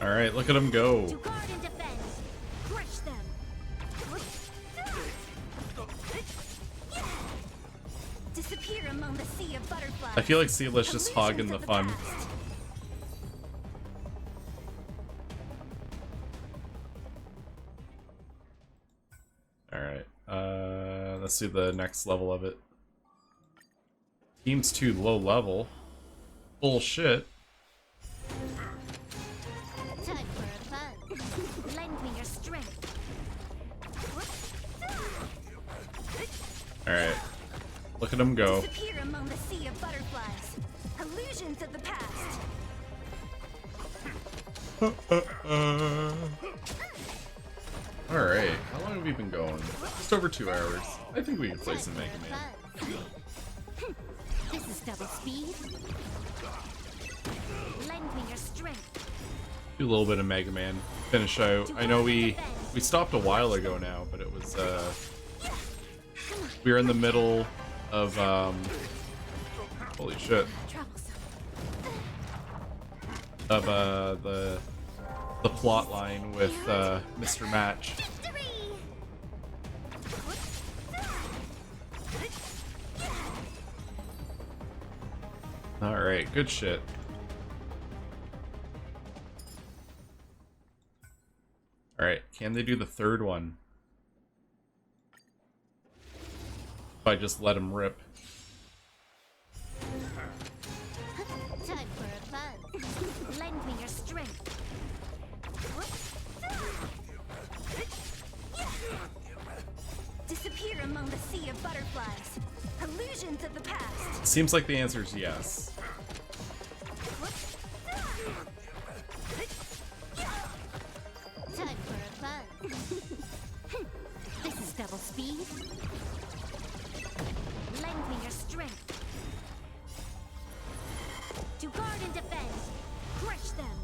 Alright, look at him go. To guard and defend. Crush them. Disappear among the sea of butterflies. I feel like Seala's just hogging the fun. Alright, let's do the next level of it. Team's too low level. Bullshit. Time for a fun. Lend me your strength. Alright. Look at him go. Disappear among the sea of butterflies. Illusions of the past. Alright, how long have we been going? Just over 2 hours. I think we can play some Mega Man. This is double speed. Lend me your strength. Do a little bit of Mega Man. Finish out. I know we stopped a while ago now, but it was we were in the middle of holy shit. Of the plot line with Mr. Match. Alright, good shit. Alright, can they do the third one? If I just let him rip. Time for a fun. Lend me your strength. Disappear among the sea of butterflies. Illusions of the past. Seems like the answer is yes. Time for a fun. This is double speed. Lend me your strength. To guard and defend. Crush them.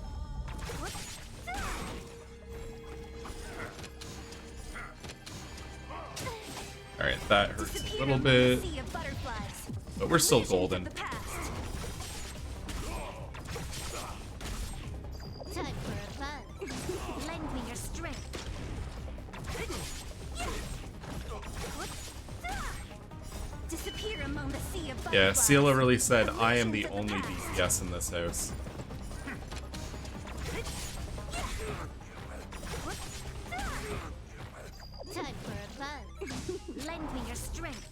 Alright, that hurts a little bit. But we're still golden. Time for a fun. Lend me your strength. Disappear among the sea of Yeah, butterflies. Seala really said, I am the only DPS in this house. Time for a fun. Lend me your strength.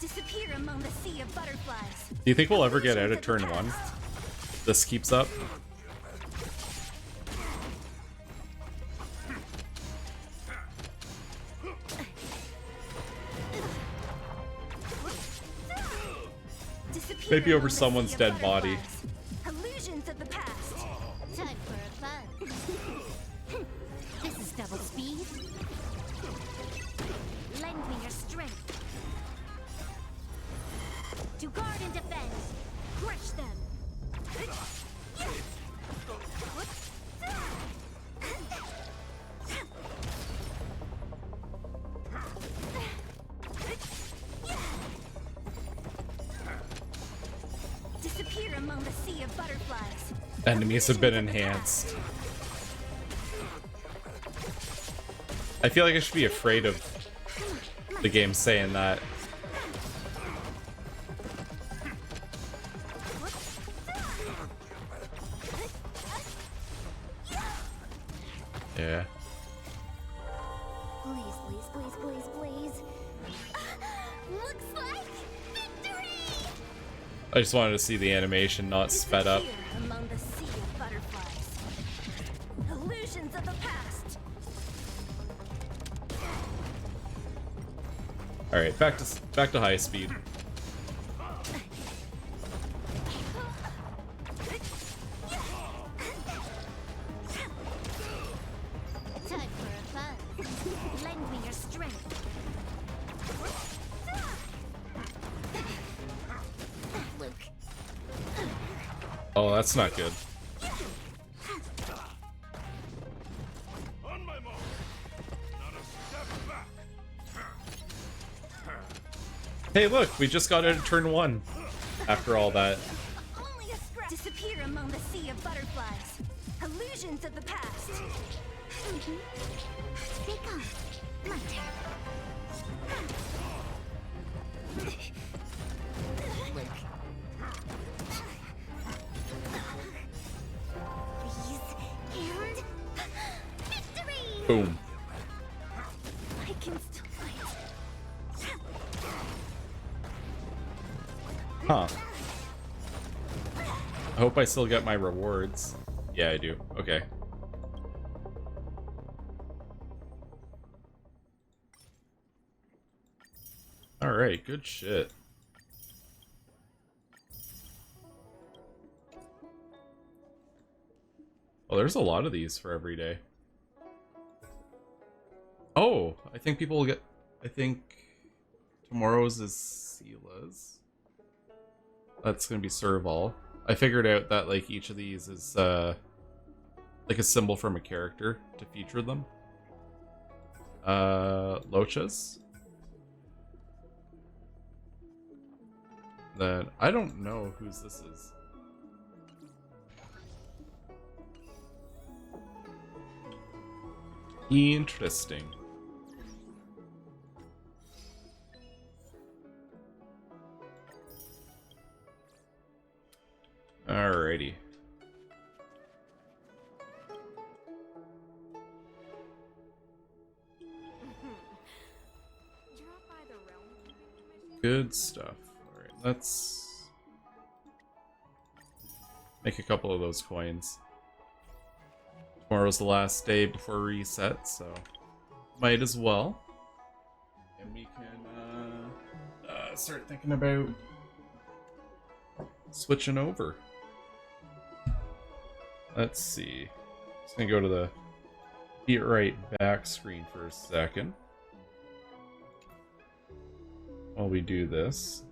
Disappear among the sea of Do you think we'll ever get out of turn 1? This keeps up? Maybe over someone's dead body. Illusions of the past. Time for a fun. This is double speed. Lend me your strength. To guard and defend. Crush them. Disappear among the sea of butterflies. Enemies have been enhanced. I feel like I should be afraid of the game saying that. Yeah. Please, please, please, please, please. Looks like victory! I just wanted to see the animation not sped up. Disappear among the sea of butterflies. Illusions of the past. All right, back to high speed. Time for a fun. Lend me your strength. Luke. Oh, that's not good. On my mark. Not a step back. Hey, look, we just got out of turn 1 after all that. Only a scrap. Disappear among the sea of butterflies. Illusions of the past. Stay calm. My turn. Luke. Freeze and victory! Boom. I can still fight. Huh. I hope I still get my rewards. Yeah, I do. Okay. Alright, good shit. Oh, there's a lot of these for every day. Oh, I think people will get... I think tomorrow's is Seela's. That's gonna be Serval. I figured out that like each of these is like a symbol from a character to feature them. Luocha's. Then I don't know whose this is. Interesting. Alrighty. Good stuff. Alright, let's make a couple of those coins. Tomorrow's the last day before reset, so might as well. And we can start thinking about switching over. Let's see. Just gonna go to the Beat Right back screen for a second while we do this.